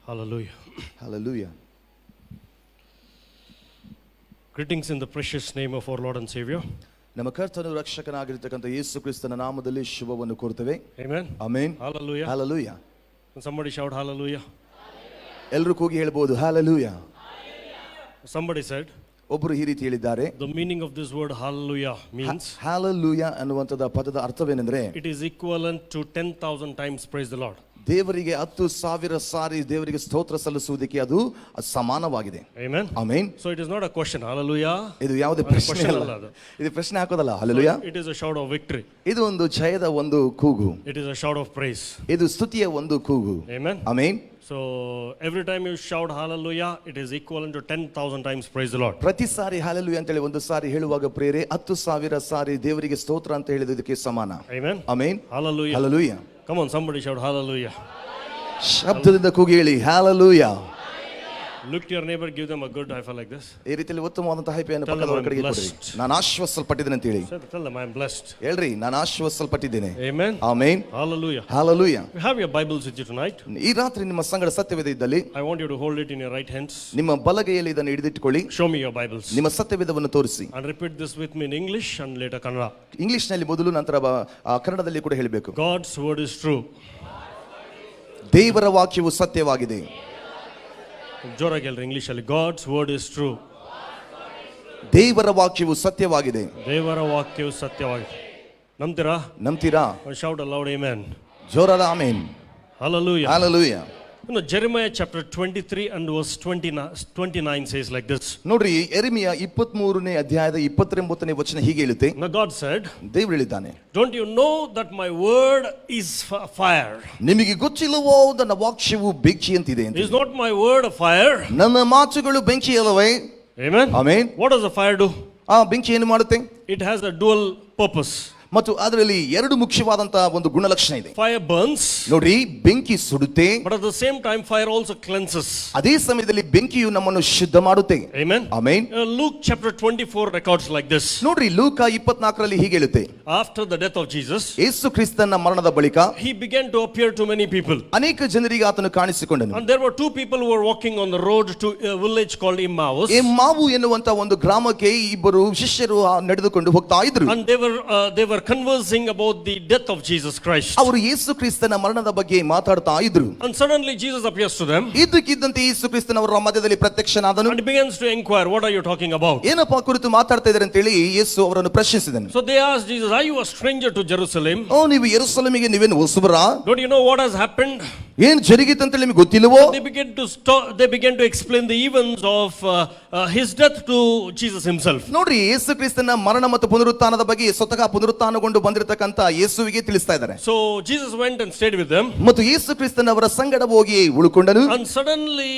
Hallelujah. Hallelujah. Greetings in the precious name of our Lord and Savior. ನಮ್ಮ ಕರ್ತನು ರಕ್ಷಕನಾಗಿರತಕ್ಕಂಥ ಯೇಸು ಕ್ರಿಸ್ತನ ನಾಮದಲ್ಲಿ ಶುಭವನ್ನು ಕೋರುತ್ತೇವೆ. Amen. Amen. Hallelujah. Hallelujah. Somebody shout hallelujah. ಎಲ್ಲರೂ ಕೂಗಿ ಹೇಳ್ಬೋದು hallelujah. Somebody said, ಒಬ್ಬರು ಈ ರೀತಿ ಹೇಳಿದ್ದಾರೆ, the meaning of this word hallelujah means hallelujah ಅನ್ನುವಂಥದ್ದು ಪದದ ಅರ್ಥವೇನೆಂದರೆ, it is equivalent to 10,000 times praise the Lord. ದೇವರಿಗೆ 10,000 ಸಾರಿ ದೇವರಿಗೆ ಸ್ತೋತ್ರ ಸಲ್ಲಿಸುವುದಕ್ಕೆ ಅದು ಸಮಾನವಾಗಿದೆ. Amen. Amen. So it is not a question hallelujah. ಇದು ಯಾವುದೇ ಪ್ರಶ್ನೆ ಅಲ್ಲ, ಇದು ಪ್ರಶ್ನೆ ಹಾಕೋದಲ್ಲ. hallelujah. It is a shout of victory. ಇದು ಒಂದು ಜಯದ ಒಂದು ಕೂಗು. It is a shout of praise. ಇದು ಸ್ತುತಿಯ ಒಂದು ಕೂಗು. Amen. Amen. So every time you shout hallelujah, it is equivalent to 10,000 times praise the Lord. ಪ್ರತಿ ಸಾರಿ hallelujah ಅಂತ ಹೇಳಿ ಒಂದು ಸಾರಿ ಹೇಳುವಾಗ ಪ್ರೇರೆ 10,000 ಸಾರಿ ದೇವರಿಗೆ ಸ್ತೋತ್ರ ಅಂತ ಹೇಳಿದಕ್ಕೆ ಸಮಾನ. Amen. Amen. Hallelujah. hallelujah. Come on, somebody shout hallelujah. ಶಬ್ದದಿಂದ ಕೂಗಿ ಹೇಳಿ hallelujah. Look to your neighbor, give them a good high five like this. ಈ ರೀತಿಯಲ್ಲಿ ಉತ್ತಮವಾದಂತಹ ಹೈಪೆಯನ್ನು Tell them ಪಕ್ಕದವರ I'm ಕಡೆಗೆ ಕೊಡಿ. blessed. ನಾನು ಆಶ್ವಾಸಲ್ಪಟ್ಟಿದ್ದೇನೆ ಅಂತ ಹೇಳಿ. Tell them I'm blessed. ಹೇಳ್ರಿ, ನಾನು ಆಶ್ವಾಸಲ್ಪಟ್ಟಿದ್ದೇನೆ. Amen. Amen. Hallelujah. hallelujah. You have your Bibles with you tonight. ಈ ರಾತ್ರಿ ನಿಮ್ಮ ಸಂಗಡ ಸತ್ಯವೇದ ಇದ್ದಲ್ಲಿ I want you to hold it in your right hands. ನಿಮ್ಮ ಬಲಗೈಯಲ್ಲಿ ಇದನ್ನು ಹಿಡಿದಿಟ್ಟುಕೊಳ್ಳಿ. Show me your Bibles. ನಿಮ್ಮ ಸತ್ಯವೇದವನ್ನು ತೋರಿಸಿ. And repeat this with me in English and later Kannada. English ನಲ್ಲಿ ಮೊದಲು, ನಂತರ ಕನ್ನಡದಲ್ಲಿ ಕೂಡ ಹೇಳಬೇಕು. God's word is true. ದೇವರ ವಾಕ್ಯವು ಸತ್ಯವಾಗಿದೆ. ಜೋರಾಗಿ ಹೇಳ್ರಿ ಇಂಗ್ಲಿಷ್ ಅಲ್ಲಿ. God's word is true. ದೇವರ ವಾಕ್ಯವು ಸತ್ಯವಾಗಿದೆ. ದೇವರ ವಾಕ್ಯವು ಸತ್ಯವಾಗಿದೆ. ನಂಬ್ತೀರಾ? Shout aloud amen. ಜೋರಾದ amen. Hallelujah. hallelujah. You know, Jeremiah chapter 23 and verse 29 says like this. ನೋಡ್ರಿ, ಯೆರೆಮೀಯ 23ನೇ ಅಧ್ಯಾಯದ 29ನೇ ವಚನ ಹೀಗೆ ಹೇಳುತ್ತೆ. Now God said, ದೇವರು ಹೇಳಿದ್ದಾನೆ, don't you know that my word is fire? ನಿಮಗೆ ಗೊತ್ತಿಲ್ಲವೋ ನನ್ನ ವಾಕ್ಯವು ಬೆಂಕಿ ಅಂತಿದೆ ಅಂತ. Is not my word a fire? ನನ್ನ ಮಾತುಗಳು ಬೆಂಕಿ ಅಲ್ಲವೇ? Amen. Amen. What does the fire do? ಆ ಬೆಂಕಿ ಏನು ಮಾಡುತ್ತೆ? It has a dual purpose. ಮತ್ತು ಅದರಲ್ಲಿ ಎರಡು ಮುಖ್ಯವಾದಂತಹ ಒಂದು ಗುಣಲಕ್ಷಣ ಇದೆ. Fire burns. ನೋಡ್ರಿ, ಬೆಂಕಿ ಸುಡುತ್ತೆ. But at the same time fire also cleanses. ಅದೇ ಸಮಯದಲ್ಲಿ ಬೆಂಕಿಯು ನಮ್ಮನ್ನು ಶುದ್ಧ ಮಾಡುತ್ತೆ. Amen. Amen. Luke chapter 24 records like this. ನೋಡ್ರಿ, ಲೂಕ 24ರಲ್ಲಿ ಹೀಗೆ ಹೇಳುತ್ತೆ. After the death of Jesus, ಯೇಸು ಕ್ರಿಸ್ತನ ಮರಣದ ಬಳಿಕ he began to appear to many people. ಅನೇಕ ಜನರಿಗೆ ಆತನು ಕಾಣಿಸಿಕೊಂಡನು. And there were two people who were walking on the road to a village called Emmaus. ಎಮ್ಮಾವು ಎನ್ನುವಂತ ಒಂದು ಗ್ರಾಮಕ್ಕೆ ಇಬ್ಬರು ಶಿಷ್ಯರು ನಡೆದುಕೊಂಡು ಹೋಗ್ತಾ ಇದ್ರು. And they were conversing about the death of Jesus Christ. ಅವರು ಯೇಸು ಕ್ರಿಸ್ತನ ಮರಣದ ಬಗ್ಗೆ ಮಾತಾಡ್ತಾ ಇದ್ರು. And suddenly Jesus appears to them. ಇದ್ದಕ್ಕಿದ್ದಂತೆ ಯೇಸು ಕ್ರಿಸ್ತನವರ ಮಧ್ಯದಲ್ಲಿ ಪ್ರತ್ಯಕ್ಷನಾದನು. And he begins to inquire, what are you talking about? ಏನಪ್ಪಾ ಕುರಿತು ಮಾತಾಡ್ತಾ ಇದ್ದಾರೆ ಅಂತ ಹೇಳಿ ಯೇಸು ಅವರನ್ನು ಪ್ರಶ್ನಿಸಿದನು. So they asked Jesus, are you a stranger to Jerusalem? ನೀವು ಯೆರೂಸಲೇಮಿಗೆ ನೀವೇನು ಹೊಸಬರಾ? Don't you know what has happened? ಏನು ಜರುಗಿತು ಅಂತ ನಿಮಗೆ ಗೊತ್ತಿಲ್ಲವೋ? They began to explain the events of his death to Jesus himself. ನೋಡ್ರಿ, ಯೇಸು ಕ್ರಿಸ್ತನ ಮರಣ ಮತ್ತು ಪುನರುತ್ಥಾನದ ಬಗ್ಗೆ ಸ್ವತಃ ಪುನರುತ್ಥಾನಗೊಂಡು ಬಂದಿರತಕ್ಕಂತ ಯೇಸುವಿಗೆ ತಿಳಿಸ್ತಾ ಇದ್ದಾರೆ. So Jesus went and stayed with them. ಮತ್ತು ಯೇಸು ಕ್ರಿಸ್ತನವರ ಸಂಗಡ ಹೋಗಿ ಉಳ್ಕೊಂಡನು. And suddenly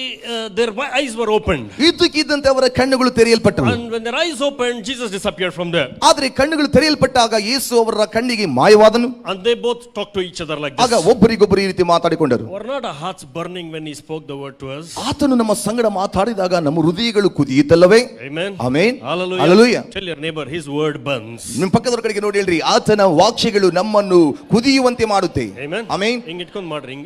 their eyes were opened. ಇದ್ದಕ್ಕಿದ್ದಂತೆ ಅವರ ಕಣ್ಣುಗಳು ತೆರೆಯಲ್ಪಟ್ಟವು. And when their eyes opened, Jesus disappeared from there. ಆದರೆ ಕಣ್ಣುಗಳು ತೆರೆಯಲ್ಪಟ್ಟಾಗ ಯೇಸು ಅವರ ಕಣ್ಣಿಗೆ ಮಾಯವಾದನು. And they both talked to each other like this. ಆಗ ಒಬ್ಬರಿಗೊಬ್ಬರು ಈ ರೀತಿ ಮಾತಾಡಿಕೊಂಡರು. Were not our hearts burning when he spoke the word to us? ಆತನು ನಮ್ಮ ಸಂಗಡ ಮಾತಾಡಿದಾಗ ನಮ್ಮ ಹೃದಯಗಳು ಕುದಿಯಿತಲ್ಲವೇ? Amen. Amen. Hallelujah. Hallelujah. Tell your neighbor, his word burns. ನಿಮ್ಮ ಪಕ್ಕದವರ ಕಡೆಗೆ ನೋಡಿ ಹೇಳ್ರಿ, ಆತನ ವಾಕ್ಯಗಳು ನಮ್ಮನ್ನು ಕುದಿಯುವಂತೆ ಮಾಡುತ್ತೆ. Amen. ಆಮೆನ್. ಹಿಂಗೆ ಇಟ್ಕೊಂಡು ಮಾಡ್ರಿ,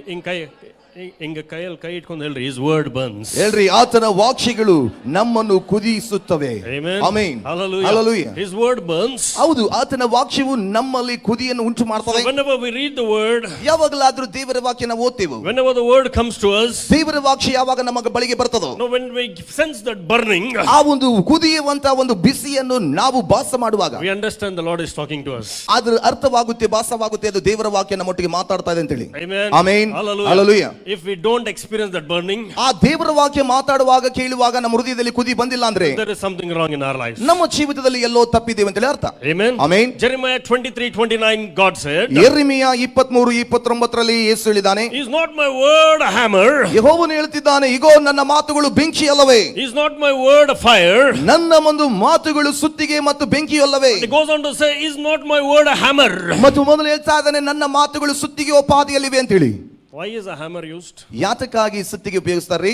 ಹಿಂಗೆ ಕೈಯಲ್ಲಿ ಕೈ ಇಟ್ಕೊಂಡು ಹೇಳ್ರಿ, his word burns. ಹೇಳ್ರಿ, ಆತನ ವಾಕ್ಯಗಳು ನಮ್ಮನ್ನು ಕುದಿಸುತ್ತವೆ. Amen. Amen. Hallelujah. Hallelujah. His word burns. ಹೌದು, ಆತನ ವಾಕ್ಯವು ನಮ್ಮಲ್ಲಿ ಕುದಿಯನ್ನು ಉಂಟು ಮಾಡ್ತದೆ. Whenever we read the word, ಯಾವಾಗಲಾದ್ರೂ ದೇವರ ವಾಕ್ಯನ ಓದ್ತೇವೆ, whenever the word comes to us, ದೇವರ ವಾಕ್ಯ ಯಾವಾಗ ನಮ್ಮ ಬಳಿಗೆ ಬರ್ತದೋ, no, when we sense that burning, ಆ ಒಂದು ಕುದಿಯುವಂತ ಒಂದು ಬಿಸಿಯನ್ನು ನಾವು ಭಾಸ ಮಾಡುವಾಗ we understand the Lord is talking to us. ಅದರ ಅರ್ಥವಾಗುತ್ತೆ, ಭಾಸವಾಗುತ್ತೆ, ಅದು ದೇವರ ವಾಕ್ಯ ನಮ್ಮೊಟ್ಟಿಗೆ ಮಾತಾಡ್ತಾ ಇದೆ ಅಂತ ಹೇಳಿ. Amen. Amen. Hallelujah. Hallelujah. If we don't experience that burning, ಆ ದೇವರ ವಾಕ್ಯ ಮಾತಾಡುವಾಗ ಕೇಳುವಾಗ ನಮ್ಮ ಹೃದಯದಲ್ಲಿ ಕುದಿ ಬಂದಿಲ್ಲ ಅಂದ್ರೆ there is something wrong in our lives. ನಮ್ಮ ಜೀವಿತದಲ್ಲಿ ಎಲ್ಲೋ ತಪ್ಪಿದ್ದೇವೆ ಅಂತ ಹೇಳಿ ಅರ್ಥ. Amen. Amen. Jeremiah 23:29 God said, ಯೆರೆಮೀಯ 23:29ರಲ್ಲಿ ಯೇಸು ಹೇಳಿದ್ದಾನೆ, is not my word a hammer? ಯೆಹೋವನು ಹೇಳುತ್ತಿದ್ದಾನೆ, ಇಗೋ ನನ್ನ ಮಾತುಗಳು ಬೆಂಕಿ ಅಲ್ಲವೇ? Is not my word a fire? ನನ್ನ ಒಂದು ಮಾತುಗಳು ಸುತ್ತಿಗೆ ಮತ್ತು ಬೆಂಕಿ ಅಲ್ಲವೇ? It goes on to say, is not my word a hammer? ಮತ್ತು ಮೊದಲು ಹೇಳ್ತಾ ಇದ್ದಾನೆ, ನನ್ನ ಮಾತುಗಳು ಸುತ್ತಿಗೆ ಉಪಾದಿಯಲ್ಲಿವೆ ಅಂತ ಹೇಳಿ. Why is a hammer used? ಯಾತಕ್ಕಾಗಿ ಸುತ್ತಿಗೆ ಉಪಯೋಗಿಸ್ತಾರ್ರಿ?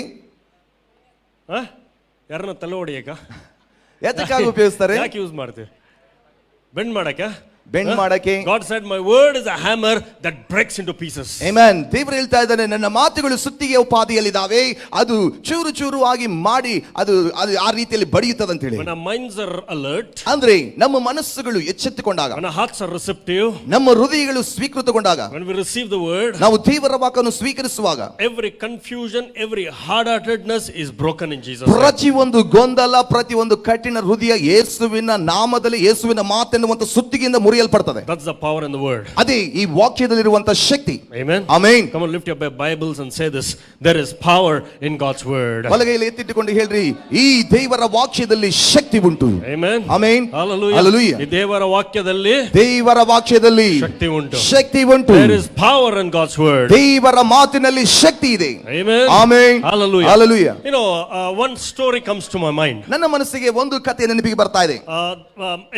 ಯಾರನ್ನ ತಲೆ ಹೊಡಿಯಕ? ಯಾತಕ್ಕಾಗಿ ಉಪಯೋಗಿಸ್ತಾರೆ? ಯಾಕೆ ಯೂಸ್ ಮಾಡ್ತೀವಿ? ಬೆಂಡ್ ಮಾಡಕ? ಬೆಂಡ್ ಮಾಡಕ್ಕೆ. God said, my word is a hammer that breaks into pieces. Amen. ದೇವರು ಹೇಳ್ತಾ ಇದ್ದಾನೆ, ನನ್ನ ಮಾತುಗಳು ಸುತ್ತಿಗೆ ಉಪಾದಿಯಲ್ಲಿದ್ದಾವೆ, ಅದು ಚೂರು ಚೂರು ಆಗಿ ಮಾಡಿ ಅದು ಆ ರೀತಿಯಲ್ಲಿ ಬಡಿಯುತ್ತದೆ ಅಂತ ಹೇಳಿ. When our minds are alert, ಅಂದ್ರೆ ನಮ್ಮ ಮನಸ್ಸುಗಳು ಎಚ್ಚೆತ್ತುಕೊಂಡಾಗ, when our hearts are receptive, ನಮ್ಮ ಹೃದಯಗಳು ಸ್ವೀಕೃತಗೊಂಡಾಗ, when we receive the word, ನಾವು ದೇವರ ವಾಕ್ಯವನ್ನು ಸ್ವೀಕರಿಸುವಾಗ every confusion, every hard-heartedness is broken in Jesus' name. ಪ್ರತಿಯೊಂದು ಗೊಂದಲ, ಪ್ರತಿಯೊಂದು ಕಠಿಣ ಹೃದಯ ಯೇಸುವಿನ ನಾಮದಲ್ಲಿ, ಯೇಸುವಿನ ಮಾತೆನ್ನುವಂತ ಸುತ್ತಿಗೆಯಿಂದ ಮುರಿಯಲ್ಪಡ್ತದೆ. That's the power in the word. ಅದೇ ಈ ವಾಕ್ಯದಲ್ಲಿರುವಂತ ಶಕ್ತಿ. Amen. Amen. Come on, lift your Bibles and say this. There is power in God's word. ಬಲಗೈಯಲ್ಲಿ ಎತ್ತಿಟ್ಟುಕೊಂಡು ಹೇಳ್ರಿ, ಈ ದೇವರ ವಾಕ್ಯದಲ್ಲಿ ಶಕ್ತಿ ಉಂಟು. Amen. ಆಮೆನ್. Hallelujah. Hallelujah. ಈ ದೇವರ ವಾಕ್ಯದಲ್ಲಿ ದೇವರ ವಾಕ್ಯದಲ್ಲಿ ಶಕ್ತಿ ಉಂಟು. ಶಕ್ತಿ ಉಂಟು. There is power in God's word. ದೇವರ ಮಾತಿನಲ್ಲಿ ಶಕ್ತಿ ಇದೆ. Amen. Amen. Hallelujah. Hallelujah. You know, one story comes to my mind. ನನ್ನ ಮನಸ್ಸಿಗೆ ಒಂದು ಕಥೆ ನೆನಪಿಗೆ ಬರ್ತಾ ಇದೆ.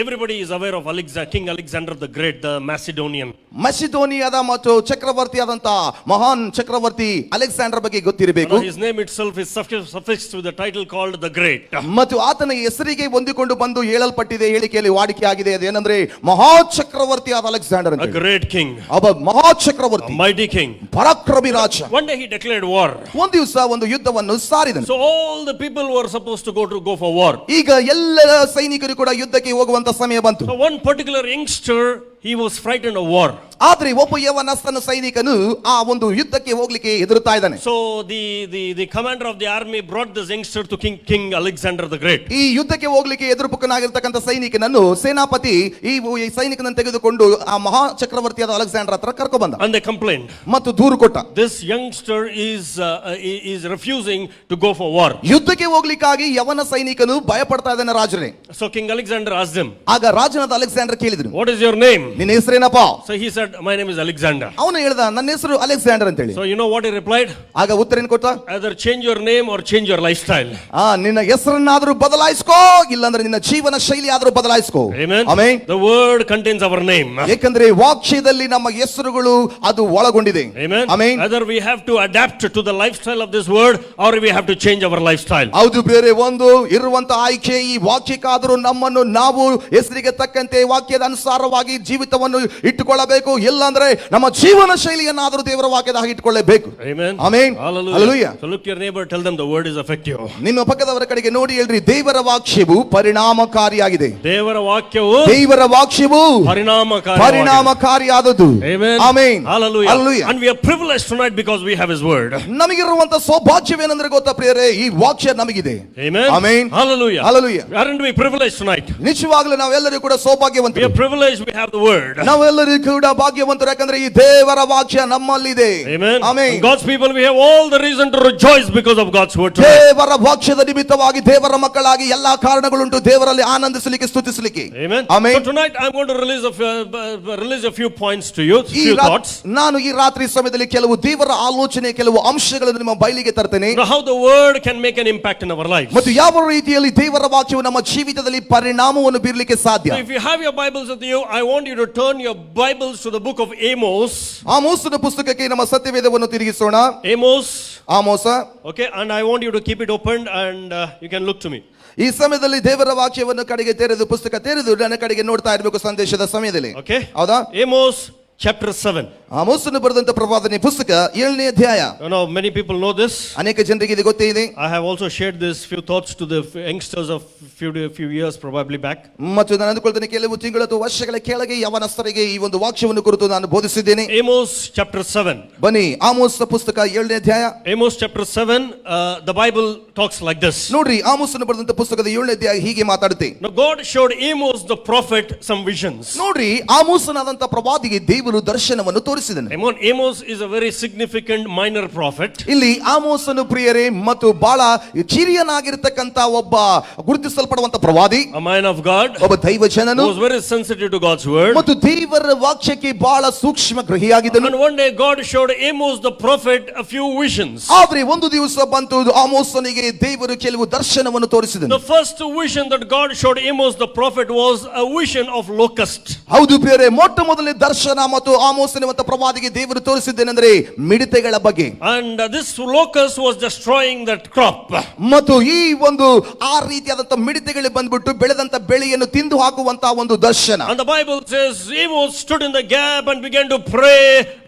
Everybody is aware of King Alexander the Great, the Macedonian. ಮಸಿದೋನಿಯಾದ ಮತ್ತು ಚಕ್ರವರ್ತಿಯಾದಂತ ಮಹಾನ್ ಚಕ್ರವರ್ತಿ ಅಲೆಕ್ಸಾಂಡರ್ ಬಗ್ಗೆ ಗೊತ್ತಿರಬೇಕು. His name itself is suffixed with the title called the Great. ಮತ್ತು ಆತನ ಹೆಸರಿಗೆ ಹೊಂದಿಕೊಂಡು ಬಂದು ಹೇಳಲ್ಪಟ್ಟಿದೆ, ಹೇಳಿಕೆಯಲ್ಲಿ ವಾಡಿಕೆ ಆಗಿದೆ, ಅದೇನೆಂದ್ರೆ ಮಹಾ ಚಕ್ರವರ್ತಿಯಾದ ಅಲೆಕ್ಸಾಂಡರ್ A ಅಂತ. great king. ಒಬ್ಬ ಮಹಾ A ಚಕ್ರವರ್ತಿ, mighty king. ಪರಾಕ್ರಮಿ ರಾಜ. One day he declared war. ಒಂದು ದಿವಸ ಒಂದು ಯುದ್ಧವನ್ನು ಸಾರಿದನು. So all the people were supposed to go for war. ಈಗ ಎಲ್ಲ ಸೈನಿಕರು ಕೂಡ ಯುದ್ಧಕ್ಕೆ ಹೋಗುವಂತ ಸಮಯ ಬಂತು. So one particular youngster, he was frightened of war. ಆದ್ರೆ ಒಬ್ಬ ಯವನಸ್ಥನ ಸೈನಿಕನು ಆ ಒಂದು ಯುದ್ಧಕ್ಕೆ ಹೋಗ್ಲಿಕ್ಕೆ ಹೆದರುತ್ತಾ ಇದ್ದಾನೆ. So the commander of the army brought this youngster to King Alexander the Great. ಈ ಯುದ್ಧಕ್ಕೆ ಹೋಗ್ಲಿಕ್ಕೆ ಎದುರುಪುಕ್ಕನಾಗಿರ್ತಕ್ಕಂಥ ಸೈನಿಕನನ್ನು ಸೇನಾಪತಿ ಈ ಸೈನಿಕನನ್ನು ತೆಗೆದುಕೊಂಡು ಆ ಮಹಾ ಚಕ್ರವರ್ತಿಯಾದ ಅಲೆಕ್ಸಾಂಡರ್ ಹತ್ರ ಕರ್ಕೊ ಬಂದ. And they complained. ಮತ್ತು ದೂರು ಕೊಟ್ಟ. This youngster is refusing to go for war. ಯುದ್ಧಕ್ಕೆ ಹೋಗ್ಲಿಕ್ಕಾಗಿ ಯವನ ಸೈನಿಕನು ಭಯಪಡ್ತಾ ಇದ್ದಾನೆ ರಾಜನೇ. So King Alexander asked him, ಆಗ ರಾಜನಾದ ಅಲೆಕ್ಸಾಂಡರ್ ಕೇಳಿದ್ರು, what is your name? ನಿನ್ನ ಹೆಸರೇನಪ್ಪ? So he said, my name is Alexander. ಅವನು ಹೇಳ್ದ, ನನ್ನ ಹೆಸರು ಅಲೆಕ್ಸಾಂಡರ್ ಅಂತ ಹೇಳಿ. So you know what he replied? ಆಗ ಉತ್ತರ ಏನು ಕೊಟ್ಟ? Either change your name or change your lifestyle. ನಿನ್ನ ಹೆಸರನ್ನಾದ್ರೂ ಬದಲಾಯಿಸ್ಕೋ, ಇಲ್ಲಾಂದ್ರೆ ನಿನ್ನ ಜೀವನ ಶೈಲಿ ಆದ್ರೂ ಬದಲಾಯಿಸ್ಕೋ. Amen. Amen. The word contains our name. ಯಾಕಂದ್ರೆ ವಾಕ್ಯದಲ್ಲಿ ನಮ್ಮ ಹೆಸರುಗಳು ಅದು ಒಳಗೊಂಡಿದೆ. Amen. Amen. Either we have to adapt to the lifestyle of this word or we have to change our lifestyle. ಹೌದು, ಬೇರೆ ಒಂದು ಇರುವಂತ ಆಯ್ಕೆ ಈ ವಾಕ್ಯಕ್ಕಾದರೂ ನಮ್ಮನ್ನು ನಾವು ಹೆಸರಿಗೆ ತಕ್ಕಂತೆ ವಾಕ್ಯದ ಅನುಸಾರವಾಗಿ ಜೀವಿತವನ್ನು ಇಟ್ಟುಕೊಳ್ಳಬೇಕು, ಇಲ್ಲಾಂದ್ರೆ ನಮ್ಮ ಜೀವನ ಶೈಲಿಯನ್ನಾದರೂ ದೇವರ ವಾಕ್ಯದ ಹಾಗೆ ಇಟ್ಟುಕೊಳ್ಳಬೇಕು. Amen. Amen. Hallelujah. Hallelujah. So look to your neighbor, tell them the word is effective. ನಿಮ್ಮ ಪಕ್ಕದವರ ಕಡೆಗೆ ನೋಡಿ ಹೇಳ್ರಿ, ದೇವರ ವಾಕ್ಯವು ಪರಿಣಾಮಕಾರಿಯಾಗಿದೆ. ದೇವರ ವಾಕ್ಯವು ಪರಿಣಾಮಕಾರಿಯಾದದ್ದು. Amen. Amen. Hallelujah. Hallelujah. And we are privileged tonight because we have his word. ನಮಗಿರುವಂತ ಸೌಭಾಗ್ಯವೇನೆಂದ್ರೆ ಗೊತ್ತಾ ಪ್ರಿಯರೇ, ಈ ವಾಕ್ಯ ನಮಗಿದೆ. Amen. Amen. Hallelujah. Hallelujah. Aren't we privileged tonight? ನಿಜವಾಗಲೂ ನಾವೆಲ್ಲರೂ ಕೂಡ We ಸೌಭಾಗ್ಯವಂತರು. are privileged, we have the word. ನಾವೆಲ್ಲರೂ ಕೂಡ ಭಾಗ್ಯವಂತರು, ಯಾಕಂದ್ರೆ ಈ ದೇವರ ವಾಕ್ಯ ನಮ್ಮಲ್ಲಿದೆ. Amen. Amen. And God's people, we have all the reason to rejoice because of God's word tonight. ದೇವರ ವಾಕ್ಯದ ನಿಮಿತ್ತವಾಗಿ ದೇವರ ಮಕ್ಕಳಾಗಿ ಎಲ್ಲಾ ಕಾರಣಗಳುಂಟು ದೇವರಲ್ಲಿ ಆನಂದಿಸಲಿಕ್ಕೆ, ಸ್ತುತಿಸಲಿಕ್ಕೆ. Amen. Amen. So tonight I'm going to release a few points to you, few thoughts. ನಾನು ಈ ರಾತ್ರಿ ಸಮಯದಲ್ಲಿ ಕೆಲವು ದೇವರ ಆಲೋಚನೆ, ಕೆಲವು ಅಂಶಗಳನ್ನು ನಿಮ್ಮ ಬಯಲಿಗೆ ತರ್ತೇನೆ. Now how the word can make an impact in our lives. ಮತ್ತು ಯಾವ ರೀತಿಯಲ್ಲಿ ದೇವರ ವಾಕ್ಯವು ನಮ್ಮ ಜೀವಿತದಲ್ಲಿ ಪರಿಣಾಮವನ್ನು ಬೀರಲಿಕ್ಕೆ ಸಾಧ್ಯ. So if you have your Bibles with you, I want you to turn your Bibles to the book of Amos. ಆಮೋಸನ ಪುಸ್ತಕಕ್ಕೆ ನಮ್ಮ ಸತ್ಯವೇದವನ್ನು ತಿರುಗಿಸೋಣ. ಆಮೋಸ. Okay, and I want you to keep it open and you can look to me. ಈ ಸಮಯದಲ್ಲಿ ದೇವರ ವಾಕ್ಯವನ್ನು ಕಡೆಗೆ ತೆರೆದು, ಪುಸ್ತಕ ತೆರೆದು ನನ್ನ ಕಡೆಗೆ ನೋಡ್ತಾ ಇರಬೇಕು ಸಂದೇಶದ ಸಮಯದಲ್ಲಿ. Okay? ಹೌದಾ? Amos chapter 7. ಆಮೋಸನು ಬರೆದಂತ ಪ್ರವಾದನೆ ಪುಸ್ತಕ 7ನೇ ಅಧ್ಯಾಯ. You know, many people know this. ಅನೇಕ ಜನರಿಗೆ ಇದು ಗೊತ್ತೇ ಇದೆ. I have also shared this few thoughts to the youngsters of few years probably back. ಮತ್ತು ನಾನು ಅಂದುಕೊಳ್ತೇನೆ ಕೆಲವು ತಿಂಗಳು ಅಥವಾ ವರ್ಷಗಳ ಕೆಳಗೆ ಯವನಸ್ಥರಿಗೆ ಈ ಒಂದು ವಾಕ್ಯವನ್ನು ಕುರಿತು ನಾನು ಬೋಧಿಸಿದ್ದೇನೆ. Amos chapter 7. ಬನ್ನಿ, ಆಮೋಸ ಪುಸ್ತಕ 7ನೇ ಅಧ್ಯಾಯ. Amos chapter 7, the Bible talks like this. ನೋಡ್ರಿ, ಆಮೋಸನು ಬರೆದಂತ ಪುಸ್ತಕದ 7ನೇ ಅಧ್ಯಾಯ ಹೀಗೆ ಮಾತಾಡುತ್ತೆ. Now God showed Amos the prophet some visions. ನೋಡ್ರಿ, ಆಮೋಸನಾದಂತ ಪ್ರವಾದಿಗೆ ದೇವರು ದರ್ಶನವನ್ನು ತೋರಿಸಿದನು. Amos is a very significant minor prophet. ಇಲ್ಲಿ ಆಮೋಸನು ಪ್ರಿಯರೇ ಮತ್ತು ಬಹಳ ಕಿರಿಯನಾಗಿರತಕ್ಕಂತ ಒಬ್ಬ ಗುರುತಿಸಲ್ಪಡುವಂತ ಪ್ರವಾದಿ, a man of God, ಒಬ್ಬ ದೈವಜನನು, who was very sensitive to God's word. ಮತ್ತು ದೇವರ ವಾಕ್ಯಕ್ಕೆ ಬಹಳ ಸೂಕ್ಷ್ಮ ಗ್ರಹಿಯಾಗಿದ್ದನು. And one day God showed Amos the prophet a few visions. ಆದ್ರೆ ಒಂದು ದಿವಸ ಬಂತು, ಆಮೋಸನಿಗೆ ದೇವರು ಕೆಲವು ದರ್ಶನವನ್ನು ತೋರಿಸಿದನು. The first vision that God showed Amos the prophet was a vision of locust. ಹೌದು ಪ್ರಿಯರೇ, ಮೊಟ್ಟ ಮೊದಲನೇ ದರ್ಶನ ಮತ್ತು ಆಮೋಸ್ ಎನ್ನುವಂತ ಪ್ರವಾದಿಗೆ ದೇವರು ತೋರಿಸಿದ್ದೇನೆಂದರೆ ಮಿಡತೆಗಳ ಬಗ್ಗೆ. And this locust was destroying that crop. ಮತ್ತು ಈ ಒಂದು ಆ ರೀತಿಯಾದಂತ ಮಿಡತೆಗಳು ಬಂದ್ಬಿಟ್ಟು ಬೆಳೆದಂತ ಬೆಳೆಯನ್ನು ತಿಂದು ಹಾಕುವಂತ ಒಂದು ದರ್ಶನ. And the Bible says Amos stood in the gap and began to pray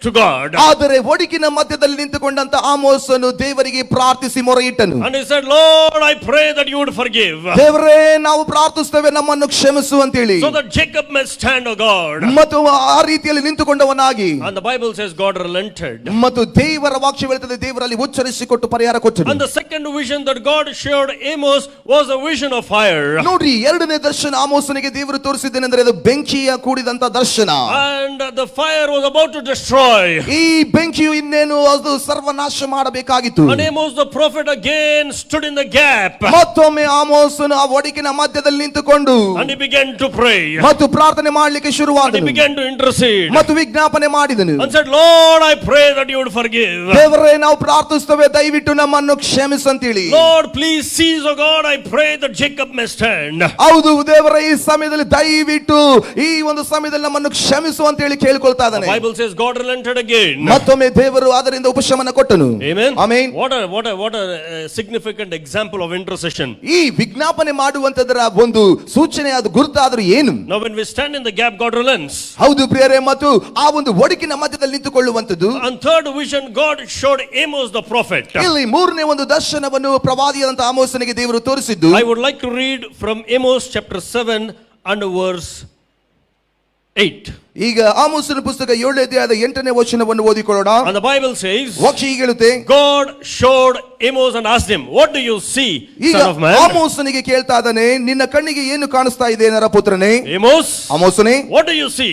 to God. ಆದರೆ ಒಡಗಿನ ಮಧ್ಯದಲ್ಲಿ ನಿಂತುಕೊಂಡಂತ ಆಮೋಸನು ದೇವರಿಗೆ ಪ್ರಾರ್ಥಿಸಿ ಮೊರೆ ಇಟ್ಟನು. And he said, Lord, I pray that you would forgive. ದೇವರೇ, ನಾವು ಪ್ರಾರ್ಥಿಸುತ್ತೇವೆ, ನಮ್ಮನ್ನು ಕ್ಷಮಿಸು ಅಂತ ಹೇಳಿ. So that Jacob may stand, O God. ಮತ್ತು ಆ ರೀತಿಯಲ್ಲಿ ನಿಂತುಕೊಂಡವನಾಗಿ. And the Bible says God relented. ಮತ್ತು ದೇವರ ವಾಕ್ಯ ಹೇಳುತ್ತದೆ, ದೇವರಲ್ಲಿ ಉಚ್ಚರಿಸಿಕೊಟ್ಟು ಪರಿಹಾರ ಕೊಟ್ಟನು. And the second vision that God showed Amos was a vision of fire. ನೋಡ್ರಿ, ಎರಡನೇ ದರ್ಶನ ಆಮೋಸನಿಗೆ ದೇವರು ತೋರಿಸಿದ್ದೇನೆಂದರೆ ಅದು ಬೆಂಕಿಯ ಕೂಡಿದಂತ ದರ್ಶನ. And the fire was about to destroy. ಈ ಬೆಂಕಿಯು ಇನ್ನೇನು ಅದು ಸರ್ವನಾಶ ಮಾಡಬೇಕಾಗಿತ್ತು. And Amos the prophet again stood in the gap. ಮತ್ತೊಮ್ಮೆ ಆಮೋಸನು ಆ ಒಡಕಿನ ಮಧ್ಯದಲ್ಲಿ ನಿಂತುಕೊಂಡು And he began to pray. ಮತ್ತು ಪ್ರಾರ್ಥನೆ ಮಾಡಲಿಕ್ಕೆ And he ಶುರುವಾದನು. began to intercede. ಮತ್ತು ವಿಜ್ಞಾಪನೆ ಮಾಡಿದನು. And said, Lord, I pray that you would forgive. ದೇವರೇ, ನಾವು ಪ್ರಾರ್ಥಿಸುತ್ತೇವೆ, ದಯವಿಟ್ಟು ನಮ್ಮನ್ನು ಕ್ಷಮಿಸು ಅಂತೇಳಿ. Lord, please cease, O God, I pray that Jacob may stand. ಹೌದು ದೇವರೇ, ಈ ಸಮಯದಲ್ಲಿ ದಯವಿಟ್ಟು ಈ ಒಂದು ಸಮಯದಲ್ಲಿ ನಮ್ಮನ್ನು ಕ್ಷಮಿಸು ಅಂತ ಹೇಳಿ ಕೇಳಿಕೊಳ್ತಾ The ಇದ್ದಾನೆ. Bible says God relented again. ಮತ್ತೊಮ್ಮೆ ದೇವರು ಅದರಿಂದ ಉಪಶಮನ ಕೊಟ್ಟನು. Amen. Amen. What a significant example of intercession. ಈ ವಿಜ್ಞಾಪನೆ ಮಾಡುವಂತದರ ಒಂದು ಸೂಚನೆ, ಅದು ಗುರುತಾದರೂ ಏನು? Now when we stand in the gap, God relents. ಹೌದು ಪ್ರಿಯರೇ, ಮತ್ತು ಆ ಒಂದು ಒಡಕಿನ ಮಧ್ಯದಲ್ಲಿ ನಿಂತುಕೊಳ್ಳುವಂತದ್ದು. And third vision, God showed Amos the prophet. ಇಲ್ಲಿ ಮೂರನೇ ಒಂದು ದರ್ಶನವನ್ನು ಪ್ರವಾದಿಯಾದಂತ ಆಮೋಸನಿಗೆ ದೇವರು ತೋರಿಸಿದ್ದು. I would like to read from Amos chapter 7 and verse 8. ಈಗ ಆಮೋಸನ ಪುಸ್ತಕ 7ನೇ ಅಧ್ಯಾಯದ 8ನೇ ವಚನವನ್ನು ಓದಿಕೊಳ್ಳೋಣ. And the Bible says, ವಾಕ್ಯ ಹೀಗೆ ಹೇಳುತ್ತೆ, God showed Amos and asked him, what do you see, ಈಗ son of man? ಆಮೋಸನಿಗೆ ಕೇಳ್ತಾ ಇದ್ದಾನೆ, ನಿನ್ನ ಕಣ್ಣಿಗೆ ಏನು ಕಾಣಿಸ್ತಾ ಇದೆ ನರಪುತ್ರನೇ? Amos, ಆಮೋಸನೇ, what do you see?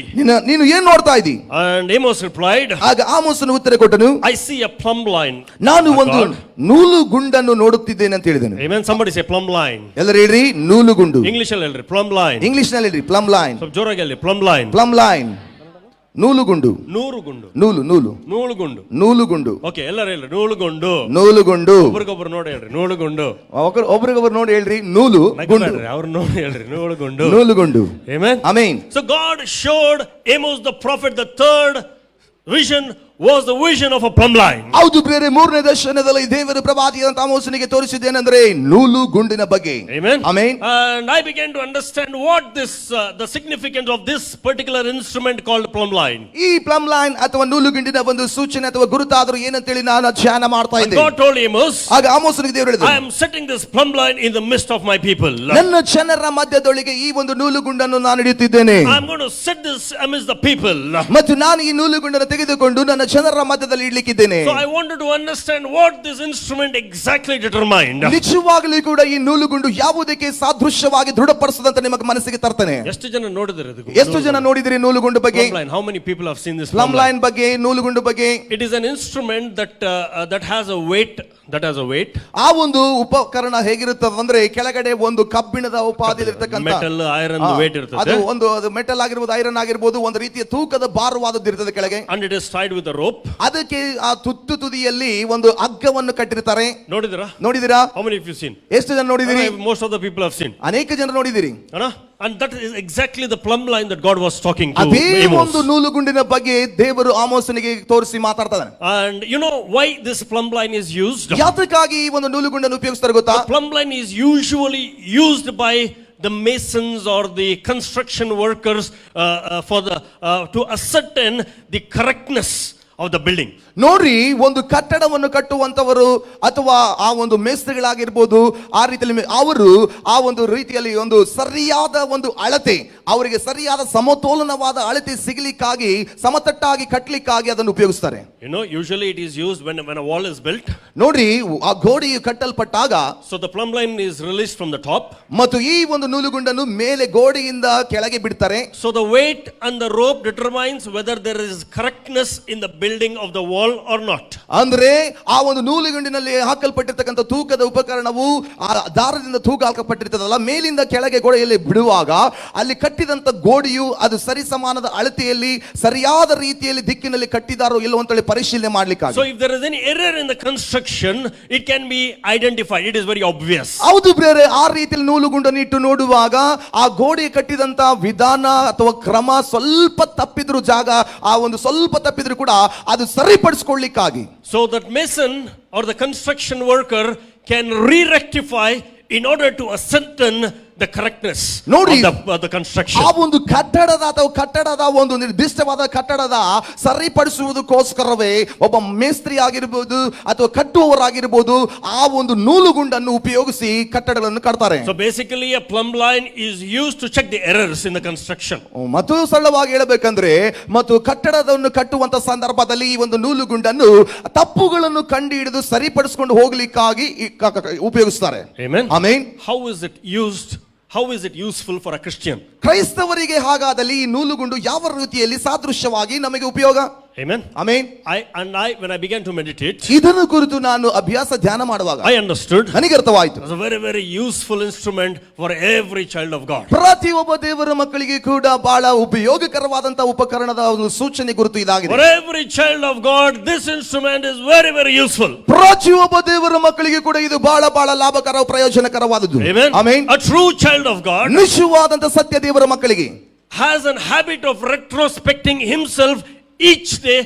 ನೀನು ಏನು ನೋಡ್ತಾ ಇದ್ದಿ? And Amos replied, ಆಗ ಆಮೋಸನು ಉತ್ತರ ಕೊಟ್ಟನು, I see a plumb line. ನಾನು my ಒಂದು God. ನೂಲು ಗುಂಡನ್ನು ನೋಡುತ್ತಿದ್ದೇನೆ ಅಂತ ಹೇಳಿದನು. Amen. Somebody say plumb line. ಎಲ್ಲರೂ ಹೇಳ್ರಿ, ನೂಲು ಗುಂಡು. English ಅಲ್ಲಿ ಹೇಳ್ರಿ plumb line. ಇಂಗ್ಲಿಷ್ ನಲ್ಲಿ ಹೇಳ್ರಿ, ಪ್ಲಮ್ ಲೈನ್. ಸ್ವಲ್ಪ ಜೋರಾಗಿ ಹೇಳಿ plumb line. ಪ್ಲಮ್ ಲೈನ್, ನೂಲುಗುಂಡು. ನೂರುಗುಂಡು. ನೂಲು ನೂಲು ನೂಲುಗುಂಡು. ನೂಲುಗುಂಡು. ಓಕೆ, ಎಲ್ಲರೂ ಹೇಳ್ರಿ ನೂಲುಗುಂಡು. ನೂಲುಗುಂಡು. ಒಬ್ರಿಗೊಬ್ರು ನೋಡಿ ಹೇಳ್ರಿ ನೂಲುಗುಂಡು. ಒಬ್ರಿಗೊಬ್ರು ನೋಡಿ ಹೇಳ್ರಿ ನೂಲು ಗುಂಡು. ಅವ್ರು ನೋಡಿ ಹೇಳ್ರಿ ನೂಲುಗುಂಡು. ನೂಲುಗುಂಡು. Amen. Amen. So God showed Amos the prophet the third vision was the vision of a plumb line. ಹೌದು ಪ್ರಿಯರೇ, ಮೂರನೇ ದರ್ಶನದಲ್ಲಿ ದೇವರ ಪ್ರವಾದಿಯಾದಂತ ಆಮೋಸನಿಗೆ ತೋರಿಸಿದ್ದೇನೆಂದರೆ ನೂಲು ಗುಂಡಿನ ಬಗ್ಗೆ. Amen. Amen. And I began to understand what this the significance of this particular instrument called plumb line. ಈ plum line ಅಥವಾ ನೂಲು ಗುಂಡಿನ ಒಂದು ಸೂಚನೆ ಅಥವಾ ಗುರುತಾದರೂ ಏನಂತೇಳಿ ನಾನು ಧ್ಯಾನ ಮಾಡ್ತಾ And ಇದ್ದೆ. God told Amos, ಆಗ ಆಮೋಸನಿಗೆ ದೇವರು ಹೇಳಿದರು, I am setting this plumb line in the midst of my people. ನನ್ನ ಜನರ ಮಧ್ಯದೊಳಗೆ ಈ ಒಂದು ನೂಲು ಗುಂಡನ್ನು ನಾನು ಇಡುತ್ತಿದ್ದೇನೆ. I am going to set this amidst the people. ಮತ್ತು ನಾನು ಈ ನೂಲು ಗುಂಡನ್ನು ತೆಗೆದುಕೊಂಡು ನನ್ನ ಜನರ ಮಧ್ಯದಲ್ಲಿ ಇಡ್ಲಿಕ್ಕಿದ್ದೇನೆ. So I wanted to understand what this instrument exactly determined. ನಿಜವಾಗಲೂ ಕೂಡ ಈ ನೂಲುಗುಂಡು ಯಾವುದಕ್ಕೆ ಸಾದೃಶ್ಯವಾಗಿ ದೃಢಪಡಿಸದಂತ ನಿಮಗೆ ಮನಸ್ಸಿಗೆ ತರ್ತೇನೆ. ಎಷ್ಟು ಜನ ನೋಡಿದರೆ ಇದು? ಎಷ್ಟು ಜನ ನೋಡಿದಿರಿ ನೂಲುಗುಂಡು ಬಗ್ಗೆ? Plumb line. How many people have seen this plum line ಬಗ್ಗೆ, ನೂಲುಗುಂಡು ಬಗ್ಗೆ? It is an instrument that has a weight. ಆ ಒಂದು ಉಪಕರಣ ಹೇಗಿರುತ್ತದೆ ಅಂದ್ರೆ ಕೆಳಗಡೆ ಒಂದು ಕಬ್ಬಿಣದ ಉಪಾದಿಲಿರ್ತಕ್ಕಂಥ ಮೆಟಲ್ ಐರನ್ ವೇಟ್ ಇರ್ತದೆ. ಅದು ಮೆಟಲ್ ಆಗಿರ್ಬೋದು, ಐರನ್ ಆಗಿರ್ಬೋದು, ಒಂದು ರೀತಿಯ ತೂಕದ ಭಾರವಾದದ್ದು ಇರ್ತದೆ ಕೆಳಗೆ. And it is tied with a rope. ಅದಕ್ಕೆ ಆ ತುದಿಯಲ್ಲಿ ಒಂದು ಹಗ್ಗವನ್ನು ಕಟ್ಟಿರ್ತಾರೆ. ನೋಡಿದಿರಾ? How many of you seen? ಎಷ್ಟು ಜನ ನೋಡಿದಿರಿ? Most of the people have seen. ಅನೇಕ ಜನರು ನೋಡಿದಿರಿ. And that is exactly the plumb line that God was talking to ಅದೇ Amos. ಒಂದು ನೂಲುಗುಂಡಿನ ಬಗ್ಗೆ ದೇವರು ಆಮೋಸನಿಗೆ ತೋರಿಸಿ ಮಾತಾಡ್ತಾನೆ. And you know why this plumb line is used? ಯಾತಕ್ಕಾಗಿ ಈ ಒಂದು ನೂಲುಗುಂಡನ್ನು ಉಪಯೋಗಿಸ್ತಾರೆ ಗೊತ್ತಾ? The plumb line is usually used by the masons or the construction workers to ascertain the correctness of the building. ನೋಡ್ರಿ, ಒಂದು ಕಟ್ಟಡವನ್ನು ಕಟ್ಟುವಂತವರು ಅಥವಾ ಆ ಒಂದು ಮೇಸ್ತ್ರಿಗಳಾಗಿರ್ಬೋದು, ಆ ರೀತಿಯಲ್ಲಿ ಅವರು ಆ ಒಂದು ರೀತಿಯಲ್ಲಿ ಒಂದು ಸರಿಯಾದ ಒಂದು ಅಳತೆ, ಅವರಿಗೆ ಸರಿಯಾದ ಸಮತೋಲನವಾದ ಅಳತೆ ಸಿಗಲಿಕ್ಕಾಗಿ, ಸಮತಟ್ಟಾಗಿ ಕಟ್ಟಲಿಕ್ಕಾಗಿ ಅದನ್ನು ಉಪಯೋಗಿಸ್ತಾರೆ. You know, usually it is used when a wall is built. ನೋಡ್ರಿ, ಆ ಗೋಡೆಯು ಕಟ್ಟಲ್ಪಟ್ಟಾಗ so the plumb line is released from the top. ಮತ್ತು ಈ ಒಂದು ನೂಲುಗುಂಡನ್ನು ಮೇಲೆ ಗೋಡೆಯಿಂದ ಕೆಳಗೆ ಬಿಡ್ತಾರೆ. So the weight and the rope determines whether there is correctness in the building of the wall or not. ಅಂದ್ರೆ ಆ ಒಂದು ನೂಲುಗಂಡಿನಲ್ಲಿ ಹಾಕಲ್ಪಟ್ಟಿರ್ತಕ್ಕಂಥ ತೂಕದ ಉಪಕರಣವು ಆ ದಾರದಿಂದ ತೂಕ ಹಾಕಲ್ಪಟ್ಟಿರ್ತದಲ್ಲ, ಮೇಲಿಂದ ಕೆಳಗೆ ಗೋಡೆಯಲ್ಲಿ ಬಿಡುವಾಗ ಅಲ್ಲಿ ಕಟ್ಟಿದಂತ ಗೋಡೆಯು ಅದು ಸರಿಸಮಾನದ ಅಳತೆಯಲ್ಲಿ ಸರಿಯಾದ ರೀತಿಯಲ್ಲಿ ದಿಕ್ಕಿನಲ್ಲಿ ಕಟ್ಟಿದಾರೋ ಇಲ್ಲೋ ಅಂತೇಳಿ ಪರಿಶೀಲನೆ ಮಾಡ್ಲಿಕ್ಕಾಗಿ. So if there is any error in the construction, it can be identified. It is very obvious. ಹೌದು ಬೇರೆ, ಆ ರೀತಿಯಲ್ಲಿ ನೂಲುಗುಂಡನ್ನು ಇಟ್ಟು ನೋಡುವಾಗ ಆ ಗೋಡೆ ಕಟ್ಟಿದಂತ ವಿಧಾನ ಅಥವಾ ಕ್ರಮ ಸ್ವಲ್ಪ ತಪ್ಪಿದ್ರು, ಜಾಗ ಆ ಒಂದು ಸ್ವಲ್ಪ ತಪ್ಪಿದ್ರು ಕೂಡ ಅದು ಸರಿಪಡಿಸಿಕೊಳ್ಳಿಕ್ಕಾಗಿ. So that mason or the construction worker can re-rectify in order to ascertain the correctness ನೋಡಿ, of the construction. ಆ ಒಂದು ಕಟ್ಟಡದ ಒಂದು ನಿರ್ದಿಷ್ಟವಾದ ಕಟ್ಟಡದ ಸರಿಪಡಿಸುವುದಕ್ಕೋಸ್ಕರವೇ ಒಬ್ಬ ಮೇಸ್ತ್ರಿ ಆಗಿರಬಹುದು ಅಥವಾ ಕಟ್ಟುವವರಾಗಿರಬಹುದು ಆ ಒಂದು ನೂಲುಗುಂಡನ್ನು ಉಪಯೋಗಿಸಿ ಕಟ್ಟಡಗಳನ್ನು ಕಟ್ತಾರೆ. So basically a plumb line is used to check the errors in the construction. ಮತ್ತು ಸರಳವಾಗಿ ಹೇಳಬೇಕಂದ್ರೆ ಮತ್ತು ಕಟ್ಟಡವನ್ನು ಕಟ್ಟುವಂತ ಸಂದರ್ಭದಲ್ಲಿ ಈ ಒಂದು ನೂಲುಗುಂಡನ್ನು ತಪ್ಪುಗಳನ್ನು ಕಂಡು ಹಿಡಿದು ಸರಿಪಡಿಸಿಕೊಂಡು ಹೋಗ್ಲಿಕ್ಕಾಗಿ ಉಪಯೋಗಿಸ್ತಾರೆ. Amen. Amen. How is it used? How is it useful for a Christian? ಕ್ರೈಸ್ತವರಿಗೆ ಹಾಗಾದಲ್ಲಿ ಈ ನೂಲುಗುಂಡು ಯಾವ ರೀತಿಯಲ್ಲಿ ಸಾದೃಶ್ಯವಾಗಿ ನಮಗೆ ಉಪಯೋಗ? Amen. Amen. When I began to meditate, ಇದನ್ನು ಕುರಿತು ನಾನು ಅಭ್ಯಾಸ ಧ್ಯಾನ ಮಾಡುವಾಗ I understood ನನಗೆ ಅರ್ಥವಾಯಿತು. it's a very, very useful instrument for every child of God. ಪ್ರತಿಯೊಬ್ಬ ದೇವರ ಮಕ್ಕಳಿಗೆ ಕೂಡ ಬಹಳ ಉಪಯೋಗಕರವಾದಂತಹ ಉಪಕರಣದ ಒಂದು ಸೂಚನೆ ಗುರುತು ಇದಾಗಿದೆ. For every child of God, this instrument is very, very useful. ಪ್ರತಿಯೊಬ್ಬ ದೇವರ ಮಕ್ಕಳಿಗೆ ಕೂಡ ಇದು ಬಹಳ ಬಹಳ ಲಾಭಕರ ಪ್ರಯೋಜನಕರವಾದದ್ದು. Amen. Amen. A true child of God ನಿಜವಾದಂತಹ ಸತ್ಯ ದೇವರ ಮಕ್ಕಳಿಗೆ has a habit of retrospecting himself each day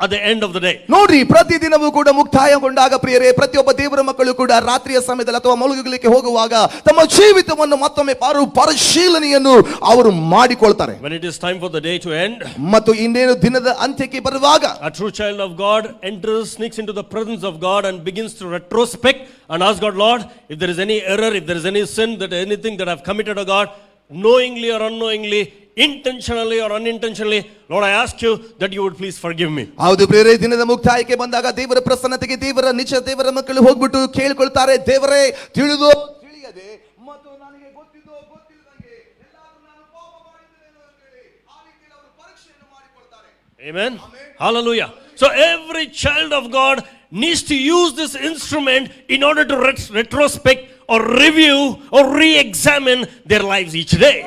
at the end of the day. ನೋಡಿ, ಪ್ರತಿದಿನವೂ ಕೂಡ ಮುಕ್ತಾಯಗೊಂಡಾಗ ಪ್ರಿಯರೇ, ಪ್ರತಿಯೊಬ್ಬ ದೇವರ ಮಕ್ಕಳು ಕೂಡ ರಾತ್ರಿಯ ಸಮಯದಲ್ಲಿ ಅಥವಾ ಮಲಗಲಿಕ್ಕೆ ಹೋಗುವಾಗ ತಮ್ಮ ಜೀವಿತವನ್ನು ಮತ್ತೊಮ್ಮೆ ಪರಿಶೀಲನೆಯನ್ನು ಅವರು ಮಾಡಿಕೊಳ್ತಾರೆ. When it is time for the day to end, ಮತ್ತು ಇನ್ನೇನು ದಿನದ ಅಂತ್ಯಕ್ಕೆ ಬರುವಾಗ a true child of God enters, sneaks into the presence of God and begins to retrospect and ask God, Lord, if there is any error, if there is any sin, that anything that I have committed, O God, knowingly or unknowingly, intentionally or unintentionally, Lord, I ask you that you would please forgive me. ಹೌದು ಪ್ರಿಯರೇ, ದಿನದ ಮುಕ್ತಾಯಕ್ಕೆ ಬಂದಾಗ ದೇವರ ಪ್ರಸನ್ನತೆಗೆ ದೇವರ ಮಕ್ಕಳು ಹೋಗ್ಬಿಟ್ಟು ಕೇಳಿಕೊಳ್ತಾರೆ, ದೇವರೇ, ತಿಳಿದೋ ತಿಳಿಯದೆ ಮತ್ತು ನನಗೆ ಗೊತ್ತಿದ್ದೋ ಗೊತ್ತಿಲ್ಲದಂಗೆ ಎಲ್ಲಾದರೂ ನಾನು ಪಾಪ ಮಾಡಿದ್ದೇನೆ ಅಂತ ಹೇಳಿ ಆ ರೀತಿಯಲ್ಲಿ ಅವರು ಪರೀಕ್ಷೆಯನ್ನು ಮಾಡಿಕೊಳ್ತಾರೆ. Amen. Hallelujah. So every child of God needs to use this instrument in order to retrospect or review or re-examine their lives each day.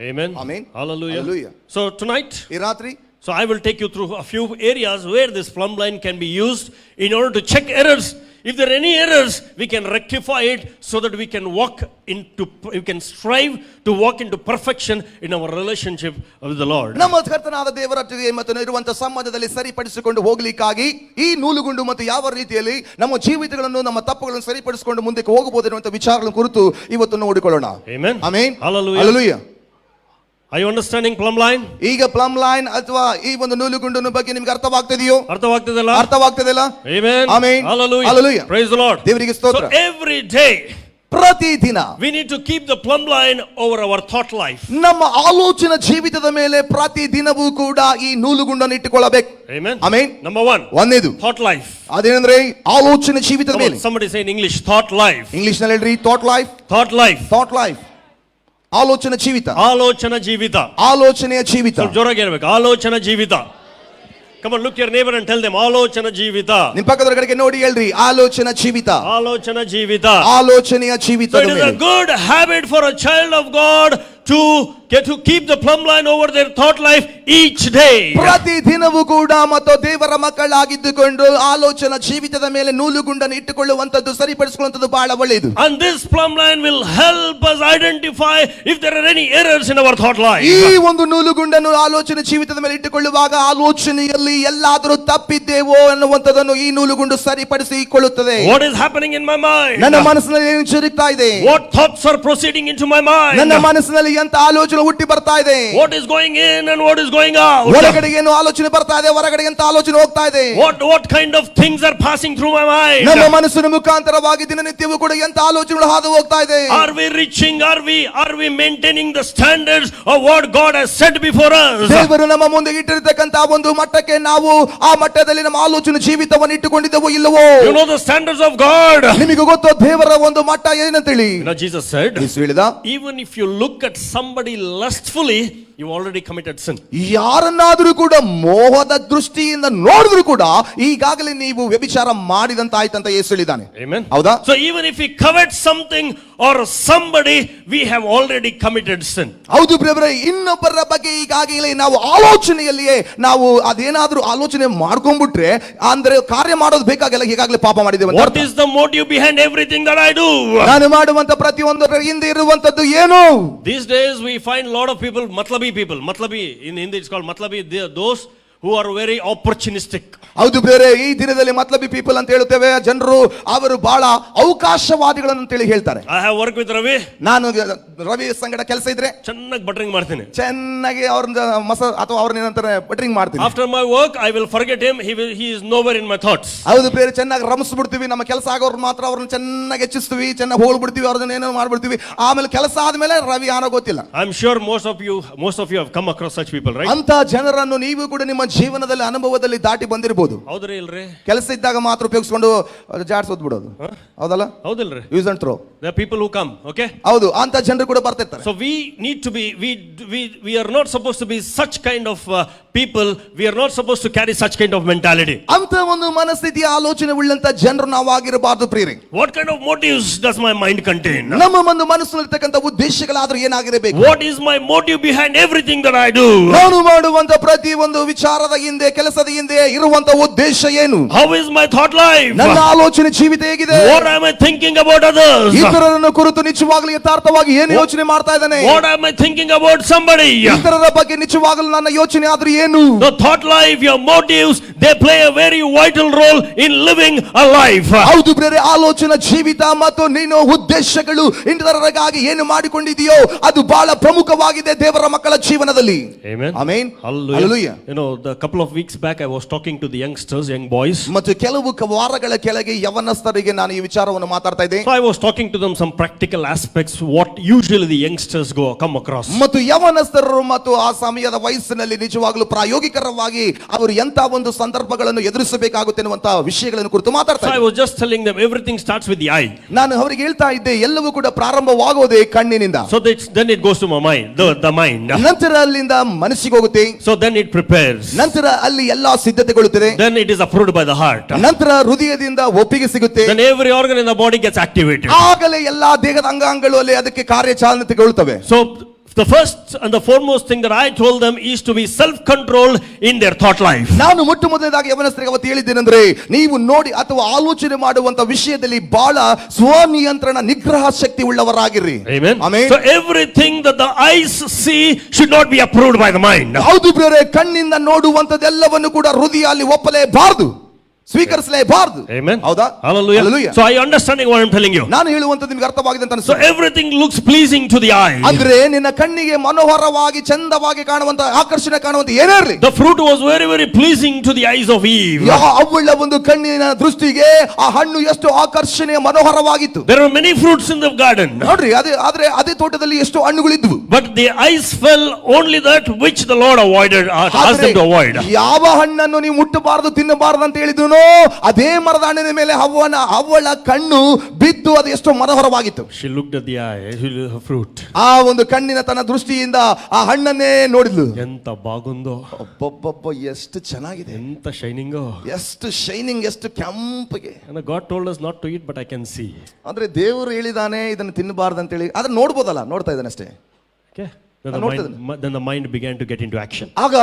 Amen. Amen. Hallelujah. Hallelujah. So tonight, ಈ ರಾತ್ರಿ so I will take you through a few areas where this plumb line can be used in order to check errors. If there are any errors, we can rectify it so that we can strive to walk into perfection in our relationship with the Lord. ನಮ್ಮ ಕರ್ತನಾದ ದೇವರೊಟ್ಟಿಗೆ ಮತ್ತು ಇರುವಂತಹ ಸಂಬಂಧದಲ್ಲಿ ಸರಿಪಡಿಸಿಕೊಂಡು ಹೋಗಲಿಕ್ಕಾಗಿ ಈ ನೂಲುಗುಂಡು ಮತ್ತು ಯಾವ ರೀತಿಯಲ್ಲಿ ನಮ್ಮ ಜೀವಿತಗಳನ್ನು ನಮ್ಮ ತಪ್ಪುಗಳನ್ನು ಸರಿಪಡಿಸಿಕೊಂಡು ಮುಂದಕ್ಕೆ ಹೋಗಬಹುದು ಎನ್ನುವಂತ ವಿಚಾರಗಳನ್ನು ಕುರಿತು ಇವತ್ತು ನೋಡಿಕೊಳ್ಳೋಣ. Amen. Amen. Hallelujah. Hallelujah. Are you understanding plumb line? ಈಗ ಪ್ಲಮ್ ಲೈನ್ ಅಥವಾ ಈ ಒಂದು ನೂಲುಗುಂಡಿನ ಬಗ್ಗೆ ನಿಮಗೆ ಅರ್ಥವಾಗ್ತಿದೆಯೋ? ಅರ್ಥವಾಗ್ತದಲ್ಲ? Amen. Amen. Hallelujah. Hallelujah. Praise the Lord. ದೇವರಿಗೆ ಸ್ತೋತ್ರ. So every day, ಪ್ರತಿದಿನ we need to keep the plumb line over our thought life. ನಮ್ಮ ಆಲೋಚನಾ ಜೀವಿತದ ಮೇಲೆ ಪ್ರತಿದಿನವೂ ಕೂಡ ಈ ನೂಲುಗುಂಡನ್ನು ಇಟ್ಟುಕೊಳ್ಳಬೇಕು. Amen. Amen. Number 1, ಒಂದೇದು thought life. ಅದೇನೆಂದ್ರೆ ಆಲೋಚನಾ ಜೀವಿತದ ಮೇಲೆ. Somebody say in English, thought life. English ನಲ್ಲಿ ಹೇಳ್ರಿ, thought life. Thought life. Thought life. ಆಲೋಚನಾ ಜೀವಿತ. ಆಲೋಚನಾ ಜೀವಿತ. ಆಲೋಚನೆಯ ಜೀವಿತ. ಸ್ವಲ್ಪ ಜೋರಾಗಿ ಹೇಳ್ಬೇಕು, ಆಲೋಚನಾ ಜೀವಿತ. Come on, look your neighbor and tell them, ಆಲೋಚನಾ ಜೀವಿತ. ನಿಮ್ಮ ಪಕ್ಕದವರ ಕಡೆಗೆ ನೋಡಿ ಹೇಳ್ರಿ, ಆಲೋಚನಾ ಜೀವಿತ. ಆಲೋಚನಾ ಜೀವಿತ. ಆಲೋಚನೆಯ ಜೀವಿತ. So it is a good habit for a child of God to keep the plumb line over their thought life each day. ಪ್ರತಿ ದಿನವೂ ಕೂಡ ಮತ್ತು ದೇವರ ಮಕ್ಕಳಾಗಿದ್ದುಕೊಂಡು ಆಲೋಚನಾ ಜೀವಿತದ ಮೇಲೆ ನೂಲುಗುಂಡನ್ನು ಇಟ್ಟುಕೊಳ್ಳುವಂತದ್ದು ಸರಿಪಡಿಸಿಕೊಳ್ಳುವಂತದ್ದು ಬಹಳ ಒಳ್ಳೆಯದು. And this plumb line will help us identify if there are any errors in our thought life. ಈ ಒಂದು ನೂಲುಗುಂಡನ್ನು ಆಲೋಚನಾ ಜೀವಿತದ ಮೇಲೆ ಇಟ್ಟುಕೊಳ್ಳುವಾಗ ಆಲೋಚನೆಯಲ್ಲಿ ಎಲ್ಲಾದರೂ ತಪ್ಪಿದ್ದೇವೋ ಅನ್ನುವಂಥದ್ದನ್ನು ಈ ನೂಲುಗುಂಡು ಸರಿಪಡಿಸಿಕೊಳ್ಳುತ್ತದೆ. What is happening in my mind? ನನ್ನ ಮನಸ್ಸಿನಲ್ಲಿ ಏನು ಜರುಗ್ತಾ ಇದೆ? What thoughts are proceeding into my mind? ನನ್ನ ಮನಸ್ಸಿನಲ್ಲಿ ಎಂತ ಆಲೋಚನೆ ಹುಟ್ಟಿ ಬರ್ತಾ ಇದೆ. What is going in and what is going out? ಒಳಗಡೆ ಏನು ಆಲೋಚನೆ ಬರ್ತಾ ಇದೆ, ಹೊರಗಡೆ ಎಂತ ಆಲೋಚನೆ ಹೋಗ್ತಾ ಇದೆ. What kind of things are passing through my mind? ನಮ್ಮ ಮನಸ್ಸಿನ ಮುಖಾಂತರವಾಗಿ ದಿನನಿತ್ಯವೂ ಕೂಡ ಎಂತ ಆಲೋಚನೆಗಳು ಹಾದು ಹೋಗ್ತಾ ಇದೆ. Are we reaching? Are we maintaining the standards of what God has set before us? ದೇವರು ನಮ್ಮ ಮುಂದೆ ಇಟ್ಟಿರತಕ್ಕಂತ ಒಂದು ಮಟ್ಟಕ್ಕೆ ನಾವು ಆ ಮಟ್ಟದಲ್ಲಿ ನಮ್ಮ ಆಲೋಚನೆ ಜೀವಿತವನ್ನು ಇಟ್ಟುಕೊಂಡಿದ್ದೆವೋ ಇಲ್ಲವೋ? You know the standards of God. ನಿಮಗೆ ಗೊತ್ತು ದೇವರ ಒಂದು ಮಟ್ಟ ಏನಂತೇಳಿ? You know, Jesus said, ಯೇಸು ಹೇಳಿದ, even if you look at somebody lustfully, you already committed sin. ಯಾರನ್ನಾದರೂ ಕೂಡ ಮೋಹದ ದೃಷ್ಟಿಯಿಂದ ನೋಡಿದ್ರು ಕೂಡ ಈಗಾಗಲೇ ನೀವು ವ್ಯಭಿಚಾರ ಮಾಡಿದಂತ ಆಯ್ತಂತ ಯೇಸು ಹೇಳಿದ್ದಾನೆ. Amen. ಹೌದಾ? So even if we covet something or somebody, we have already committed sin. ಹೌದು ಬ್ರದರ್, ಇನ್ನೊಬ್ಬರ ಬಗ್ಗೆ ಈಗಾಗಲೇ ನಾವು ಆಲೋಚನೆಯಲ್ಲಿಯೇ ನಾವು ಅದೇನಾದ್ರೂ ಆಲೋಚನೆ ಮಾಡ್ಕೊಂಡ್ಬಿಟ್ರೆ ಅಂದ್ರೆ ಕಾರ್ಯ ಮಾಡೋದು ಬೇಕಾಗಿಲ್ಲ, ಈಗಾಗಲೇ ಪಾಪ ಮಾಡಿದ್ದೇವೆ. What is the motive behind everything that I do? ನಾನು ಮಾಡುವಂತ ಪ್ರತಿಯೊಂದರ ಹಿಂದೆ ಇರುವಂತದ್ದು ಏನು? These days we find a lot of people, matlabi people. Matlabi, in Hindi it's called matlabi. They are those who are very opportunistic. ಹೌದು ಬೇರೆ, ಈ ದಿನದಲ್ಲಿ ಮತ್ಲಬಿ ಪೀಪಲ್ ಅಂತ ಹೇಳುತ್ತೇವೆ ಜನರು, ಅವರು ಬಹಳ ಅವಕಾಶವಾದಿಗಳನ್ನು ಅಂತೇಳಿ ಹೇಳ್ತಾರೆ. I have worked with Ravi. ನಾನು ರವಿ ಸಂಗಡ ಕೆಲಸ ಇದ್ರೆ ಚೆನ್ನಾಗಿ ಬಟರಿಂಗ್ ಮಾಡ್ತೀನಿ, ಚೆನ್ನಾಗಿ ಅವ್ರನ್ನ ಅಥವಾ ಅವ್ರನ್ನ ಏನಂತಾರೆ ಬಟರಿಂಗ್ ಮಾಡ್ತೀನಿ. After my work I will forget him. He is nowhere in my thoughts. ಹೌದು ಬೇರೆ, ಚೆನ್ನಾಗಿ ರಮಿಸ್ಬಿಡ್ತೀವಿ, ನಮ್ಮ ಕೆಲಸ ಆಗೋರು ಮಾತ್ರ ಅವ್ರನ್ನ ಚೆನ್ನಾಗಿ ಹೆಚ್ಚಿಸ್ತೀವಿ, ಚೆನ್ನಾಗಿ ಹೋಗ್ಬಿಡ್ತೀವಿ, ಅವ್ರನ್ನ ಏನೋ ಮಾಡ್ಬಿಡ್ತೀವಿ. ಆಮೇಲೆ ಕೆಲಸ ಆದ್ಮೇಲೆ ರವಿ ಯಾರೋ ಗೊತ್ತಿಲ್ಲ. I am sure most of you have come across such people, right? ಅಂತ ಜನರನ್ನು ನೀವು ಕೂಡ ನಿಮ್ಮ ಜೀವನದಲ್ಲಿ ಅನುಭವದಲ್ಲಿ ದಾಟಿ ಬಂದಿರಬಹುದು. ಹೌದ್ರಿ ಇಲ್ರಿ? ಕೆಲಸ ಇದ್ದಾಗ ಮಾತ್ರ ಉಪಯೋಗಿಸ್ಕೊಂಡು ಜಾಡ್ಸೋದ್ ಬಿಡೋದು, ಹೌದಲ್ಲ? ಹೌದಿಲ್ರಿ? Use and throw. There are people who come, okay? ಹೌದು, ಅಂತ ಜನರು ಕೂಡ ಬರ್ತಿರ್ತಾರೆ. So we need to be, we are not supposed to be such kind of people. We are not supposed to carry such kind of mentality. ಅಂತ ಒಂದು ಮನಸ್ಥಿತಿಯ ಆಲೋಚನೆ ಉಳ್ಳಂತ ಜನರು ನಾವು ಆಗಿರಬಾರದು ಪ್ರಿಯರೇ. What kind of motives does my mind contain? ನಮ್ಮ ಒಂದು ಮನಸ್ಸಿನಲ್ಲಿರ್ತಕ್ಕಂಥ ಉದ್ದೇಶಗಳಾದ್ರೂ ಏನಾಗಿರಬೇಕು? What is my motive behind everything that I do? ನಾನು ಮಾಡುವಂತ ಪ್ರತಿ ಒಂದು ವಿಚಾರದ ಹಿಂದೆ, ಕೆಲಸದ ಹಿಂದೆ ಇರುವಂತ ಉದ್ದೇಶ ಏನು? How is my thought life? ನನ್ನ ಆಲೋಚನೆ ಜೀವಿತ ಹೇಗಿದೆ? What am I thinking about others? ಇತರರನ್ನು ಕುರಿತು ನಿಜವಾಗಲೂ ಯಥಾರ್ಥವಾಗಿ ಏನು ಯೋಚನೆ ಮಾಡ್ತಾ ಇದ್ದಾನೆ? What am I thinking about somebody? ಇತರರ ಬಗ್ಗೆ ನಿಜವಾಗಲೂ ನನ್ನ ಯೋಚನೆ ಆದ್ರೂ ಏನು? The thought life, your motives, they play a very vital role in living a life. ಹೌದು ಬ್ರದರ್, ಆಲೋಚನಾ ಜೀವಿತ ಮತ್ತು ನೀನು ಉದ್ದೇಶಗಳು ಇತರರಿಗಾಗಿ ಏನು ಮಾಡಿಕೊಂಡಿದೆಯೋ ಅದು ಬಹಳ ಪ್ರಮುಖವಾಗಿದೆ ದೇವರ ಮಕ್ಕಳ ಜೀವನದಲ್ಲಿ. Amen. Amen. Hallelujah. You know, a couple of weeks back I was talking to the youngsters, young boys. ಮತ್ತು ಕೆಲವು ವಾರಗಳ ಕೆಳಗೆ ಯವನಸ್ಥರಿಗೆ ನಾನು ಈ ವಿಚಾರವನ್ನು ಮಾತಾಡ್ತಾ ಇದ್ದೆ. So I was talking to them some practical aspects what usually the youngsters come across. ಮತ್ತು ಯವನಸ್ಥರು ಮತ್ತು ಆ ಸಮಯದ ವಯಸ್ಸಿನಲ್ಲಿ ನಿಜವಾಗಲೂ ಪ್ರಾಯೋಗಿಕವಾಗಿ ಅವರು ಎಂತ ಒಂದು ಸಂದರ್ಭಗಳನ್ನು ಎದುರಿಸಬೇಕಾಗುತ್ತೆ ಅನ್ನುವಂತ ವಿಷಯಗಳನ್ನು ಕುರಿತು ಮಾತಾಡ್ತಾ So ಇದ್ದೆ. I was just telling them everything starts with the eye. ನಾನು ಅವರಿಗೆ ಹೇಳ್ತಾ ಇದ್ದೆ ಎಲ್ಲವೂ ಕೂಡ ಪ್ರಾರಂಭವಾಗೋದೇ ಕಣ್ಣಿನಿಂದ. So then it goes to my mind, the mind. ನಂತರ ಅಲ್ಲಿಂದ ಮನಸ್ಸಿಗೆ ಹೋಗುತ್ತೆ. So then it prepares. ನಂತರ ಅಲ್ಲಿ ಎಲ್ಲಾ ಸಿದ್ಧತೆಗೊಳ್ಳುತ್ತದೆ. Then it is approved by the heart. ನಂತರ ಹೃದಯದಿಂದ ಒಪ್ಪಿಗೆ ಸಿಗುತ್ತೆ. Then every organ in the body gets activated. ಆಗಲೇ ಎಲ್ಲಾ ದೇಹದ ಅಂಗಾಂಗಗಳು ಅಲ್ಲಿ ಅದಕ್ಕೆ ಕಾರ್ಯಚಾಲನೆಗೊಳ್ಳುತ್ತವೆ. So the first and the foremost thing that I told them is to be self-controlled in their thought life. ನಾನು ಮೊದಲನೇದಾಗಿ ಯವನಸ್ಥರಿಗೆ ಅವತ್ತು ಹೇಳಿದ್ದೇನೆಂದ್ರೆ, ನೀವು ನೋಡಿ ಅಥವಾ ಆಲೋಚನೆ ಮಾಡುವಂತ ವಿಷಯದಲ್ಲಿ ಬಹಳ ಸ್ವನಿಯಂತ್ರಣ ನಿಗ್ರಹ ಶಕ್ತಿ ಉಳ್ಳವರಾಗಿರಿ. Amen. Amen. So everything that the eyes see should not be approved by the mind. ಹೌದು ಬ್ರದರ್, ಕಣ್ಣಿಂದ ನೋಡುವಂತದೆಲ್ಲವನ್ನು ಕೂಡ ಹೃದಯ ಅಲ್ಲಿ ಒಪ್ಪಲೇಬಾರದು, ಸ್ವೀಕರಿಸಲೇಬಾರದು. Amen. ಹೌದಾ? Hallelujah. Hallelujah. So are you understanding what I'm telling you? ನಾನು ಹೇಳುವಂತದ್ದು ನಿಮಗೆ ಅರ್ಥವಾಗಿದೆ ಅಂತ So ಅನಿಸುತ್ತೆ. everything looks pleasing to the eye. ಅಂದ್ರೆ ನಿನ್ನ ಕಣ್ಣಿಗೆ ಮನೋಹರವಾಗಿ ಚಂದವಾಗಿ ಕಾಣುವಂತ ಆಕರ್ಷಣೆ ಕಾಣುವಂತ ಏನೇ ಇರಲಿ, The fruit was very, very pleasing to the eyes of Eve. ಅವಳ ಒಂದು ಕಣ್ಣಿನ ದೃಷ್ಟಿಗೆ ಆ ಹಣ್ಣು ಎಷ್ಟು ಆಕರ್ಷಣೀಯ ಮನೋಹರವಾಗಿತ್ತು. There were many fruits in the garden. ನೋಡ್ರಿ, ಅದೇ ತೋಟದಲ್ಲಿ ಎಷ್ಟು ಹಣ್ಣುಗಳಿದ್ವು. But the eyes fell only that which the Lord avoided, asked them to avoid. ಯಾವ ಹಣ್ಣನ್ನು ನೀವು ಮುಟ್ಟಬಾರದು ತಿನ್ನಬಾರದು ಅಂತ ಹೇಳಿದ್ರು ಅದೇ ಮರದ ಹಣ್ಣಿನ ಮೇಲೆ ಅವಳ ಕಣ್ಣು ಬಿದ್ದು ಅದು ಎಷ್ಟು ಮನೋಹರವಾಗಿತ್ತು. She looked at the eye, her fruit. ಆ ಒಂದು ಕಣ್ಣಿನ ತನ್ನ ದೃಷ್ಟಿಯಿಂದ ಆ ಹಣ್ಣನ್ನೇ ನೋಡಿದ್ಲು. ಎಂತ ಬಾಗುಂದೋ, ಒಬ್ಬೊಬ್ಬ ಎಷ್ಟು ಚೆನ್ನಾಗಿದೆ, ಎಂತ ಶೈನಿಂಗೋ, ಎಷ್ಟು ಶೈನಿಂಗ್, ಎಷ್ಟು ಕೆಂಪಗೆ. And God told us not to eat, but I can see. ಅಂದ್ರೆ ದೇವರು ಹೇಳಿದಾನೆ ಇದನ್ನು ತಿನ್ನಬಾರ್ದು ಅಂತ ಹೇಳಿ, ಆದ್ರೆ ನೋಡ್ಬೋದಲ್ಲ, ನೋಡ್ತಾ ಇದ್ದಾನೆ ಅಷ್ಟೇ. Okay. Then the mind began to get into action. ಆಗ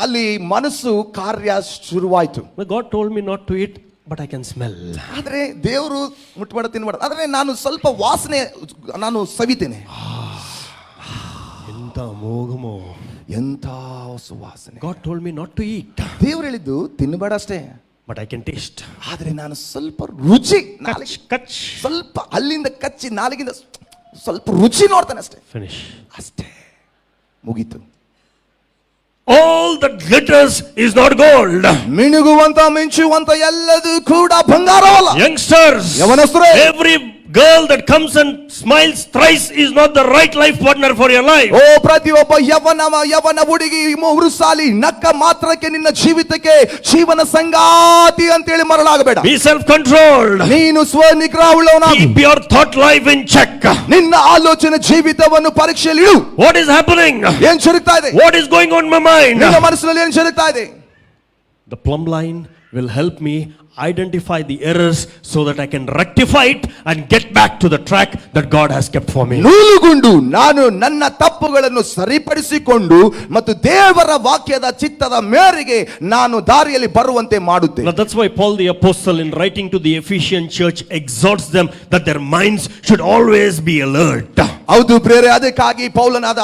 ಅಲ್ಲಿ ಮನಸ್ಸು ಕಾರ್ಯ ಶುರುವಾಯಿತು. God told me not to eat, but I can smell. ಆದ್ರೆ ದೇವರು ಮುಟ್ಬೇಡ ತಿನ್ಬೇಡ, ಆದ್ರೆ ನಾನು ಸ್ವಲ್ಪ ವಾಸನೆ ನಾನು ಸವಿತೇನೆ. ಎಂತ ಮೋಗಮೋ, ಎಂತ ಸುವಾಸನೆ. God told me not to eat. ದೇವರು ಹೇಳಿದ್ದು ತಿನ್ನಬೇಡ ಅಷ್ಟೇ, but I can taste. ಆದ್ರೆ ನಾನು ಸ್ವಲ್ಪ ರುಚಿ, ಕಚ್ ಸ್ವಲ್ಪ ಅಲ್ಲಿಂದ ಕಚ್ಚಿ ನಾಲಿಗಿಂದ ಸ್ವಲ್ಪ ರುಚಿ ನೋಡ್ತಾನೆ ಅಷ್ಟೇ. Finish. ಅಷ್ಟೇ. ಮುಗೀತು. All that glitters is not gold. ಮಿನುಗುವಂತ ಮಿಂಚುವಂತ ಎಲ್ಲದೂ ಕೂಡ ಬಂಗಾರವಲ್ಲ. Youngsters, ಯವನಸ್ಥರೇ, every girl that comes and smiles thrice is not the right life partner for your life. ಓ ಪ್ರತಿಯೊಬ್ಬ ಯವನ ಹುಡುಗಿ ಮೂರು ಸಾಲಿ ನಕ್ಕ ಮಾತ್ರಕ್ಕೆ ನಿನ್ನ ಜೀವಿತಕ್ಕೆ ಜೀವನ ಸಂಗಾತಿ ಅಂತೇಳಿ ಮರಳಾಗಬೇಡ. Be self-controlled. ನೀನು ಸ್ವನಿಗ್ರಹವುಳ್ಳವನಾಗು. Keep your thought life in check. ನಿನ್ನ ಆಲೋಚನೆ ಜೀವಿತವನ್ನು ಪರೀಕ್ಷೆಯಲ್ಲಿ ಇಡು. What is happening? ಏನ್ ಜರುಗ್ತಾ ಇದೆ? What is going on in my mind? ನಿನ್ನ ಮನಸ್ಸಿನಲ್ಲಿ ಏನ್ ಜರುಗ್ತಾ ಇದೆ? The plumb line will help me identify the errors so that I can rectify it and get back to the track that God has kept for me. ನೂಲುಗುಂಡು ನಾನು ನನ್ನ ತಪ್ಪುಗಳನ್ನು ಸರಿಪಡಿಸಿಕೊಂಡು ಮತ್ತು ದೇವರ ವಾಕ್ಯದ ಚಿತ್ತದ ಮೇರೆಗೆ ನಾನು ದಾರಿಯಲ್ಲಿ ಬರುವಂತೆ ಮಾಡುತ್ತೇನೆ. Now that's why Paul the apostle in writing to the Ephesian church exhorts them that their minds should always be alert. ಹೌದು ಪ್ರಿಯರೇ, ಅದಕ್ಕಾಗಿ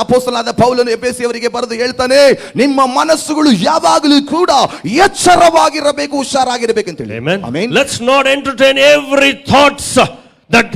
ಅಪೊಸ್ತಲನಾದ ಪೌಲನು ಎಫೆಸಿಯವರಿಗೆ ಬರೆದು ಹೇಳ್ತಾನೆ, ನಿಮ್ಮ ಮನಸ್ಸುಗಳು ಯಾವಾಗಲೂ ಕೂಡ ಎಚ್ಚರವಾಗಿರಬೇಕು, ಹುಷಾರಾಗಿರಬೇಕು ಅಂತ ಹೇಳಿ. Amen. Amen. Let's not entertain every thoughts that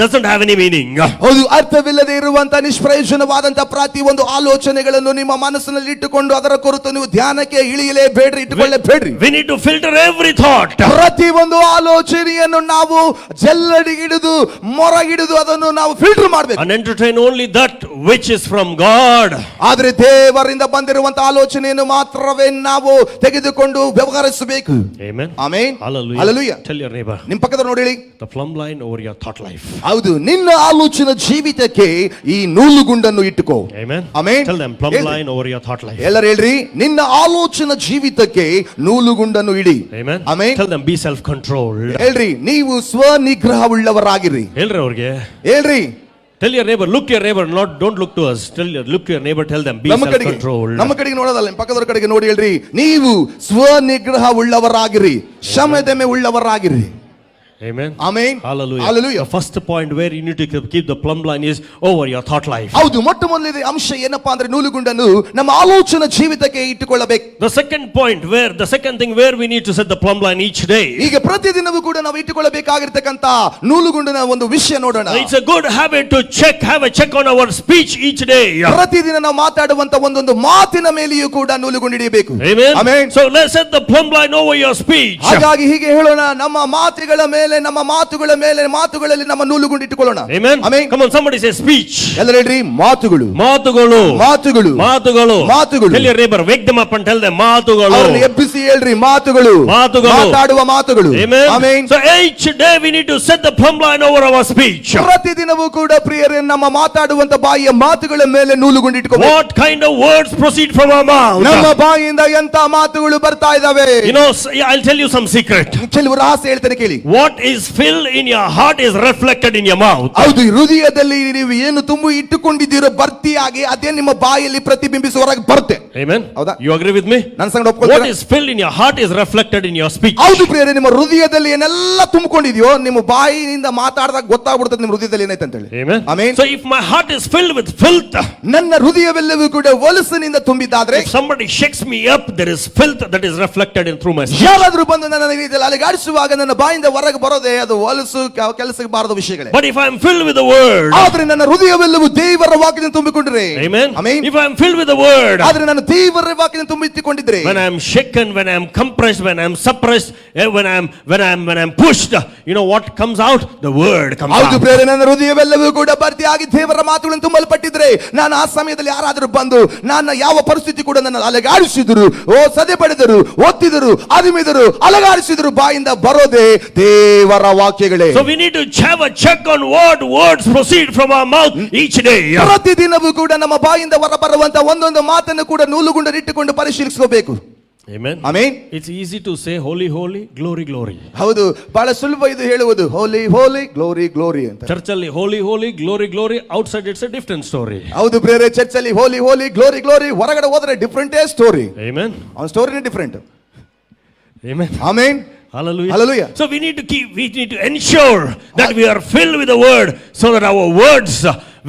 doesn't have any meaning. ಹೌದು, ಅರ್ಥವಿಲ್ಲದೆ ಇರುವಂತ ನಿಷ್ಪ್ರಯೋಜನವಾದಂತ ಪ್ರತಿ ಒಂದು ಆಲೋಚನೆಗಳನ್ನು ನಿಮ್ಮ ಮನಸ್ಸಿನಲ್ಲಿ ಇಟ್ಟುಕೊಂಡು ಅದರ ಕುರಿತು ನೀವು ಧ್ಯಾನಕ್ಕೆ ಇಳಿಯಲೇಬೇಡ್ರಿ, ಇಟ್ಟುಕೊಳ್ಳೇಬೇಡ್ರಿ. We need to filter every thought. ಪ್ರತಿ ಒಂದು ಆಲೋಚನೆಯನ್ನು ನಾವು ಜಲ್ಲಡಿಗಿಡಿದು ಮೊರಗಿಡಿದು ಅದನ್ನು ನಾವು ಫಿಲ್ಟರ್ ಮಾಡಬೇಕು. And entertain only that which is from God. ಆದ್ರೆ ದೇವರಿಂದ ಬಂದಿರುವಂತ ಆಲೋಚನೆಯನ್ನು ಮಾತ್ರವೇ ನಾವು ತೆಗೆದುಕೊಂಡು ವ್ಯವಹರಿಸಬೇಕು. Amen. Amen. Hallelujah. Hallelujah. Tell your neighbor. ನಿಮ್ಮ ಪಕ್ಕದವರು ನೋಡಿ ಹೇಳಿ, The plumb line over your thought life. ಹೌದು, ನಿನ್ನ ಆಲೋಚನೆ ಜೀವಿತಕ್ಕೆ ಈ ನೂಲುಗುಂಡನ್ನು ಇಟ್ಟುಕೋ. Amen. Amen. Tell them plumb line over your thought life. ಎಲ್ಲರೂ ಹೇಳ್ರಿ, ನಿನ್ನ ಆಲೋಚನೆ ಜೀವಿತಕ್ಕೆ ನೂಲುಗುಂಡನ್ನು ಇಡಿ. Amen. Amen. Tell them be self-controlled. ಹೇಳ್ರಿ, ನೀವು ಸ್ವನಿಗ್ರಹವುಳ್ಳವರಾಗಿರಿ. ಹೇಳ್ರಿ ಅವ್ರಿಗೆ. ಹೇಳ್ರಿ, Tell your neighbor, look your neighbor, don't look to us. Look to your neighbor, tell them be self-controlled. ನಮ್ಮ ಕಡೆಗೆ ನೋಡೋದಲ್ಲ, ನಿಮ್ಮ ಪಕ್ಕದವರ ಕಡೆಗೆ ನೋಡಿ ಹೇಳ್ರಿ, ನೀವು ಸ್ವನಿಗ್ರಹವುಳ್ಳವರಾಗಿರಿ, ಶಮದಮೆ ಉಳ್ಳವರಾಗಿರಿ. Amen. Amen. Hallelujah. Hallelujah. The first point where you need to keep the plumb line is over your thought life. ಹೌದು, ಮೊಟ್ಟ ಮೊದಲನೇ ಅಂಶ ಏನಪ್ಪಾ ಅಂದ್ರೆ ನೂಲುಗುಂಡನ್ನು ನಮ್ಮ ಆಲೋಚನಾ ಜೀವಿತಕ್ಕೆ ಇಟ್ಟುಕೊಳ್ಳಬೇಕು. The second thing where we need to set the plumb line each day. ಈಗ ಪ್ರತಿದಿನವೂ ಕೂಡ ನಾವು ಇಟ್ಟುಕೊಳ್ಳಬೇಕಾಗಿರತಕ್ಕಂತ ನೂಲುಗುಂಡನ ಒಂದು ವಿಷಯ ನೋಡೋಣ. It's a good habit to have a check on our speech each day. ಪ್ರತಿದಿನ ನಾವು ಮಾತಾಡುವಂತ ಒಂದೊಂದು ಮಾತಿನ ಮೇಲೆಯೂ ಕೂಡ ನೂಲುಗುಂಡು ಹಿಡಿಯಬೇಕು. Amen. Amen. So let's set the plumb line over your speech. ಹಾಗಾಗಿ ಹೀಗೆ ಹೇಳೋಣ, ನಮ್ಮ ಮಾತುಗಳಲ್ಲಿ ನಮ್ಮ ನೂಲುಗುಂಡು ಇಟ್ಟುಕೊಳ್ಳೋಣ. Amen. Amen. Come on, somebody say speech. ಎಲ್ಲರೂ ಹೇಳ್ರಿ, ಮಾತುಗಳು. Tell your neighbor, wake them up and tell them ಮಾತುಗಳು. ಅವರನ್ನು ಎಬ್ಬಿಸಿ ಹೇಳ್ರಿ, ಮಾತುಗಳು. ಮಾತಾಡುವ ಮಾತುಗಳು. Amen. Amen. So each day we need to set the plumb line over our speech. ಪ್ರತಿದಿನವೂ ಕೂಡ ಪ್ರಿಯರೇ, ನಮ್ಮ ಮಾತಾಡುವಂತ ಬಾಯಿಯ ಮಾತುಗಳ ಮೇಲೆ ನೂಲುಗುಂಡು ಇಟ್ಟುಕೊಳ್ಳಬೇಕು. What kind of words proceed from our mouth? ನಮ್ಮ ಬಾಯಿಯಿಂದ ಎಂತ ಮಾತುಗಳು ಬರ್ತಾ ಇದಾವೆ? You know, I'll tell you some secret. ಕೆಲವು ರಹಸ್ಯ ಹೇಳ್ತೇನೆ ಕೇಳಿ. What is filled in your heart is reflected in your mouth. ಹೌದು, ಹೃದಯದಲ್ಲಿ ನೀವು ಏನು ತುಂಬಿ ಇಟ್ಟುಕೊಂಡಿದ್ದೀರೋ ಭರ್ತಿಯಾಗಿ ಅದೇ ನಿಮ್ಮ ಬಾಯಲ್ಲಿ ಪ್ರತಿಬಿಂಬಿಸಿ ಹೊರಗೆ ಬರುತ್ತೆ. Amen. ಹೌದಾ? You agree with me? ನನ್ನ ಸಂಗಡ ಒಪ್ಕೊಳ್ತೀರಾ? What is filled in your heart is reflected in your speech. ಹೌದು ಪ್ರಿಯರೇ, ನಿಮ್ಮ ಹೃದಯದಲ್ಲಿ ಏನೆಲ್ಲ ತುಂಬಿಕೊಂಡಿದೆಯೋ ನಿಮ್ಮ ಬಾಯಿನಿಂದ ಮಾತಾಡಿದಾಗ ಗೊತ್ತಾಗ್ಬಿಡುತ್ತೆ ನಿಮ್ಮ ಹೃದಯದಲ್ಲಿ ಏನೈತೆ ಅಂತ ಹೇಳಿ. Amen. Amen. So if my heart is filled with filth, ನನ್ನ ಹೃದಯವೆಲ್ಲವೂ ಕೂಡ ಹೊಲಸಿನಿಂದ ತುಂಬಿದ್ದಾದ್ರೆ, if somebody shakes me up, there is filth that is reflected in through my speech. ಯಾರಾದ್ರೂ ಬಂದು ನನ್ನ ರೀತಿಯಲ್ಲಿ ಅಲೆಗಾಡಿಸುವಾಗ ನನ್ನ ಬಾಯಿಂದ ಹೊರಗೆ ಬರೋದೇ ಅದು ಹೊಲಸು ಕೆಲಸಕ್ಕೆ ಬಾರದ ವಿಷಯಗಳೇ. But if I am filled with the word, ಆದ್ರೆ ನನ್ನ ಹೃದಯವೆಲ್ಲವೂ ದೇವರ ವಾಕ್ಯದಿಂದ ತುಂಬಿಕೊಂಡ್ರೆ, Amen. Amen. If I am filled with the word, ಆದ್ರೆ ನಾನು ದೇವರ ವಾಕ್ಯದಿಂದ ತುಂಬಿಕೊಂಡಿದ್ರೆ, when I am shaken, when I am compressed, when I am suppressed, when I am pushed, you know what comes out? The word comes out. ಹೌದು ಪ್ರಿಯರೇ, ನನ್ನ ಹೃದಯವೆಲ್ಲವೂ ಕೂಡ ಭರ್ತಿಯಾಗಿ ದೇವರ ಮಾತುಗಳನ್ನು ತುಂಬಲ್ಪಟ್ಟಿದ್ರೆ, ನಾನು ಆ ಸಮಯದಲ್ಲಿ ಯಾರಾದರೂ ಬಂದು ನನ್ನ ಯಾವ ಪರಿಸ್ಥಿತಿ ಕೂಡ ನನ್ನ ಅಲೆಗಾಡಿಸಿದ್ರು, ಸದೆ ಪಡೆದರು, ಒತ್ತಿದರು, ಅದಿಮಿದರು, ಅಲೆಗಾಡಿಸಿದ್ರು, ಬಾಯಿಂದ ಬರೋದೇ ದೇವರ ವಾಕ್ಯಗಳೇ. So we need to have a check on what words proceed from our mouth each day. ಪ್ರತಿದಿನವೂ ಕೂಡ ನಮ್ಮ ಬಾಯಿಂದ ಹೊರಬರುವಂತ ಒಂದೊಂದು ಮಾತನ್ನು ಕೂಡ ನೂಲುಗುಂಡು ಇಟ್ಟುಕೊಂಡು ಪರಿಶೀಲಿಸಬೇಕು. Amen. Amen. It's easy to say holy, holy, glory, glory. ಹೌದು, ಬಹಳ ಸುಲಭ ಇದು ಹೇಳುವುದು, ಹೋಲಿ ಹೋಲಿ, ಗ್ಲೋರಿ ಗ್ಲೋರಿ ಅಂತ. ಚರ್ಚಲ್ಲಿ holy, holy, glory, glory, outside it's a different story. ಹೌದು ಪ್ರಿಯರೇ, ಚರ್ಚಲ್ಲಿ ಹೋಲಿ ಹೋಲಿ, ಗ್ಲೋರಿ ಗ್ಲೋರಿ, ಹೊರಗಡೆ ಹೋದ್ರೆ ಡಿಫರೆಂಟೇ ಸ್ಟೋರಿ. Amen. ಅವನ ಸ್ಟೋರಿನೇ different. Amen. Amen. Hallelujah. Hallelujah. So we need to ensure that we are filled with the word, so that our words,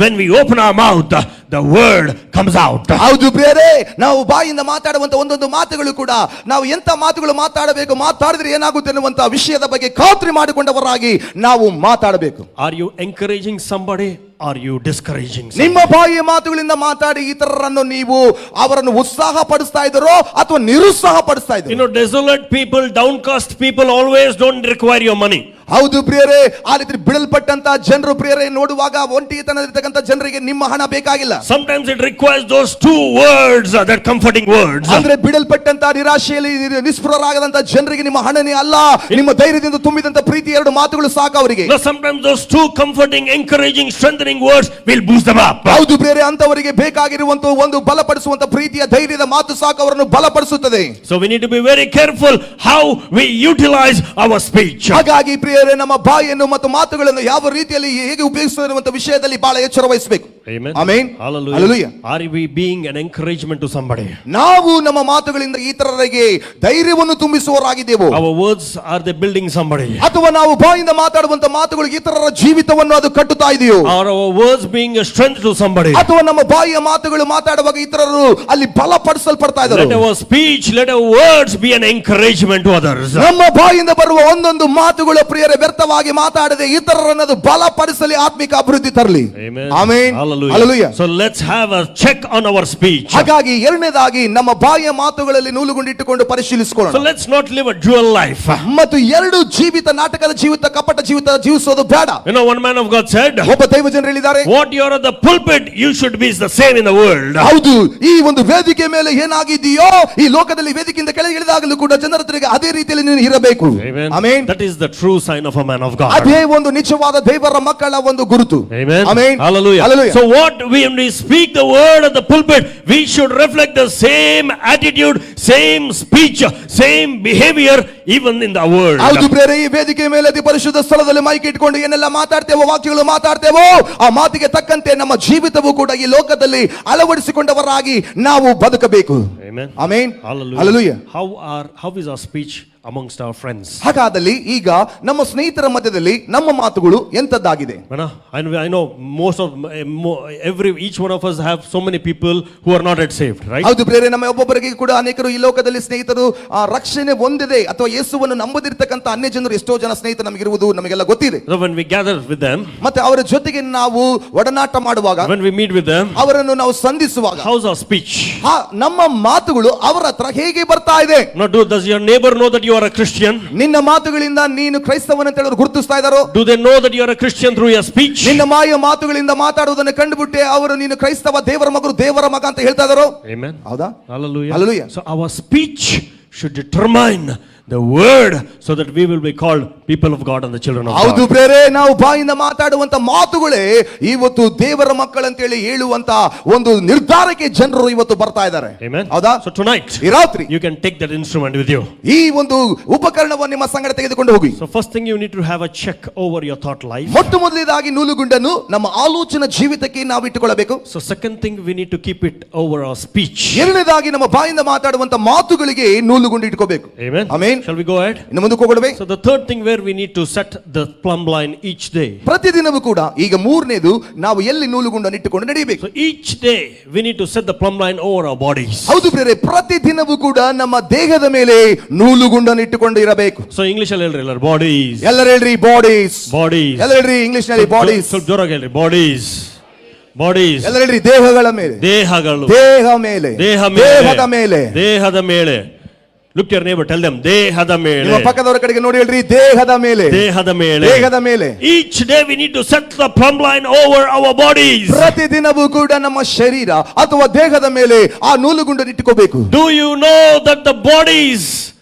when we open our mouth, the word comes out. ಹೌದು ಪ್ರಿಯರೇ, ನಾವು ಬಾಯಿಂದ ಮಾತಾಡುವಂತ ಒಂದೊಂದು ಮಾತುಗಳು ಕೂಡ ನಾವು ಎಂತ ಮಾತುಗಳು ಮಾತಾಡಿದ್ರೆ ಏನಾಗುತ್ತೆ ಅನ್ನುವಂತ ವಿಷಯದ ಬಗ್ಗೆ ಖಾತ್ರಿ ಮಾಡಿಕೊಂಡವರಾಗಿ ನಾವು ಮಾತಾಡಬೇಕು. Are you encouraging somebody are you discouraging someone? ನಿಮ್ಮ ಬಾಯಿಯ ಮಾತುಗಳಿಂದ ಮಾತಾಡಿ ಇತರರನ್ನು ನೀವು ಅವರನ್ನು ಉತ್ಸಾಹ ಪಡಿಸ್ತಾ ಇದ್ದಾರೋ ಅಥವಾ ನಿರುತ್ಸಾಹ ಪಡಿಸ್ತಾ You ಇದ್ದೀರೋ? know, desolate people, downcast people always don't require your money. ಹೌದು ಪ್ರಿಯರೇ, ಆ ರೀತಿ ಬಿಡಲ್ಪಟ್ಟಂತ ಜನರು ಪ್ರಿಯರೇ ನೋಡುವಾಗ ಒಂಟಿತನದಿರ್ತಕ್ಕಂಥ ಜನರಿಗೆ ನಿಮ್ಮ ಹಣ ಬೇಕಾಗಿಲ್ಲ. Sometimes it requires those two words, that comforting words. ಅಂದ್ರೆ ಬಿಡಲ್ಪಟ್ಟಂತ ನಿರಾಶೆಯಲ್ಲಿ ನಿಸ್ಪೃಹರಾಗದಂತ ಜನರಿಗೆ ನಿಮ್ಮ ಹಣನೇ ಅಲ್ಲ, ನಿಮ್ಮ ಧೈರ್ಯದಿಂದ ತುಂಬಿದಂತ ಪ್ರೀತಿ ಎರಡು ಮಾತುಗಳು ಸಾಕು ಅವರಿಗೆ. Now, sometimes those two comforting, encouraging, strengthening words will boost them up. ಹೌದು ಪ್ರಿಯರೇ, ಅಂತವರಿಗೆ ಬೇಕಾಗಿರುವಂತ ಒಂದು ಬಲಪಡಿಸುವಂತ ಪ್ರೀತಿಯ ಧೈರ್ಯದ ಮಾತು ಸಾಕು ಅವರನ್ನು ಬಲಪಡಿಸುತ್ತದೆ. So we need to be very careful how we utilize our speech. ಹಾಗಾಗಿ ಪ್ರಿಯರೇ, ನಮ್ಮ ಬಾಯಿಯನ್ನು ಮತ್ತು ಮಾತುಗಳನ್ನು ಯಾವ ರೀತಿಯಲ್ಲಿ ಹೇಗೆ ಉಪಯೋಗಿಸುವಂತ ವಿಷಯದಲ್ಲಿ ಬಹಳ ಎಚ್ಚರ ವಹಿಸಬೇಕು. Amen. Amen. Hallelujah. Hallelujah. Are we being an encouragement to somebody? ನಾವು ನಮ್ಮ ಮಾತುಗಳಿಂದ ಇತರರಿಗೆ ಧೈರ್ಯವನ್ನು ತುಂಬಿಸುವವರಾಗಿದ್ದೇವೆ. Our words, are they building somebody? ಅಥವಾ ನಾವು ಬಾಯಿಂದ ಮಾತಾಡುವಂತ ಮಾತುಗಳು ಇತರರ ಜೀವಿತವನ್ನು ಅದು ಕಟ್ಟುತ್ತಾ ಇದೆಯೋ? Are our words being a strength to somebody? ಅಥವಾ ನಮ್ಮ ಬಾಯಿಯ ಮಾತುಗಳು ಮಾತಾಡುವಾಗ ಇತರರು ಅಲ್ಲಿ ಬಲಪಡಿಸಲ್ಪಡ್ತಾ Let ಇದ್ದಾರೆ? our speech, let our words be an encouragement to others. ನಮ್ಮ ಬಾಯಿಂದ ಬರುವ ಒಂದೊಂದು ಮಾತುಗಳು ಪ್ರಿಯರೇ ವ್ಯರ್ಥವಾಗಿ ಮಾತಾಡದೆ ಇತರರನ್ನು ಅದು ಬಲಪಡಿಸಲಿ, ಆತ್ಮಿಕ ಅಭಿವೃದ್ಧಿ ತರಲಿ. Amen. Amen. Hallelujah. Hallelujah. So let's have a check on our speech. ಹಾಗಾಗಿ ಎರಡನೇದಾಗಿ ನಮ್ಮ ಬಾಯಿಯ ಮಾತುಗಳಲ್ಲಿ ನೂಲುಗೊಂಡಿಟ್ಟುಕೊಂಡು So ಪರಿಶೀಲಿಸಿಕೊಳ್ಳೋಣ. let's not live a dual life. ಮತ್ತು ಎರಡು ಜೀವಿತ, ನಾಟಕದ ಜೀವಿತ, ಕಪಟ ಜೀವಿತ ಜೀವಿಸೋದು ಬೇಡ. You know, one man of God said, ಒಬ್ಬ ದೈವ ಜನರು ಹೇಳಿದ್ದಾರೆ, what you are at the pulpit, you should be the same in the world. ಹೌದು, ಈ ಒಂದು ವೇದಿಕೆ ಮೇಲೆ ಏನಾಗಿದೆಯೋ ಈ ಲೋಕದಲ್ಲಿ ವೇದಿಕೆಯಿಂದ ಕೆಳಗೆ ಇಳಿದಾಗಲೂ ಕೂಡ ಜನರ ಎದುರಿಗೆ ಅದೇ ರೀತಿಯಲ್ಲಿ ನೀನು ಇರಬೇಕು. Amen. Amen. That is the true sign of a man of God. ಅದೇ ಒಂದು ನಿಜವಾದ ದೇವರ ಮಕ್ಕಳ ಒಂದು ಗುರುತು. Amen. Amen. Hallelujah. Hallelujah. So when we speak the word at the pulpit, we should reflect the same attitude, same speech, same behavior even in the world. ಹೌದು ಪ್ರಿಯರೇ, ಈ ವೇದಿಕೆ ಮೇಲೆ ಅತಿ ಪರಿಶುದ್ಧ ಸ್ಥಳದಲ್ಲಿ ಮೈಕ್ ಇಟ್ಕೊಂಡು ಏನೆಲ್ಲ ಮಾತಾಡ್ತೇವೋ, ವಾಕ್ಯಗಳು ಮಾತಾಡ್ತೇವೋ, ಆ ಮಾತಿಗೆ ತಕ್ಕಂತೆ ನಮ್ಮ ಜೀವಿತವೂ ಕೂಡ ಈ ಲೋಕದಲ್ಲಿ ಅಳವಡಿಸಿಕೊಂಡವರಾಗಿ ನಾವು ಬದುಕಬೇಕು. Amen. Amen. Hallelujah. Hallelujah. How is our speech amongst our friends? ಹಾಗಾದಲ್ಲಿ ಈಗ ನಮ್ಮ ಸ್ನೇಹಿತರ ಮಧ್ಯದಲ್ಲಿ ನಮ್ಮ ಮಾತುಗಳು ಎಂತದ್ದಾಗಿದೆ? I know most of each one of us have so many people who are not yet saved, right? ಹೌದು ಪ್ರಿಯರೇ, ನಮ್ಮ ಒಬ್ಬೊಬ್ಬರಿಗೆ ಕೂಡ ಅನೇಕರು ಈ ಲೋಕದಲ್ಲಿ ಸ್ನೇಹಿತರು ರಕ್ಷಣೆ ಹೊಂದಿದೆ ಅಥವಾ ಯೇಸುವನ್ನು ನಂಬದಿರ್ತಕ್ಕಂಥ ಅನ್ಯ ಜನರು ಎಷ್ಟೋ ಜನ ಸ್ನೇಹಿತರು ನಮಗಿರುವುದು ನಮಗೆಲ್ಲ ಗೊತ್ತಿದೆ. So when we gather with them, ಮತ್ತೆ ಅವರ ಜೊತೆಗೆ ನಾವು ಒಡನಾಟ ಮಾಡುವಾಗ, when we meet with them, ಅವರನ್ನು ನಾವು ಸಂಧಿಸುವಾಗ, how's our speech? ನಮ್ಮ ಮಾತುಗಳು ಅವರ ಹತ್ರ ಹೇಗೆ ಬರ್ತಾ ಇದೆ? Now, does your neighbor know that you are a Christian? ನಿನ್ನ ಮಾತುಗಳಿಂದ ನೀನು ಕ್ರೈಸ್ತವನಂತ ಹೇಳೋರು ಗುರುತಿಸ್ತಾ ಇದ್ದಾರೋ? Do they know that you are a Christian through your speech? ನಿನ್ನ ಮಾತುಗಳಿಂದ ಮಾತಾಡುವುದನ್ನು ಕಂಡುಬಿಟ್ಟೆ ಅವರು ನೀನು ಕ್ರೈಸ್ತವ, ದೇವರ ಮಗರು, ದೇವರ ಮಗ ಅಂತ ಹೇಳ್ತಾ ಇದ್ದಾರೋ? Amen. ಹೌದಾ? Hallelujah. Hallelujah. So our speech should determine the word so that we will be called people of God and the children of ಹೌದು God. ಪ್ರಿಯರೇ, ನಾವು ಬಾಯಿಂದ ಮಾತಾಡುವಂತ ಮಾತುಗಳೇ ಇವತ್ತು ದೇವರ ಮಕ್ಕಳಂತೇಳಿ ಹೇಳುವಂತ ಒಂದು ನಿರ್ಧಾರಕ್ಕೆ ಜನರು ಇವತ್ತು ಬರ್ತಾ ಇದ್ದಾರೆ. Amen. ಹೌದಾ? So tonight ಈ ರಾತ್ರಿ you can take that instrument with you. ಈ ಒಂದು ಉಪಕರಣವನ್ನು ನಿಮ್ಮ ಸಂಗಡ ತೆಗೆದುಕೊಂಡು ಹೋಗಿ. So first thing, you need to have a check over your thought life. ಮೊಟ್ಟ ಮೊದಲನೇದಾಗಿ ನೂಲುಗುಂಡನ್ನು ನಮ್ಮ ಆಲೋಚನಾ ಜೀವಿತಕ್ಕೆ ನಾವು ಇಟ್ಟುಕೊಳ್ಳಬೇಕು. So second thing, we need to keep it over our speech. ಎರಡನೇದಾಗಿ ನಮ್ಮ ಬಾಯಿಂದ ಮಾತಾಡುವಂತ ಮಾತುಗಳಿಗೆ ನೂಲುಗುಂಡು ಇಟ್ಕೋಬೇಕು. Amen. Amen. Shall we go ahead? ಇನ್ನು ಮುಂದಕ್ಕೆ ಹೋಗೋಣವೇ? So the third thing where we need to set the plumb line each day. ಪ್ರತಿದಿನವೂ ಕೂಡ ಈಗ ಮೂರನೇದು, ನಾವು ಎಲ್ಲಿ ನೂಲುಗುಂಡನ್ನು ಇಟ್ಟುಕೊಂಡು ನಡೆಯಬೇಕು. So each day we need to set the plumb line over our bodies. ಹೌದು ಪ್ರಿಯರೇ, ಪ್ರತಿದಿನವೂ ಕೂಡ ನಮ್ಮ ದೇಹದ ಮೇಲೆ ನೂಲುಗುಂಡನ್ನು ಇಟ್ಟುಕೊಂಡು ಇರಬೇಕು. So English ಅಲ್ಲಿ ಹೇಳ್ರಿ ಎಲ್ಲರೂ bodies. ಎಲ್ಲರೂ ಹೇಳ್ರಿ ಬಾಡೀಸ್. Bodies. ಎಲ್ಲರೂ ಹೇಳ್ರಿ ಇಂಗ್ಲಿಷ್ ನಲ್ಲಿ ಬಾಡೀಸ್. ಸ್ವಲ್ಪ ಜೋರಾಗಿ ಹೇಳ್ರಿ bodies. Bodies. ಎಲ್ಲರೂ ಹೇಳ್ರಿ ದೇಹಗಳ ಮೇಲೆ. ದೇಹಗಳು. ದೇಹ ಮೇಲೆ. ದೇಹದ ಮೇಲೆ. ದೇಹದ ಮೇಲೆ. Look to your neighbor, tell them ದೇಹದ ಮೇಲೆ. ನಿಮ್ಮ ಪಕ್ಕದವರ ಕಡೆಗೆ ನೋಡಿ ಹೇಳ್ರಿ ದೇಹದ ಮೇಲೆ. ದೇಹದ ಮೇಲೆ. ದೇಹದ ಮೇಲೆ. Each day we need to set the plumb line over our bodies. ಪ್ರತಿದಿನವೂ ಕೂಡ ನಮ್ಮ ಶರೀರ ಅಥವಾ ದೇಹದ ಮೇಲೆ ಆ ನೂಲುಗುಂಡನ್ನು ಇಟ್ಟುಕೋಬೇಕು. Do you know that the bodies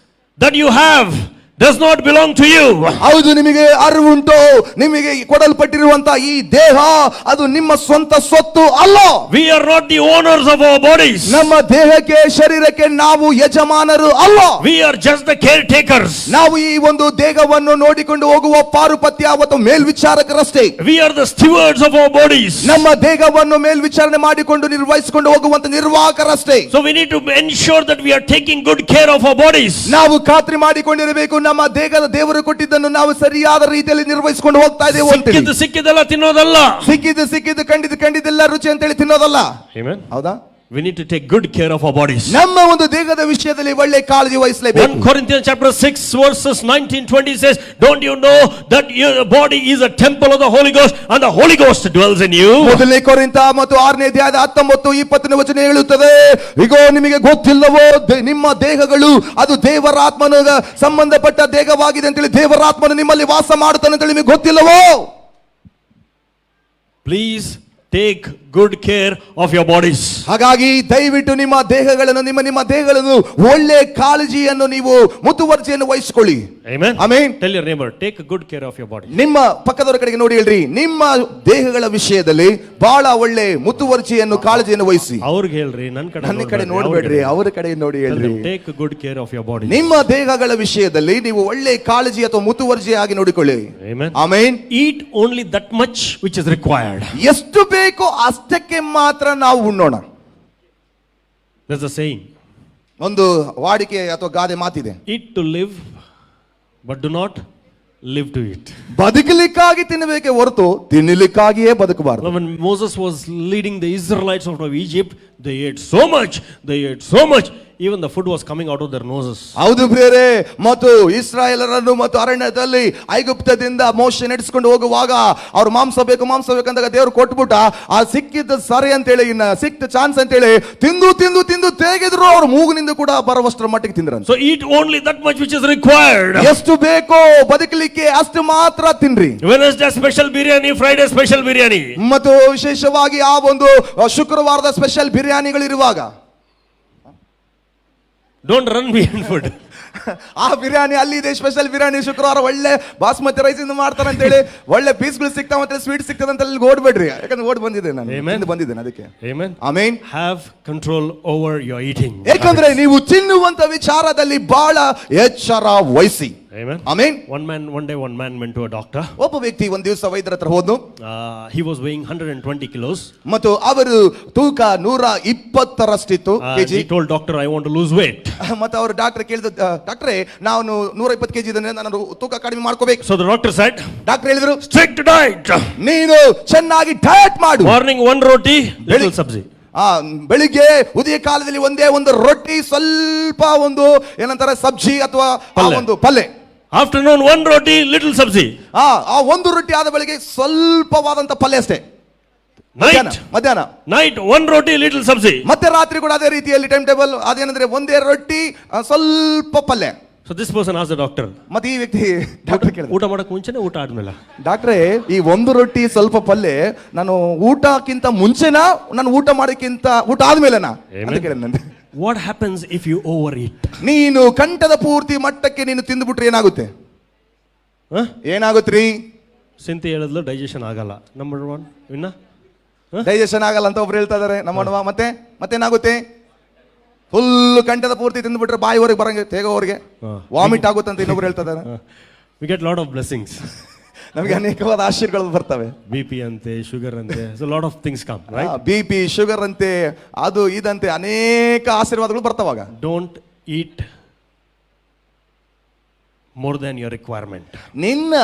that you have does not belong to you? ಹೌದು, ನಿಮಗೆ ಅರಿವುಂಟು, ನಿಮಗೆ ಕೊಡಲ್ಪಟ್ಟಿರುವಂತ ಈ ದೇಹ ಅದು ನಿಮ್ಮ ಸ್ವಂತ ಸ್ವತ್ತು ಅಲ್ಲ. We are not the owners of our bodies. ನಮ್ಮ ದೇಹಕ್ಕೆ, ಶರೀರಕ್ಕೆ ನಾವು ಯಜಮಾನರು ಅಲ್ಲ. We are just the caretakers. ನಾವು ಈ ಒಂದು ದೇಹವನ್ನು ನೋಡಿಕೊಂಡು ಹೋಗುವ ಪಾರುಪತ್ಯ ಅಥವಾ ಮೇಲ್ವಿಚಾರಕರಷ್ಟೇ. We are the stewards of our bodies. ನಮ್ಮ ದೇಹವನ್ನು ಮೇಲ್ವಿಚಾರಣೆ ಮಾಡಿಕೊಂಡು ನಿರ್ವಹಿಸಿಕೊಂಡು ಹೋಗುವಂತ ನಿರ್ವಾಹಕರಷ್ಟೇ. So we need to ensure that we are taking good care of our bodies. ನಾವು ಖಾತ್ರಿ ಮಾಡಿಕೊಂಡಿರಬೇಕು ನಮ್ಮ ದೇಹದ ದೇವರು ಕೊಟ್ಟಿದ್ದನ್ನು ನಾವು ಸರಿಯಾದ ರೀತಿಯಲ್ಲಿ ನಿರ್ವಹಿಸಿಕೊಂಡು ಹೋಗ್ತಾ ಇದ್ದೇವೆ ಅಂತ. ಸಿಕ್ಕಿದ್ದೆಲ್ಲ ತಿನ್ನೋದಲ್ಲ. ಸಿಕ್ಕಿದ್ದು ಕಂಡಿದ್ದೆಲ್ಲ ರುಚಿ ಅಂತ ಹೇಳಿ ತಿನ್ನೋದಲ್ಲ. Amen. ಹೌದಾ? We need to take good care of our bodies. ನಮ್ಮ ಒಂದು ದೇಹದ ವಿಷಯದಲ್ಲಿ ಒಳ್ಳೆ ಕಾಳಜಿ 1 ವಹಿಸಲೇಬೇಕು. Corinthians chapter 6 verses 19-20 says, don't you know that your body is a temple of the Holy Ghost and the Holy Ghost dwells in you? ಮೊದಲನೇ ಕೊರಿಂಥ ಮತ್ತು 6ನೇ ಅಧ್ಯಾಯದ 19-20 ವಚನ ಹೇಳುತ್ತದೆ, ಇಗೋ ನಿಮಗೆ ಗೊತ್ತಿಲ್ಲವೋ ನಿಮ್ಮ ದೇಹಗಳು ಅದು ದೇವರಾತ್ಮನ ಸಂಬಂಧಪಟ್ಟ ದೇಹವಾಗಿದೆ ಅಂತೇಳಿ, ದೇವರಾತ್ಮನು ನಿಮ್ಮಲ್ಲಿ ವಾಸ ಮಾಡುತ್ತಾನೆ ಅಂತೇಳಿ ನಿಮಗೆ ಗೊತ್ತಿಲ್ಲವೋ? Please take good care of your bodies. ಹಾಗಾಗಿ ದಯವಿಟ್ಟು ನಿಮ್ಮ ದೇಹಗಳನ್ನು ಒಳ್ಳೆ ಕಾಳಜಿಯನ್ನು ನೀವು ಮುತುವರ್ಜಿಯನ್ನು ವಹಿಸಿಕೊಳ್ಳಿ. Amen. Amen. Tell your neighbor, take good care of your body. ನಿಮ್ಮ ಪಕ್ಕದವರ ಕಡೆಗೆ ನೋಡಿ ಹೇಳ್ರಿ, ನಿಮ್ಮ ದೇಹಗಳ ವಿಷಯದಲ್ಲಿ ಬಹಳ ಒಳ್ಳೆ ಮುತುವರ್ಜಿಯನ್ನು ಕಾಳಜಿಯನ್ನು ವಹಿಸಿ. ಅವ್ರಿಗೆ ಹೇಳ್ರಿ, ನನ್ನ ಕಡೆ ನೋಡ್ಬೇಡ್ರಿ, ಅವರ ಕಡೆ ನೋಡಿ ಹೇಳ್ರಿ. Take good care of your body. ನಿಮ್ಮ ದೇಹಗಳ ವಿಷಯದಲ್ಲಿ ನೀವು ಒಳ್ಳೆ ಕಾಳಜಿ ಅಥವಾ ಮುತುವರ್ಜಿಯಾಗಿ ನೋಡಿಕೊಳ್ಳಿ. Amen. Amen. Eat only that much which is required. ಎಷ್ಟು ಬೇಕೋ ಅಷ್ಟಕ್ಕೆ ಮಾತ್ರ ನಾವು ಉಣ್ಣೋಣ. There's a saying. ಒಂದು ವಾಡಿಕೆ ಅಥವಾ ಗಾದೆ ಮಾತಿದೆ, Eat to live, but do not live to eat. ಬದುಕಲಿಕ್ಕಾಗಿ ತಿನ್ನಬೇಕೆ ಹೊರತು ತಿನ್ನಲಿಕ್ಕಾಗಿಯೇ ಬದುಕಬಾರದು. When Moses was leading the Israelites out of Egypt, they ate so much, even the food was coming out of their noses. ಹೌದು ಪ್ರಿಯರೇ, ಮತ್ತು ಇಸ್ರಾಯೇಲರನ್ನು ಮತ್ತು ಅರಣ್ಯದಲ್ಲಿ ಐಗುಪ್ತದಿಂದ ಮೋಶೆ ನಡೆಸಿಕೊಂಡು ಹೋಗುವಾಗ ಅವ್ರು ಮಾಂಸ ಬೇಕಂದಾಗ ದೇವರು ಕೊಟ್ಬಿಟ್ಟ. ಆ ಸಿಕ್ಕಿದ್ದ ಸರಿ ಅಂತೇಳಿ, ಇನ್ನ ಸಿಕ್ತ ಚಾನ್ಸ್ ಅಂತೇಳಿ ತಿಂದು ತೆಗೆದ್ರು. ಅವ್ರು ಮೂಗಿನಿಂದ ಕೂಡ ಬರುವಷ್ಟರ ಮಟ್ಟಿಗೆ ತಿಂದ್ರಂತೆ. So eat only that much which is required. ಎಷ್ಟು ಬೇಕೋ ಬದುಕಲಿಕ್ಕೆ ಅಷ್ಟು ಮಾತ್ರ ತಿನ್ರಿ. Wednesday special biryani, Friday special biryani. ಮತ್ತು ವಿಶೇಷವಾಗಿ ಆ ಒಂದು ಶುಕ್ರವಾರದ special ಬಿರಿಯಾನಿಗಳಿರುವಾಗ Don't run behind food. ಆ ಬಿರಿಯಾನಿ ಅಲ್ಲಿದೆ, ಸ್ಪೆಷಲ್ ಬಿರಿಯಾನಿ ಶುಕ್ರವಾರ ಒಳ್ಳೆ ಬಾಸ್ಮತಿ ರೈಸ್ ಇಂದ ಮಾಡ್ತಾರೆ ಅಂತ ಹೇಳಿ, ಒಳ್ಳೆ ಪೀಸ್ಗಳು ಸಿಗ್ತಾವ ಮತ್ತೆ ಸ್ವೀಟ್ ಸಿಗ್ತದೆ ಅಂತ ಅಲ್ಲಿ ಓಡ್ಬೇಡ್ರಿ. ಯಾಕಂದ್ರೆ ಓಡ್ ಬಂದಿದೆ, ನಾನು ಬಂದಿದ್ದೇನೆ ಅದಕ್ಕೆ. Amen. Amen. Have control over your eating. ಯಾಕಂದ್ರೆ ನೀವು ತಿನ್ನುವಂತ ವಿಚಾರದಲ್ಲಿ ಬಹಳ ಎಚ್ಚರ ವಹಿಸಿ. Amen. Amen. One man went to a doctor. ಒಬ್ಬ ವ್ಯಕ್ತಿ ಒಂದು ದಿವಸ ವೈದ್ಯರ ಹತ್ರ ಹೋದ್ನು. He was weighing 120 kilos. ಮತ್ತು ಅವರು ತೂಕ 120ರಷ್ಟಿತ್ತು KG. He told doctor, I want to lose weight. ಮತ್ತೆ ಅವರು ಡಾಕ್ಟರ್ ಕೇಳಿದ, ಡಾಕ್ಟ್ರೇ ನಾನು 120 ಕೆಜಿ ಇದ್ದೇನೆ, ನಾನು ತೂಕ ಕಡಿಮೆ ಮಾಡ್ಕೋಬೇಕು. So the doctor said, doctor ಹೇಳಿದ್ರು, strict diet. ನೀನು ಚೆನ್ನಾಗಿ ಡಯಟ್ ಮಾಡು. Morning one roti, little sabzi. ಬೆಳಿಗ್ಗೆ ಉದಯ ಕಾಲದಲ್ಲಿ ಒಂದೇ ಒಂದು ರೊಟ್ಟಿ, ಸ್ವಲ್ಪ ಒಂದು ಏನಂತಾರೆ ಸಬ್ಜಿ ಅಥವಾ ಒಂದು ಪಲ್ಯ. Afternoon one roti, little sabzi. ಆ ಒಂದು ರೊಟ್ಟಿ ಆದ ಬೆಳಿಗ್ಗೆ ಸ್ವಲ್ಪವಾದಂತ ಪಲ್ಯ ಅಷ್ಟೇ. ಮಧ್ಯಾಹ್ನ night one roti, little sabzi. ಮತ್ತೆ ರಾತ್ರಿ ಕೂಡ ಅದೇ ರೀತಿಯಲ್ಲಿ ಟೈಮ್ ಟೇಬಲ್ ಅದೇನಂದ್ರೆ ಒಂದೇ ರೊಟ್ಟಿ ಸ್ವಲ್ಪ ಪಲ್ಯ. So this person asked the doctor. ಮತ್ತೆ ಈ ವ್ಯಕ್ತಿ ಡಾಕ್ಟರ್ ಕೇಳಿದ, ಊಟ ಮಾಡಕ್ಕೆ ಮುಂಚೆನೇ ಊಟ ಆದ್ಮೇಲೆ? ಡಾಕ್ಟ್ರೇ, ಈ ಒಂದು ರೊಟ್ಟಿ ಸ್ವಲ್ಪ ಪಲ್ಯ ನಾನು ಊಟಕ್ಕಿಂತ ಮುಂಚೆನಾ, ನಾನು ಊಟ ಮಾಡೋಕ್ಕಿಂತ ಊಟ ಆದ್ಮೇಲೆನಾ ಅಂತ ಕೇಳಿದ. What happens if you overeat? ನೀನು ಕಂಠದ ಪೂರ್ತಿ ಮಟ್ಟಕ್ಕೆ ನೀನು ತಿಂದುಬಿಟ್ರೆ ಏನಾಗುತ್ತೆ? ಏನಾಗುತ್ತ್ರಿ? ಸಿಂತಿ ಹೇಳಿದ್ಲು ಡೈಜೆಷನ್ ಆಗಲ್ಲ. ನಂಬರ್ 1 ಇನ್ನ ಡೈಜೆಷನ್ ಆಗಲ್ಲ ಅಂತ ಒಬ್ರು ಹೇಳ್ತಾ ಇದಾರೆ. ನಮ್ಮ ಮತ್ತೇನಾಗುತ್ತೆ? ಫುಲ್ ಕಂಠದ ಪೂರ್ತಿ ತಿಂದುಬಿಟ್ರೆ ಬಾಯಿವರೆಗೆ ಬರಂಗೆ ತೇಗೋವರೆಗೆ ವಾಮಿಟ್ ಆಗುತ್ತೆ ಅಂತ ಇನ್ನೊಬ್ರು ಹೇಳ್ತಾ ಇದಾರೆ. We get lot of blessings. ನಮಗೆ ಅನೇಕವಾದ ಆಶೀರ್ವಾದಗಳು ಬರ್ತವೆ. BP ಅಂತೆ, ಶುಗರ್ ಅಂತೆ, so lot of things come, right? BP, sugar ಅಂತೆ, ಅದು ಇದಂತೆ ಅನೇಕ ಆಶೀರ್ವಾದಗಳು ಬರ್ತಾವಾಗ. Don't eat more than your requirement. ನಿನ್ನ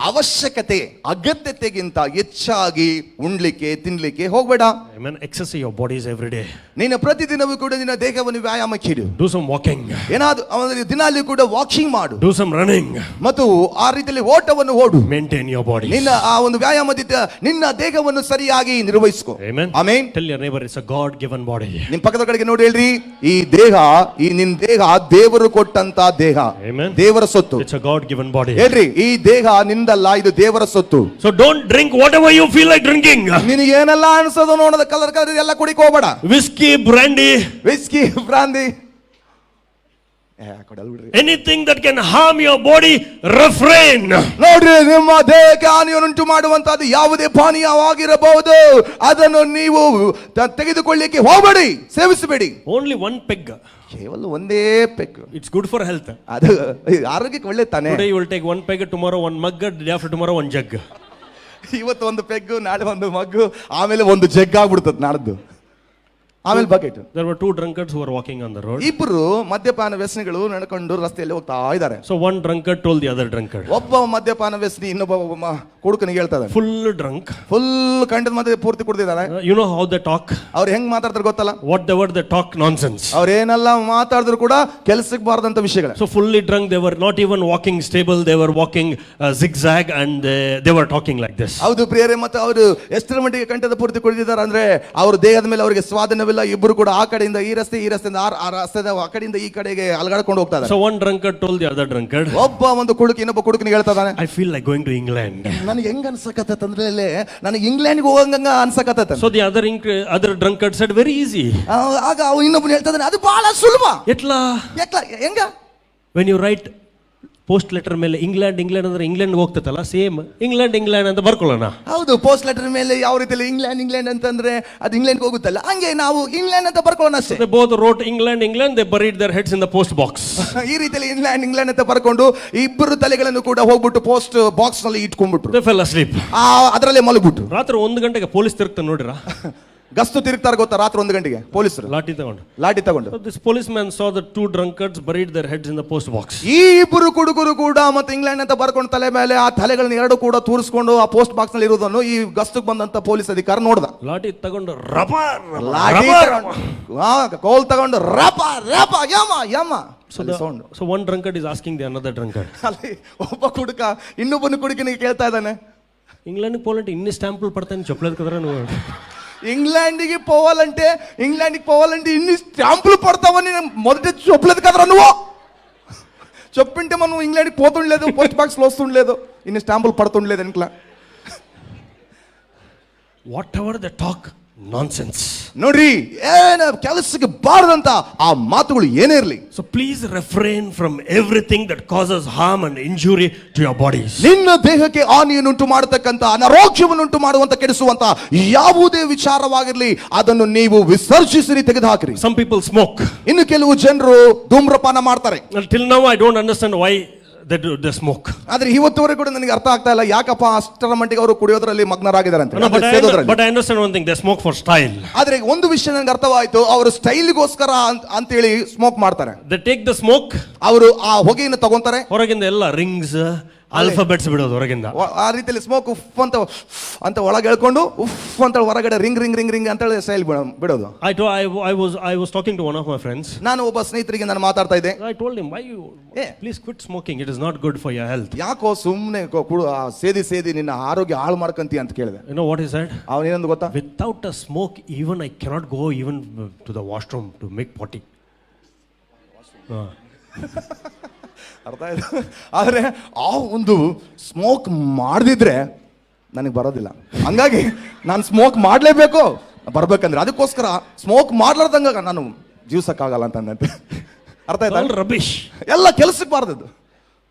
ಅವಶ್ಯಕತೆ ಅಗತ್ಯತೆಗಿಂತ ಹೆಚ್ಚಾಗಿ ಉಣ್ಲಿಕ್ಕೆ ತಿನ್ಲಿಕ್ಕೆ ಹೋಗಬೇಡ. Amen. Exercise your bodies every day. ನಿನ್ನ ಪ್ರತಿದಿನವೂ ಕೂಡ ನಿನ್ನ ದೇಹವನ್ನು ವ್ಯಾಯಾಮಕ್ಕೆ ಇಡು. Do some walking. ಏನಾದ್ರು ದಿನಾಲಿ ಕೂಡ ವಾಕಿಂಗ್ ಮಾಡು. Do some running. ಮತ್ತು ಆ ರೀತಿಯಲ್ಲಿ ಓಟವನ್ನು ಓಡು. Maintain your body. ನಿನ್ನ ಆ ಒಂದು ವ್ಯಾಯಾಮದಿಂದ ನಿನ್ನ ದೇಹವನ್ನು ಸರಿಯಾಗಿ ನಿರ್ವಹಿಸಿಕೋ. Amen. Amen. Tell your neighbor it's a God given body. ನಿಮ್ಮ ಪಕ್ಕದ ಕಡೆಗೆ ನೋಡಿ ಹೇಳ್ರಿ, ಈ ನಿನ್ನ ದೇಹ ದೇವರು ಕೊಟ್ಟಂತ ದೇಹ. Amen. ದೇವರ ಸೊತ್ತು. It's a God given body. ಹೇಳ್ರಿ, ಈ ದೇಹ ನಿಂದಲ್ಲ, ಇದು ದೇವರ ಸೊತ್ತು. So don't drink whatever you feel like drinking. ನಿನಗೆ ಏನೆಲ್ಲ ಅನ್ಸೋದು ನೋಡೋದು ಕಲರ್ ಎಲ್ಲ ಕುಡಿಕ್ ಹೋಗಬೇಡ. Whiskey, brandy, anything that can harm your body, refrain. ನೋಡ್ರಿ, ನಿಮ್ಮ ದೇಹಕ್ಕೆ ಹಾನಿಯನ್ನುಂಟು ಮಾಡುವಂತದ್ದು ಯಾವುದೇ ಪಾನೀಯವಾಗಿರಬಹುದು, ಅದನ್ನು ನೀವು ತೆಗೆದುಕೊಳ್ಳಿಕ್ಕೆ ಹೋಗಬೇಡಿ, ಸೇವಿಸಬೇಡಿ. Only one peg. ಕೇವಲ ಒಂದೇ peg. It's good for health. ಅದು ಆರೋಗ್ಯಕ್ಕೆ ಒಳ್ಳೆ ತಾನೆ. Today you will take one peg, tomorrow one mug, day after tomorrow one jug. ಇವತ್ತು ಒಂದು ಪೆಗ್ಗು, ನಾಳೆ ಒಂದು ಮಗ್ಗು, ಆಮೇಲೆ ಒಂದು ಜಗ್ ಆಗ್ಬಿಡ್ತದೆ ನಾಡ್ದು. ಆಮೇಲೆ bucket. There were two drunkards who were walking on the road. ಇಬ್ರು ಮದ್ಯಪಾನ ವ್ಯಸನಿಗಳು ನಡ್ಕೊಂಡು ರಸ್ತೆಯಲ್ಲಿ ಹೋಗ್ತಾ ಇದ್ದಾರೆ. So one drunkard told the other drunkard. ಒಬ್ಬ ಮದ್ಯಪಾನ ವ್ಯಸನಿ ಇನ್ನೊಬ್ಬ ಕುಡುಕನಿಗೆ ಹೇಳ್ತಾರೆ, Full drunk. ಫುಲ್ ಕಂಡದ ಮಧ್ಯೆ ಪೂರ್ತಿ ಕುಡ್ದಿದ್ದಾರೆ. You know how they talk? ಅವ್ರು ಹೆಂಗ್ ಮಾತಾಡ್ತಾರೆ ಗೊತ್ತಲ್ಲ? Whatever they talk, nonsense. ಅವ್ರೇನೆಲ್ಲ ಮಾತಾಡಿದ್ರು ಕೂಡ ಕೆಲಸಕ್ಕೆ ಬಾರದಂತ ವಿಷಯಗಳು. So fully drunk, they were not even walking stable. They were walking zigzag, and they were talking like this. ಹೌದು ಪ್ರಿಯರೇ, ಮತ್ತೆ ಅವರು ಎಷ್ಟರ ಮಟ್ಟಿಗೆ ಕಂಠದ ಪೂರ್ತಿ ಕುಡಿದಿದ್ದಾರೆ ಅಂದ್ರೆ ಅವ್ರ ದೇಹದ ಮೇಲೆ ಅವರಿಗೆ ಸ್ವಾಧೀನವಿಲ್ಲ. ಇಬ್ಬರು ಕೂಡ ಆ ಕಡೆಯಿಂದ ಈ ರಸ್ತೆಯಿಂದ ಆ ರಸ್ತೆದ ಆ ಕಡೆಯಿಂದ ಈ ಕಡೆಗೆ ಅಲಗಾಡ್ಕೊಂಡು ಹೋಗ್ತಾ ಇದ್ದಾರೆ. So one drunkard told the other drunkard, ಒಬ್ಬ ಒಂದು ಕುಡುಕ ಇನ್ನೊಬ್ಬ ಕುಡುಕನಿಗೆ ಹೇಳ್ತಾ ಇದ್ದಾನೆ, I feel like going to England. ನನಗೆ ಹೆಂಗ ಅನ್ಸಕತ್ತಂದ್ರೆ ನನಗೆ ಇಂಗ್ಲೆಂಡ್ಗೆ ಹೋಗಂಗ ಅನ್ಸಕತ್ತ. So the other drunkard said, very easy. ಆಗ ಅವ ಇನ್ನೊಬ್ಬನು ಹೇಳ್ತಾ ಇದ್ದಾನೆ, ಅದು ಬಹಳ ಸುಲಭ. ಎಟ್ಲಾ ಹೆಂಗ? When you write post letter ಮೇಲೆ ಇಂಗ್ಲೆಂಡ್ ಅಂದ್ರೆ ಇಂಗ್ಲೆಂಡ್ ಹೋಗ್ತೈತಲ್ಲ, ಸೇಮ್ ಇಂಗ್ಲೆಂಡ್ ಅಂತ ಬರ್ಕೊಳ್ಳೋಣ. ಹೌದು, ಪೋಸ್ಟ್ ಲೆಟರ್ ಮೇಲೆ ಯಾವ ರೀತಿಯಲ್ಲಿ ಇಂಗ್ಲೆಂಡ್ ಅಂತಂದ್ರೆ ಅದು ಇಂಗ್ಲೆಂಡ್ ಹೋಗುತ್ತಲ್ಲ, ಹಂಗೆ ನಾವು ಇಂಗ್ಲೆಂಡ್ ಅಂತ ಬರ್ಕೊಳ್ಳೋಣ ಅಷ್ಟೇ. They both wrote England, they buried their heads in the post box. ಈ ರೀತಿಯಲ್ಲಿ ಇಂಗ್ಲೆಂಡ್ ಅಂತ ಬರ್ಕೊಂಡು ಇಬ್ಬರು ತಲೆಗಳನ್ನು ಕೂಡ ಹೋಗ್ಬಿಟ್ಟು ಪೋಸ್ಟ್ ಬಾಕ್ಸ್ ನಲ್ಲಿ ಇಟ್ಕೊಂಡ್ಬಿಟ್ರು. They fell asleep. ಅದರಲ್ಲೇ ಮಲಗ್ಬಿಟ್ರು. ರಾತ್ರಿ 1 ಗಂಟೆಗೆ ಪೊಲೀಸ್ ತಿರುಗ್ತಾ ನೋಡಿರಾ? ಗಸ್ತು ತಿರುಗ್ತಾರೆ ಗೊತ್ತಾ? ರಾತ್ರಿ 1 ಗಂಟೆಗೆ ಪೊಲೀಸರು ಲಾಠಿ ತಗೊಂಡು. So this policeman saw the two drunkards buried their heads in the post box. ಈ ಇಬ್ಬರು ಕುಡುಕರು ಕೂಡ ಮತ್ತೆ ಇಂಗ್ಲೆಂಡ್ ಅಂತ ಬರ್ಕೊಂಡು ತಲೆ ಮೇಲೆ ಆ ತಲೆಗಳನ್ನ ಎರಡು ಕೂಡ ತೂರಿಸ್ಕೊಂಡು ಆ ಪೋಸ್ಟ್ ಬಾಕ್ಸ್ ನಲ್ಲಿ ಇರೋದನ್ನು ಈ ಗಸ್ತಕ್ಕೆ ಬಂದಂತ ಪೊಲೀಸ್ ಅಧಿಕಾರಿ ನೋಡ್ದ. ಲಾಠಿ ತಗೊಂಡು ಕೋಲ್ ತಗೊಂಡು ರಪ ಯಮ. So one drunkard is asking the another drunkard. ಅಲ್ಲಿ ಒಬ್ಬ ಕುಡುಕ ಇನ್ನೊಬ್ಬನ ಕುಡುಕನಿಗೆ ಕೇಳ್ತಾ ಇದ್ದಾನೆ, ಇಂಗ್ಲೆಂಡ್ ಪೋಲೆಂಟ್ ಇನ್ನೇ ಸ್ಟ್ಯಾಂಪಲ್ ಪಡ್ತಾನೆ ಚೊಪ್ಲದ ಕದ್ರ ನೀವು ఇంగ్లాండ్కి పోవాలంటే ఇన్ని స్టాంపులు పడతావని మొదట చెప్పలేదు కదరా నువ్వు. చెప్పింటే మనం ఇంగ్లాండ్కి పోతుండలేదు, పోస్ట్ బాక్స్లో వస్తుండలేదు, ఇన్ని స్టాంపులు పడుతుండలేదు ఇంట్లో. Whatever the talk nonsense. ನೋಡ್ರಿ, ಏನು ಕೆಲಸಕ್ಕೆ ಬಾರದಂತ ಆ ಮಾತುಗಳು ಏನೇ ಇರಲಿ. So please refrain from everything that causes harm and injury to your bodies. ನಿನ್ನ ದೇಹಕ್ಕೆ ಹಾನಿಯನ್ನುಂಟು ಮಾಡತಕ್ಕಂತ, ಅನಾರೋಗ್ಯವನ್ನುಂಟು ಮಾಡುವಂತ, ಕೆಡಿಸುವಂತ ಯಾವುದೇ ವಿಚಾರವಾಗಿರಲಿ ಅದನ್ನು ನೀವು ವಿಸರ್ಜಿಸಿರಿ, ತೆಗೆದುಹಾಕಿರಿ. Some people smoke. ಇನ್ನು ಕೆಲವು ಜನರು ಧೂಮ್ರಪಾನ ಮಾಡ್ತಾರೆ. Till now I don't understand why they smoke. ಆದ್ರೆ ಇವತ್ತುವರೆಗೂ ಕೂಡ ನನಗೆ ಅರ್ಥ ಆಗ್ತಾ ಇಲ್ಲ ಯಾಕಪ್ಪ ಅಷ್ಟರ ಮಟ್ಟಿಗೆ ಅವರು ಕುಡಿಯೋದ್ರಲ್ಲಿ ಮಗ್ನರಾಗಿದ್ದಾರೆ ಅಂತ. But I understand one thing, they smoke for style. ಆದ್ರೆ ಒಂದು ವಿಷಯ ನನಗೆ ಅರ್ಥವಾಯಿತು, ಅವರು ಸ್ಟೈಲ್ಗೋಸ್ಕರ ಅಂತ ಹೇಳಿ ಸ್ಮೋಕ್ ಮಾಡ್ತಾರೆ. They take the smoke, ಅವರು ಆ ಹೊಗೆಯನ್ನು ತಗೊಂತಾರೆ, ಹೊರಗಿಂದ ಎಲ್ಲ ರಿಂಗ್ಸ್ ಆಲ್ಫಾಬೆಟ್ಸ್ ಬಿಡೋದು ಹೊರಗಿಂದ. ಆ ರೀತಿಯಲ್ಲಿ ಸ್ಮೋಕ್ ಉಫ್ ಅಂತ ಒಳಗೆ ಹೇಳ್ಕೊಂಡು ಉಫ್ ಅಂತ ಹೊರಗಡೆ ರಿಂಗ್ ಅಂತ ಹೇಳಿ ಸ್ಟೈಲ್ ಬಿಡೋದು. I was talking to one of my friends. ನಾನು ಒಬ್ಬ ಸ್ನೇಹಿತರಿಗೆ ನಾನು ಮಾತಾಡ್ತಾ ಇದ್ದೆ. I told him, why you please quit smoking, it is not good for your health. ಯಾಕೋ ಸುಮ್ಮನೆ ಸೇದಿ ನಿನ್ನ ಆರೋಗ್ಯ ಹಾಳು ಮಾಡ್ಕಂತಿ ಅಂತ ಕೇಳಿದೆ. You know what he said? ಅವನೇನಂದು ಗೊತ್ತಾ? Without a smoke even I cannot go even to the washroom to make potty. ಅರ್ಥ ಆಯ್ತು. ಆದರೆ ಆ ಒಂದು ಸ್ಮೋಕ್ ಮಾಡದಿದ್ರೆ ನನಗೆ ಬರೋದಿಲ್ಲ, ಹಂಗಾಗಿ ನಾನು ಸ್ಮೋಕ್ ಮಾಡಲೇಬೇಕು ಬರ್ಬೇಕಂದ್ರೆ, ಅದಕ್ಕೋಸ್ಕರ ಸ್ಮೋಕ್ ಮಾಡ್ಲಾರ್ದಂಗ ನಾನು ಜೀವಿಸಕ್ಕಾಗಲ್ಲ ಅಂತಂದಂತೆ. ಅರ್ಥ ಆಯ್ತಾ? ರಬಿಶ್, ಎಲ್ಲ ಕೆಲಸಕ್ಕೆ ಬಾರದು,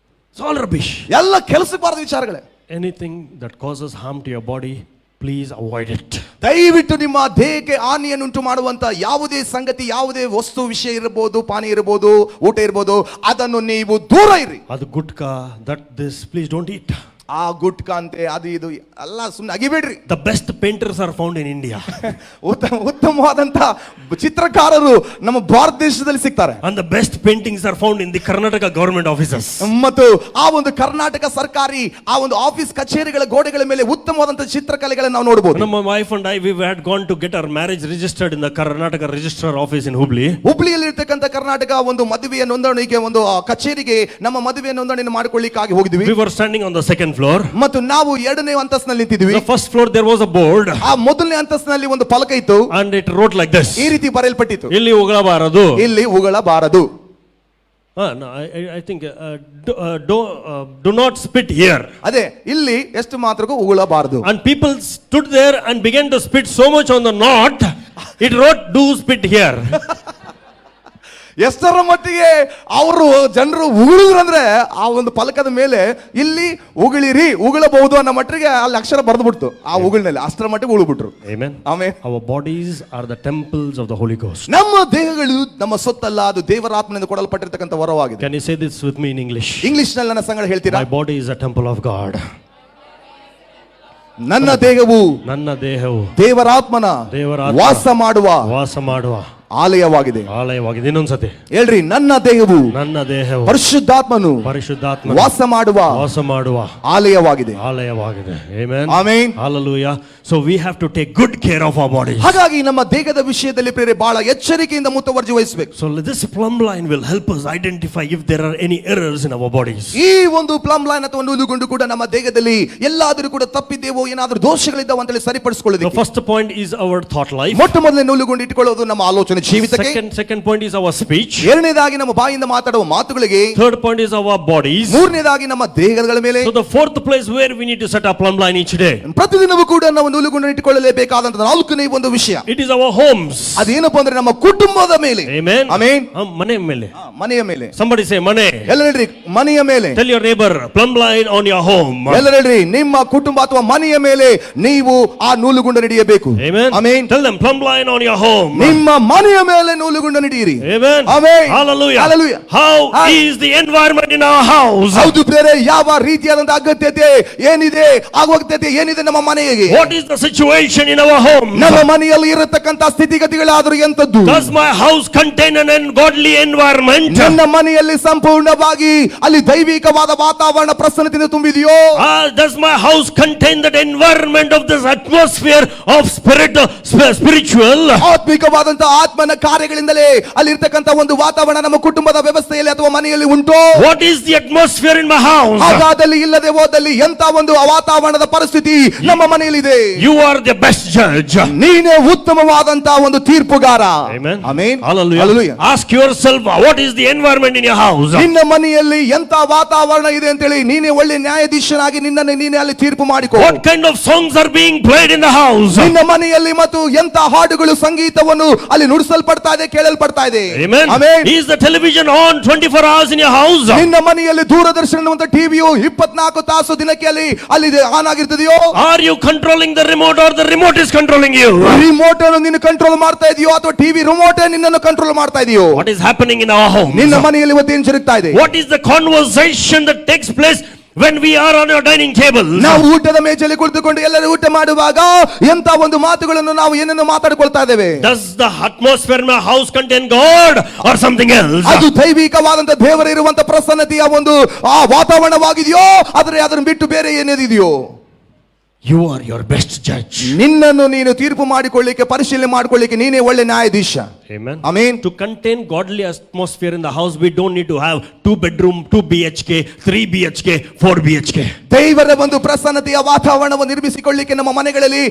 ರಬಿಶ್, ಎಲ್ಲ ಕೆಲಸಕ್ಕೆ ಬಾರದ ವಿಚಾರಗಳೇ. Anything that causes harm to your body, please avoid it. ದಯವಿಟ್ಟು ನಿಮ್ಮ ದೇಹಕ್ಕೆ ಹಾನಿಯನ್ನುಂಟು ಮಾಡುವಂತ ಯಾವುದೇ ಸಂಗತಿ, ಯಾವುದೇ ವಸ್ತು, ವಿಷಯ ಇರಬಹುದು, ಪಾನೀಯ ಇರಬಹುದು, ಊಟ ಇರಬಹುದು, ಅದನ್ನು ನೀವು ದೂರ ಇರಿ. ಅದು gutka, that this please don't eat. ಆ ಗುಟ್ಕಾ ಅಂತೆ ಅದು ಇದು ಎಲ್ಲ ಸುಮ್ಮನೆ ಅಗಿಬೇಡ್ರಿ. The best painters are found in India. ಉತ್ತಮವಾದಂತ ಚಿತ್ರಕಾರರು ನಮ್ಮ ಭಾರತ ದೇಶದಲ್ಲಿ ಸಿಗ್ತಾರೆ. And the best paintings are found in the Karnataka government offices. ಮತ್ತು ಆ ಒಂದು ಕರ್ನಾಟಕ ಸರ್ಕಾರಿ ಆ ಒಂದು ಆಫೀಸ್ ಕಚೇರಿಗಳ ಗೋಡೆಗಳ ಮೇಲೆ ಉತ್ತಮವಾದಂತ ಚಿತ್ರಕಲೆಗಳನ್ನು ನಾವು ನೋಡಬಹುದು. ನಮ್ಮ wife and I we had gone to get our marriage registered in the Karnataka registrar office in Hubli. ಹುಬ್ಳಿಯಲ್ಲಿ ಇರತಕ್ಕಂತ ಕರ್ನಾಟಕ ಒಂದು ಮದುವೆಯ ನೋಂದಣಿಗೆ ಒಂದು ಕಚೇರಿಗೆ ನಮ್ಮ ಮದುವೆಯ ನೋಂದಣಿಯನ್ನು ಮಾಡಿಕೊಳ್ಳಿಕ್ಕಾಗಿ ಹೋಗಿದ್ವಿ. We were standing on the second floor. ಮತ್ತು ನಾವು ಎರಡನೇ ಅಂತಸ್ತಿನಲ್ಲಿ ನಿಂತಿದ್ವಿ. The first floor there was a board. ಆ ಮೊದಲನೇ ಅಂತಸ್ತಿನಲ್ಲಿ ಒಂದು ಫಲಕ ಇತ್ತು. And it wrote like this. ಈ ರೀತಿ ಬರೆಯಲ್ಪಟ್ಟಿತ್ತು, ಇಲ್ಲಿ ಉಗಳಬಾರದು, ಇಲ್ಲಿ ಉಗಳಬಾರದು. No, I think do not spit here. ಅದೇ ಇಲ್ಲಿ ಎಷ್ಟು ಮಾತ್ರಕ್ಕೂ ಉಗಳಬಾರದು. And people stood there and began to spit so much on the knot, it wrote do spit here. ಎಷ್ಟರ ಮಟ್ಟಿಗೆ ಅವರು ಜನರು ಉಗುಳಿದ್ರಂದ್ರೆ ಆ ಒಂದು ಫಲಕದ ಮೇಲೆ ಇಲ್ಲಿ ಉಗುಳಿರಿ, ಉಗುಳಬಹುದು ಅನ್ನೋ ಮಟ್ಟಿಗೆ ಅಲ್ಲಿ ಅಕ್ಷರ ಬರೆದ್ಬಿಡ್ತು ಆ ಉಗುಳಿನಲ್ಲಿ, ಅಷ್ಟರ ಮಟ್ಟಿಗೆ ಉಗುಳ್ಬಿಟ್ರು. Amen. Amen. Our bodies are the temples of the Holy Ghost. ನಮ್ಮ ದೇಹಗಳು ನಮ್ಮ ಸೊತ್ತಲ್ಲ, ಅದು ದೇವರ ಆತ್ಮನಿಂದ ಕೊಡಲ್ಪಟ್ಟಿರತಕ್ಕಂತ ವರವಾಗಿದೆ. Can you say this with me in English? English ನಲ್ಲಿ ನನ್ನ ಸಂಗಡ ಹೇಳ್ತೀರಾ? My body is a temple of God. ನನ್ನ ದೇಹವು ನನ್ನ ದೇಹವು ದೇವರಾತ್ಮನ ವಾಸ ಮಾಡುವ ಆಲಯವಾಗಿದೆ. ಇನ್ನೊಂದ್ಸತಿ ಹೇಳ್ರಿ, ನನ್ನ ದೇಹವು ಪರಿಶುದ್ಧಾತ್ಮನು ವಾಸ ಮಾಡುವ ಆಲಯವಾಗಿದೆ. Amen. Amen. Hallelujah. So we have to take good care of our bodies. ಹಾಗಾಗಿ ನಮ್ಮ ದೇಹದ ವಿಷಯದಲ್ಲಿ ಪ್ರಿಯರೇ ಬಹಳ ಎಚ್ಚರಿಕೆಯಿಂದ ಮುತುವರ್ಜಿ ವಹಿಸಬೇಕು. So this plumb line will help us identify if there are any errors in our bodies. ಈ ಒಂದು ಪ್ಲಮ್ ಲೈನ್ ಅಥವಾ ನೂಲುಗುಂಡು ಕೂಡ ನಮ್ಮ ದೇಹದಲ್ಲಿ ಎಲ್ಲಾದರೂ ಕೂಡ ತಪ್ಪಿದ್ದೇವೋ, ಏನಾದರೂ ದೋಷಗಳಿದ್ದಾವೆ ಅಂತ ಹೇಳಿ ಸರಿಪಡಿಸಿಕೊಳ್ಳೋದಕ್ಕೆ. The first point is our thought life. ಮೊಟ್ಟ ಮೊದಲನೇ ನೂಲುಗುಂಡು ಇಟ್ಟುಕೊಳ್ಳೋದು ನಮ್ಮ ಆಲೋಚನೆ ಜೀವಿತಕ್ಕೆ. Second point is our speech. ಎರಡನೇದಾಗಿ ನಮ್ಮ ಬಾಯಿಂದ ಮಾತಾಡುವ ಮಾತುಗಳಿಗೆ. Third point is our bodies. ಮೂರನೇದಾಗಿ ನಮ್ಮ ದೇಹಗಳ ಮೇಲೆ. So the fourth place where we need to set our plumb line each day. ಪ್ರತಿದಿನವೂ ಕೂಡ ನಾವು ನೂಲುಗುಂಡು ಇಟ್ಟುಕೊಳ್ಳಲೇಬೇಕಾದಂತ ನಾಲ್ಕನೇ ಒಂದು ವಿಷಯ. It is our homes. ಅದೇನಪ್ಪ ಅಂದ್ರೆ ನಮ್ಮ ಕುಟುಂಬದ ಮೇಲೆ. Amen. Amen. ಮನೆಯ ಮೇಲೆ. ಮನೆಯ ಮೇಲೆ. Somebody say ಮನೆ. ಎಲ್ಲ ಹೇಳ್ರಿ, ಮನೆಯ ಮೇಲೆ. Tell your neighbor plumb line on your home. ಎಲ್ಲ ಹೇಳ್ರಿ, ನಿಮ್ಮ ಕುಟುಂಬ ಅಥವಾ ಮನೆಯ ಮೇಲೆ ನೀವು ಆ ನೂಲುಗುಂಡು ಹಿಡಿಯಬೇಕು. Amen. Amen. Tell them plumb line on your home. ನಿಮ್ಮ ಮನೆಯ ಮೇಲೆ ನೂಲುಗುಂಡು ಹಿಡಿಯಿರಿ. Amen. Amen. Hallelujah. Hallelujah. How is the environment in our house? ಹೌದು ಪ್ರಿಯರೇ, ಯಾವ ರೀತಿಯಾದಂತ ಅಗತ್ಯತೆ ಏನಿದೆ, ಅಗತ್ಯತೆ ಏನಿದೆ ನಮ್ಮ ಮನೆಗೆ. What is the situation in our home? ನಮ್ಮ ಮನೆಯಲ್ಲಿ ಇರತಕ್ಕಂತ ಸ್ಥಿತಿಗತಿಗಳಾದರೂ ಎಂತದ್ದು? Does my house contain an ungodly environment? ನನ್ನ ಮನೆಯಲ್ಲಿ ಸಂಪೂರ್ಣವಾಗಿ ಅಲ್ಲಿ ದೈವಿಕವಾದ ವಾತಾವರಣ ಪ್ರಸನ್ನತೆಯಿಂದ ತುಂಬಿದೆಯೋ? Does my house contain that environment of this atmosphere of spiritual? ಆತ್ಮಿಕವಾದಂತ ಆತ್ಮನ ಕಾರ್ಯಗಳಿಂದಲೇ ಅಲ್ಲಿ ಇರತಕ್ಕಂತ ಒಂದು ವಾತಾವರಣ ನಮ್ಮ ಕುಟುಂಬದ ವ್ಯವಸ್ಥೆಯಲ್ಲಿ ಅಥವಾ ಮನೆಯಲ್ಲಿ ಉಂಟು. What is the atmosphere in my house? ಹಾಗಾದಲ್ಲಿ ಇಲ್ಲದೆ ಹೋದಲ್ಲಿ ಎಂತ ಒಂದು ವಾತಾವರಣದ ಪರಿಸ್ಥಿತಿ ನಮ್ಮ ಮನೆಯಲ್ಲಿದೆ. You are the best judge. ನೀನೇ ಉತ್ತಮವಾದಂತ ಒಂದು ತೀರ್ಪುಗಾರ. Amen. Amen. Hallelujah. Hallelujah. Ask yourself, what is the environment in your house? ನಿನ್ನ ಮನೆಯಲ್ಲಿ ಎಂತ ವಾತಾವರಣ ಇದೆ ಅಂತ ಹೇಳಿ ನೀನೇ ಒಳ್ಳೆ ನ್ಯಾಯಾಧೀಶನಾಗಿ ನಿನ್ನನ್ನು ನೀನೇ ಅಲ್ಲಿ ತೀರ್ಪು ಮಾಡಿಕೊ. What kind of songs are being played in the house? ನಿನ್ನ ಮನೆಯಲ್ಲಿ ಮತ್ತು ಎಂತ ಹಾಡುಗಳು ಸಂಗೀತವನ್ನು ಅಲ್ಲಿ ನುಡಿಸಲ್ಪಡ್ತಾ ಇದೆ, ಕೇಳಲ್ಪಡ್ತಾ ಇದೆ. Amen. Amen. Is the television on 24 hours in your house? ನಿನ್ನ ಮನೆಯಲ್ಲಿ ದೂರದರ್ಶನ ಅನ್ನುವಂತ ಟಿವಿಯು 24 ತಾಸು ದಿನಕ್ಕೆ ಅಲ್ಲಿ on ಆಗಿರ್ತದೆಯೋ? Are you controlling the remote or the remote is controlling you? Remote ಅನ್ನು ನೀನು ಕಂಟ್ರೋಲ್ ಮಾಡ್ತಾ ಇದೆಯೋ ಅಥವಾ ಟಿವಿ ರಿಮೋಟ್ ನಿನ್ನನ್ನು ಕಂಟ್ರೋಲ್ ಮಾಡ್ತಾ ಇದೆಯೋ? What is happening in our home? ನಿನ್ನ ಮನೆಯಲ್ಲಿ ಇವತ್ತೇನು ಜರುಗ್ತಾ ಇದೆ? What is the conversation that takes place when we are on your dining table? ನಾವು ಊಟದ ಮೇಜಲ್ಲಿ ಕುಳಿತುಕೊಂಡು ಎಲ್ಲರೂ ಊಟ ಮಾಡುವಾಗ ಎಂತ ಒಂದು ಮಾತುಗಳನ್ನು ನಾವು ಏನನ್ನು ಮಾತಾಡಿಕೊಳ್ತಾ ಇದ್ದೇವೆ? Does the atmosphere in my house contain God or something else? ಅದು ದೈವಿಕವಾದಂತ ದೇವರ ಇರುವಂತ ಪ್ರಸನ್ನತೆಯ ಒಂದು ಆ ವಾತಾವರಣವಾಗಿದೆಯೋ ಆದರೆ ಅದನ್ನು ಬಿಟ್ಟು ಬೇರೆ ಏನಿದೆಯೋ? You are your best judge. ನಿನ್ನನ್ನು ನೀನು ತೀರ್ಪು ಮಾಡಿಕೊಳ್ಳಿಕ್ಕೆ, ಪರಿಶೀಲನೆ ಮಾಡಿಕೊಳ್ಳಿಕ್ಕೆ ನೀನೇ ಒಳ್ಳೆ ನ್ಯಾಯಾಧೀಶ. Amen. Amen. To contain godly atmosphere in the house, we don't need to have 2 bedroom, 2 BHK, 3 BHK, 4 BHK. ದೇವರ ಒಂದು ಪ್ರಸನ್ನತೆಯ ವಾತಾವರಣವನ್ನು ನಿರ್ಮಿಸಿಕೊಳ್ಳಿಕ್ಕೆ ನಮ್ಮ ಮನೆಗಳಲ್ಲಿ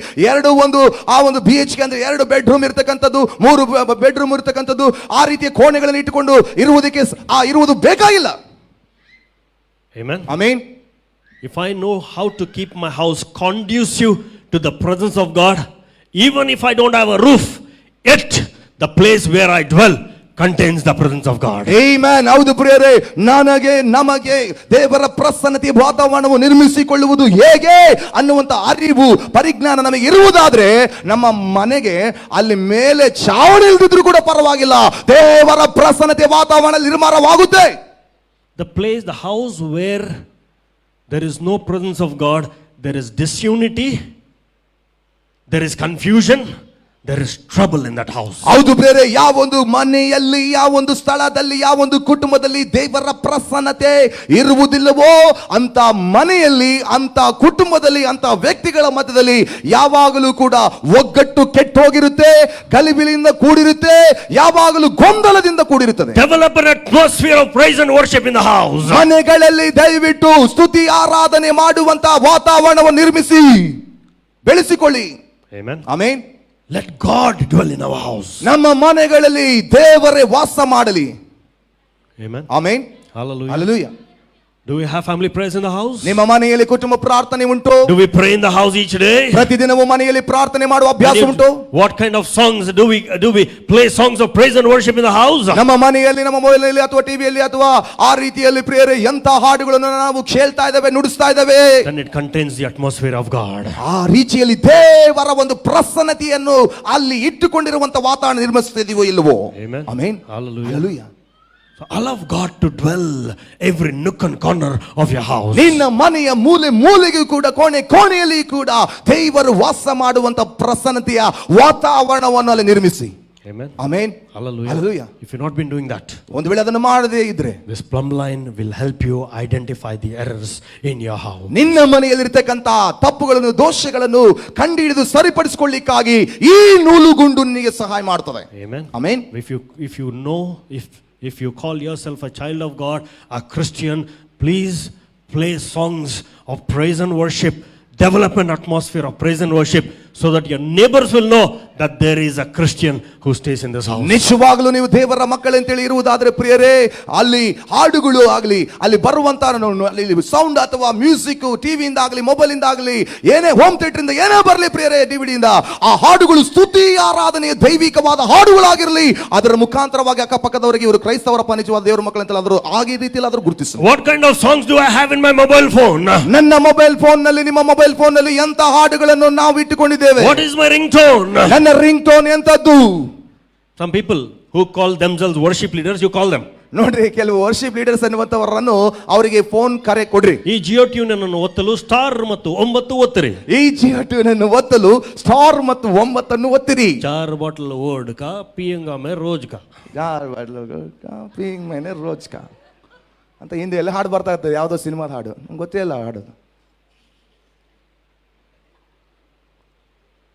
ಆ ಒಂದು BHK ಅಂದ್ರೆ 2 ಬೆಡ್ರೂಮ್ ಇರತಕ್ಕಂಥದ್ದು, 3 ಬೆಡ್ರೂಮ್ ಇರತಕ್ಕಂಥದ್ದು, ಆ ರೀತಿಯ ಕೋಣೆಗಳನ್ನು ಇಟ್ಟುಕೊಂಡು ಇರುವುದು ಬೇಕಾಗಿಲ್ಲ. Amen. Amen. If I know how to keep my house conducive to the presence of God, even if I don't have a roof, yet the place where I dwell contains the presence of God. Amen. ಹೌದು ಪ್ರಿಯರೇ, ನಮಗೆ ದೇವರ ಪ್ರಸನ್ನತೆಯ ವಾತಾವರಣವನ್ನು ನಿರ್ಮಿಸಿಕೊಳ್ಳುವುದು ಹೇಗೆ ಅನ್ನುವಂತ ಅರಿವು, ಪರಿಜ್ಞಾನ ನಮಗೆ ಇರುವುದಾದ್ರೆ ನಮ್ಮ ಮನೆಗೆ ಅಲ್ಲಿ ಮೇಲೆ ಚಾವಣಿ ಇಲ್ಲದಿದ್ರೂ ಕೂಡ ಪರವಾಗಿಲ್ಲ, ದೇವರ ಪ್ರಸನ್ನತೆಯ ವಾತಾವರಣ ನಿರ್ಮಾಣವಾಗುತ್ತೆ. The house where there is no presence of God, there is disunity, there is confusion, there is trouble in that house. ಹೌದು ಬೇರೆ, ಯಾವೊಂದು ಮನೆಯಲ್ಲಿ, ಯಾವೊಂದು ಸ್ಥಳದಲ್ಲಿ, ಯಾವೊಂದು ಕುಟುಂಬದಲ್ಲಿ ದೇವರ ಪ್ರಸನ್ನತೆ ಇರುವುದಿಲ್ಲವೋ ಅಂತ ಮನೆಯಲ್ಲಿ, ಅಂತ ಕುಟುಂಬದಲ್ಲಿ, ಅಂತ ವ್ಯಕ್ತಿಗಳ ಮಧ್ಯದಲ್ಲಿ ಯಾವಾಗಲೂ ಕೂಡ ಒಗ್ಗಟ್ಟು ಕೆಟ್ಟೋಗಿರುತ್ತೆ, ಗಲಿಬಿಲಿಯಿಂದ ಕೂಡಿರುತ್ತೆ, ಯಾವಾಗಲೂ ಗೊಂದಲದಿಂದ ಕೂಡಿರುತ್ತದೆ. Develop an atmosphere of praise and worship in the house. ಮನೆಗಳಲ್ಲಿ ದಯವಿಟ್ಟು ಸ್ತುತಿ ಆರಾಧನೆ ಮಾಡುವಂತ ವಾತಾವರಣವನ್ನು ನಿರ್ಮಿಸಿ ಬೆಳೆಸಿಕೊಳ್ಳಿ. Amen. Amen. Let God dwell in our house. ನಮ್ಮ ಮನೆಗಳಲ್ಲಿ ದೇವರೇ ವಾಸ ಮಾಡಲಿ. Amen. Amen. Hallelujah. Hallelujah. Do we have family prayers in the house? ನಿಮ್ಮ ಮನೆಯಲ್ಲಿ ಕುಟುಂಬ ಪ್ರಾರ್ಥನೆ ಉಂಟು? Do we pray in the house each day? ಪ್ರತಿದಿನವೂ ಮನೆಯಲ್ಲಿ ಪ್ರಾರ್ಥನೆ ಮಾಡುವ ಅಭ್ಯಾಸ ಉಂಟು? What kind of songs do we play songs of praise and worship in the house? ನಮ್ಮ ಮನೆಯಲ್ಲಿ, ನಮ್ಮ ಮೊಬೈಲ್ನಲ್ಲಿ ಅಥವಾ ಟಿವಿಯಲ್ಲಿ ಅಥವಾ ಆ ರೀತಿಯಲ್ಲಿ ಪ್ರಿಯರೇ ಎಂತ ಹಾಡುಗಳನ್ನು ನಾವು ಕೇಳ್ತಾ ಇದ್ದೇವೆ, ನುಡಿಸ್ತಾ ಇದ್ದೇವೆ? Then it contains the atmosphere of God. ಆ ರೀತಿಯಲ್ಲಿ ದೇವರ ಒಂದು ಪ್ರಸನ್ನತೆಯನ್ನು ಅಲ್ಲಿ ಇಟ್ಟುಕೊಂಡಿರುವಂತ ವಾತಾವರಣ ನಿರ್ಮಿಸ್ತಿದೀವೋ ಇಲ್ಲವೋ? Amen. Amen. Hallelujah. Hallelujah. Allow God to dwell every nook and corner of your house. ನಿನ್ನ ಮನೆಯ ಮೂಲೆ ಮೂಲೆಗೂ ಕೂಡ ಕೋಣೆಯಲ್ಲಿ ಕೂಡ ದೇವರು ವಾಸ ಮಾಡುವಂತ ಪ್ರಸನ್ನತೆಯ ವಾತಾವರಣವನ್ನು ಅಲ್ಲಿ ನಿರ್ಮಿಸಿ. Amen. Amen. Hallelujah. Hallelujah. If you've not been doing that, ಒಂದು ವೇಳೆ ಅದನ್ನು ಮಾಡದೇ ಇದ್ರೆ this plumb line will help you identify the errors in your house. ನಿನ್ನ ಮನೆಯಲ್ಲಿರ್ತಕ್ಕಂಥ ತಪ್ಪುಗಳನ್ನು ದೋಷಗಳನ್ನು ಕಂಡುಹಿಡಿದು ಸರಿಪಡಿಸಿಕೊಳ್ಳಿಕ್ಕಾಗಿ ಈ ನೂಲುಗುಂಡು ನಿನಗೆ ಸಹಾಯ ಮಾಡ್ತದೆ. Amen. Amen. If you know, if you call yourself a child of God, a Christian, please play songs of praise and worship. Develop an atmosphere of praise and worship so that your neighbors will know that there is a Christian who stays in this house. ನಿಜವಾಗಲೂ ನೀವು ದೇವರ ಮಕ್ಕಳಂತೇಳಿ ಇರುವುದಾದ್ರೆ ಪ್ರಿಯರೇ, ಅಲ್ಲಿ ಹಾಡುಗಳು ಆಗಲಿ, ಅಲ್ಲಿ ಬರುವಂತ sound ಅಥವಾ ಮ್ಯೂಸಿಕ್, ಟಿವಿಯಿಂದ ಆಗಲಿ, ಮೊಬೈಲ್ ಇಂದ ಆಗಲಿ, ಏನೇ ಹೋಮ್ ಥಿಯೇಟರ್ ಇಂದ ಏನೇ ಬರಲಿ ಪ್ರಿಯರೇ, ಡಿವಿಡಿಯಿಂದ ಆ ಹಾಡುಗಳು ಸ್ತುತಿ ಆರಾಧನೆಯ ದೈವಿಕವಾದ ಹಾಡುಗಳಾಗಿರಲಿ. ಅದರ ಮುಖಾಂತರವಾಗಿ ಅಕ್ಕಪಕ್ಕದವರಿಗೆ ಇವರು ಕ್ರೈಸ್ತವರ ನಿಜವಾದ ದೇವರ ಮಕ್ಕಳಂತೆಲ್ಲ ಆದರೂ ಆಗಿ ರೀತಿಯಲ್ಲಿ ಆದರೂ ಗುರುತಿಸ. What kind of songs do I have in my mobile phone? ನನ್ನ ಮೊಬೈಲ್ ಫೋನ್ ನಲ್ಲಿ, ನಿಮ್ಮ ಮೊಬೈಲ್ ಫೋನ್ ನಲ್ಲಿ ಎಂತ ಹಾಡುಗಳನ್ನು ನಾವು ಇಟ್ಟುಕೊಂಡಿದ್ದೇವೆ? What is my ringtone? ನನ್ನ ರಿಂಗ್ ಟೋನ್ ಎಂತದ್ದು? Some people who call themselves worship leaders, you call them. ನೋಡ್ರಿ, ಕೆಲವು ವರ್ಷಿಪ್ ಲೀಡರ್ಸ್ ಅನ್ನುವಂತವರನ್ನು ಅವರಿಗೆ ಫೋನ್ ಕರೆ ಕೊಡ್ರಿ. ಈ ಜಿಯೋ ಟ್ಯೂನ್ ಅನ್ನು ಒತ್ತಲು ಸ್ಟಾರ್ ಮತ್ತು 9 ಒತ್ತಿರಿ. ಈ ಜಿಯೋ ಟ್ಯೂನ್ ಅನ್ನು ಒತ್ತಲು ಸ್ಟಾರ್ ಮತ್ತು 9 ಅನ್ನು ಒತ್ತಿರಿ. 4 ಬಾಟಲ್ ವರ್ಡ್ ಕಾ ಪಿಯಂಗಾ ಮೇ ರೋಜ್ ಕಾ, 4 ಬಾಟಲ್ ಪಿಂಗ್ ಮೈನೆ ರೋಜ್ ಕಾ ಅಂತ ಹಿಂದೆ ಎಲ್ಲ ಹಾಡು ಬರ್ತಾ ಇರ್ತದೆ, ಯಾವುದೋ ಸಿನಿಮಾದ ಹಾಡು, ನಂಗೆ ಗೊತ್ತೇ ಇಲ್ಲ ಹಾಡು.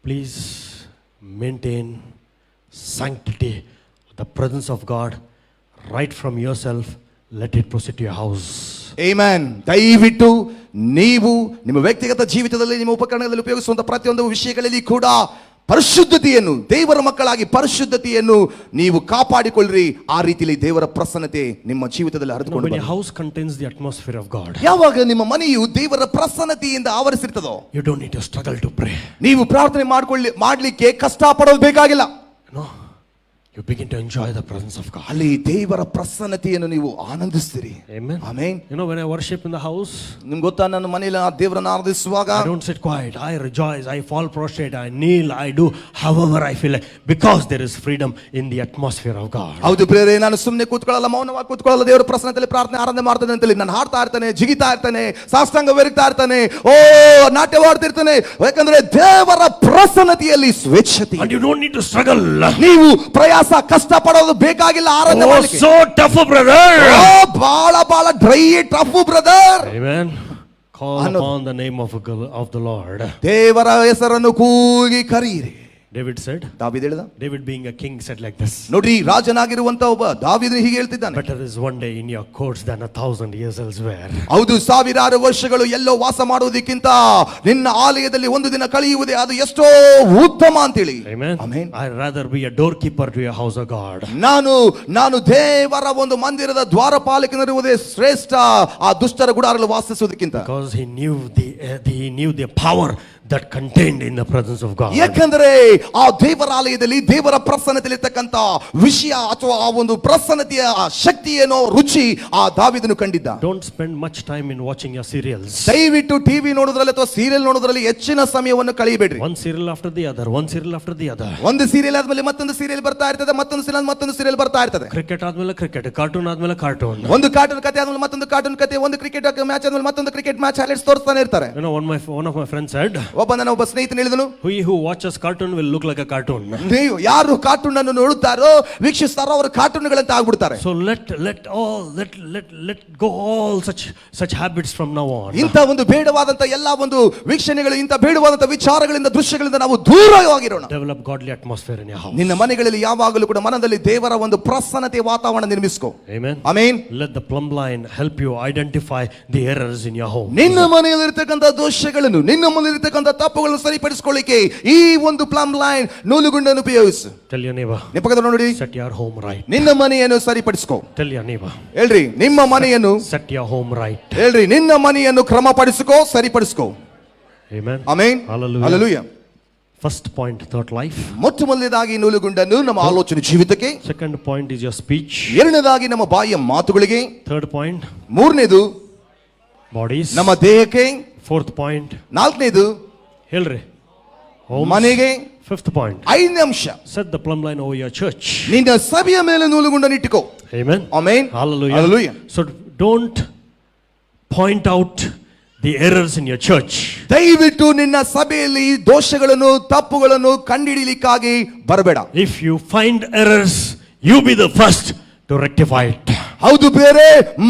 Please maintain sanctity, the presence of God right from yourself. Let it proceed to your house. Amen. ದಯವಿಟ್ಟು ನೀವು ನಿಮ್ಮ ವ್ಯಕ್ತಿಗತ ಜೀವಿತದಲ್ಲಿ, ನಿಮ್ಮ ಉಪಕರಣಗಳಲ್ಲಿ ಉಪಯೋಗಿಸುವಂತ ಪ್ರತಿಯೊಂದು ವಿಷಯಗಳಲ್ಲಿ ಕೂಡ ಪರಿಶುದ್ಧತೆಯನ್ನು, ದೇವರ ಮಕ್ಕಳಾಗಿ ಪರಿಶುದ್ಧತೆಯನ್ನು ನೀವು ಕಾಪಾಡಿಕೊಳ್ಳ್ರಿ. ಆ ರೀತಿಯಲ್ಲಿ ದೇವರ ಪ್ರಸನ್ನತೆ ನಿಮ್ಮ ಜೀವಿತದಲ್ಲಿ ಹರಿದುಕೊಂಡು When your house contains the atmosphere of God, ಯಾವಾಗ ನಿಮ್ಮ ಮನೆಯು ದೇವರ ಪ್ರಸನ್ನತೆಯಿಂದ ಆವರಿಸಿರ್ತದೋ, you don't need to struggle to pray. ನೀವು ಪ್ರಾರ್ಥನೆ ಮಾಡ್ಲಿಕ್ಕೆ ಕಷ್ಟ ಪಡೋದು ಬೇಕಾಗಿಲ್ಲ. No, you begin to enjoy the presence of God. ಅಲ್ಲಿ ದೇವರ ಪ್ರಸನ್ನತೆಯನ್ನು ನೀವು ಆನಂದಿಸ್ತೀರಿ. Amen. Amen. You know, when I worship in the house, ನಿಮ್ಗೆ ಗೊತ್ತಾ, ನನ್ನ ಮನೆಯಲ್ಲಿ ದೇವರನ್ನು ಆರಾಧಿಸುವಾಗ I don't sit quiet. I rejoice. I fall prostrate. I kneel. I do however I feel like, because there is freedom in the atmosphere of God. ಹೌದು ಪ್ರಿಯರೇ, ನಾನು ಸುಮ್ಮನೆ ಕೂತ್ಕೊಳ್ಳಲ್ಲ, ಮೌನವಾಗಿ ಕೂತ್ಕೊಳ್ಳಲ್ಲ. ದೇವರ ಪ್ರಸನ್ನತೆಯಲ್ಲಿ ಪ್ರಾರ್ಥನೆ ಆರಾಧನೆ ಮಾಡ್ತೇನೆ ಅಂತೇಳಿ ನಾನು ಹಾಡ್ತಾ ಇರ್ತಾನೆ, ಜಿಗಿತಾ ಇರ್ತಾನೆ, ಸಾಷ್ಟಾಂಗ ಬೆರಗ್ತಾ ಇರ್ತಾನೆ, ನಾಟ್ಯವಾಡ್ತಿರ್ತಾನೆ. ಯಾಕಂದ್ರೆ ದೇವರ ಪ್ರಸನ್ನತೆಯಲ್ಲಿ ಸ್ವೇಚ್ಛತೆ. And you don't need to struggle. ನೀವು ಪ್ರಯಾಸ, ಕಷ್ಟ ಪಡೋದು ಬೇಕಾಗಿಲ್ಲ. ಆರಾಧನೆ ಮಾಡಲಿಕ್ಕೆ so tough, brother. ಬಹಳ dry tough brother. Amen. Call upon the name of the Lord. ದೇವರ ಹೆಸರನ್ನು ಕೂಗಿ ಕರೆಯಿರಿ. David said, ದಾವೀದ ಹೇಳಿದ, David being a king said like this, ನೋಡ್ರಿ, ರಾಜನಾಗಿರುವಂತ ಒಬ್ಬ ದಾವೀದನು ಹೀಗೆ ಹೇಳ್ತಿದ್ದಾನೆ, better is one day in your courts than 1,000 years elsewhere. ಹೌದು, ಸಾವಿರಾರು ವರ್ಷಗಳು ಎಲ್ಲೋ ವಾಸ ಮಾಡುವುದಕ್ಕಿಂತ ನಿನ್ನ ಆಲಯದಲ್ಲಿ ಒಂದು ದಿನ ಕಳೆಯುವುದೇ ಅದು ಎಷ್ಟೋ ಉತ್ತಮ ಅಂತೇಳಿ. Amen. Amen. I'd rather be a doorkeeper to your house of God. ನಾನು ದೇವರ ಒಂದು ಮಂದಿರದ ದ್ವಾರಪಾಲಕನಿರುವುದೇ ಶ್ರೇಷ್ಠ ಆ ದುಷ್ಟರ ಗುಡಾರದಲ್ಲಿ ವಾಸಿಸುವುದಕ್ಕಿಂತ. Because he knew the power that contained in the presence of God. ಯಾಕಂದ್ರೆ ಆ ದೇವರಾಲಯದಲ್ಲಿ ದೇವರ ಪ್ರಸನ್ನತೆಯಲ್ಲಿರ್ತಕ್ಕಂಥ ವಿಷಯ ಅಥವಾ ಆ ಒಂದು ಪ್ರಸನ್ನತೆಯ ಶಕ್ತಿ ಏನೋ, ರುಚಿ ಆ ದಾವೀದನು ಕಂಡಿದ್ದ. Don't spend much time in watching your serials. ದಯವಿಟ್ಟು ಟಿವಿ ನೋಡೋದ್ರಲ್ಲಿ ಅಥವಾ ಸೀರಿಯಲ್ ನೋಡೋದ್ರಲ್ಲಿ ಹೆಚ್ಚಿನ ಸಮಯವನ್ನು ಕಳೆಯಬೇಡ್ರಿ. One serial after the other, one serial after the other. ಒಂದು ಸೀರಿಯಲ್ ಆದ್ಮೇಲೆ ಮತ್ತೊಂದು ಸೀರಿಯಲ್ ಬರ್ತಾ ಇರ್ತದೆ, ಮತ್ತೊಂದು ಸೀರಿಯಲ್ ಬರ್ತಾ ಇರ್ತದೆ. ಕ್ರಿಕೆಟ್ ಆದ್ಮೇಲೆ ಕ್ರಿಕೆಟ್, ಕಾರ್ಟೂನ್ ಆದ್ಮೇಲೆ ಕಾರ್ಟೂನ್, ಒಂದು ಕಾರ್ಟೂನ್ ಕಥೆ ಆದ್ಮೇಲೆ ಮತ್ತೊಂದು ಕಾರ್ಟೂನ್ ಕಥೆ, ಒಂದು ಕ್ರಿಕೆಟ್ ಮ್ಯಾಚ್ ಆದ್ಮೇಲೆ ಮತ್ತೊಂದು ಕ್ರಿಕೆಟ್ ಮ್ಯಾಚ್ ಹೈಲೈಟ್ಸ್ ತೋರಿಸ್ತಾನೆ ಇರ್ತಾರೆ. You know, one of my friends said, ಒಬ್ಬ ಸ್ನೇಹಿತನು ಹೇಳಿದನು, he who watches cartoon will look like a cartoon. ನೀವು ಯಾರು ಕಾರ್ಟೂನ್ ಅನ್ನು ನೋಡುತ್ತಾರೋ, ವೀಕ್ಷಿಸ್ತಾರೋ, ಅವರು ಕಾರ್ಟೂನ್ಗಳಂತ ಆಗ್ಬಿಡ್ತಾರೆ. So let go all such habits from now on. ಇಂಥ ಒಂದು ಬೇಡವಾದಂತ ಎಲ್ಲಾ ಒಂದು ವೀಕ್ಷಣೆಗಳು, ಇಂಥ ಬೇಡವಾದಂತ ವಿಚಾರಗಳಿಂದ, ದೃಶ್ಯಗಳಿಂದ ನಾವು ದೂರವಾಗಿರೋಣ. Develop godly atmosphere in your house. ನಿನ್ನ ಮನೆಗಳಲ್ಲಿ ಯಾವಾಗಲೂ ಕೂಡ ಮನದಲ್ಲಿ ದೇವರ ಒಂದು ಪ್ರಸನ್ನತೆ ವಾತಾವರಣ ನಿರ್ಮಿಸಿಕೋ. Amen. Amen. Let the plumb line help you identify the errors in your home. ನಿನ್ನ ಮನೆಯಲ್ಲಿರ್ತಕ್ಕಂಥ ದೋಷಗಳನ್ನು, ನಿನ್ನ ಮನೆಯಲ್ಲಿರ್ತಕ್ಕಂಥ ತಪ್ಪುಗಳನ್ನು ಸರಿಪಡಿಸಿಕೊಳ್ಳಿಕ್ಕೆ ಈ ಒಂದು ಪ್ಲಮ್ ಲೈನ್ ನೂಲುಗುಂಡನ್ನು ಉಪಯೋಗಿಸು. Tell your neighbor, ನೋಡಿ, set your home right. ನಿನ್ನ ಮನೆಯನ್ನು ಸರಿಪಡಿಸಿಕೋ. Tell your neighbor, ಹೇಳ್ರಿ, ನಿಮ್ಮ ಮನೆಯನ್ನು set your home right. ಹೇಳ್ರಿ, ನಿನ್ನ ಮನೆಯನ್ನು ಕ್ರಮಪಡಿಸಿಕೋ, ಸರಿಪಡಿಸಿಕೋ. Amen. Amen. Hallelujah. Hallelujah. First point, thought life. ಮೊಟ್ಟ ಮೊದಲನೇದಾಗಿ ನೂಲುಗುಂಡನ್ನು ನಮ್ಮ ಆಲೋಚನೆ ಜೀವಿತಕ್ಕೆ. Second point is your speech. ಎರಡನೇದಾಗಿ ನಮ್ಮ ಬಾಯಿಯ ಮಾತುಗಳಿಗೆ. Third point, ಮೂರನೇದು bodies. ನಮ್ಮ ದೇಹಕ್ಕೆ. Fourth point, ನಾಲ್ಕನೇದು ಹೇಳ್ರಿ, ಮನೆಗೆ. Fifth point. ಐದನೇ ಅಂಶ, Set the plumb line over your church. ನಿನ್ನ ಸಭೆಯ ಮೇಲೆ ನೂಲುಗುಂಡನ್ನು ಇಟ್ಟುಕೋ. Amen. Amen. Hallelujah. Hallelujah. So don't point out the errors in your church. ದಯವಿಟ್ಟು ನಿನ್ನ ಸಭೆಯಲ್ಲಿ ದೋಷಗಳನ್ನು ತಪ್ಪುಗಳನ್ನು ಕಂಡುಹಿಡಿಯಲಿಕ್ಕಾಗಿ ಬರಬೇಡ. If you find errors, you be the first to rectify it. ಹೌದು ಬೇರೆ,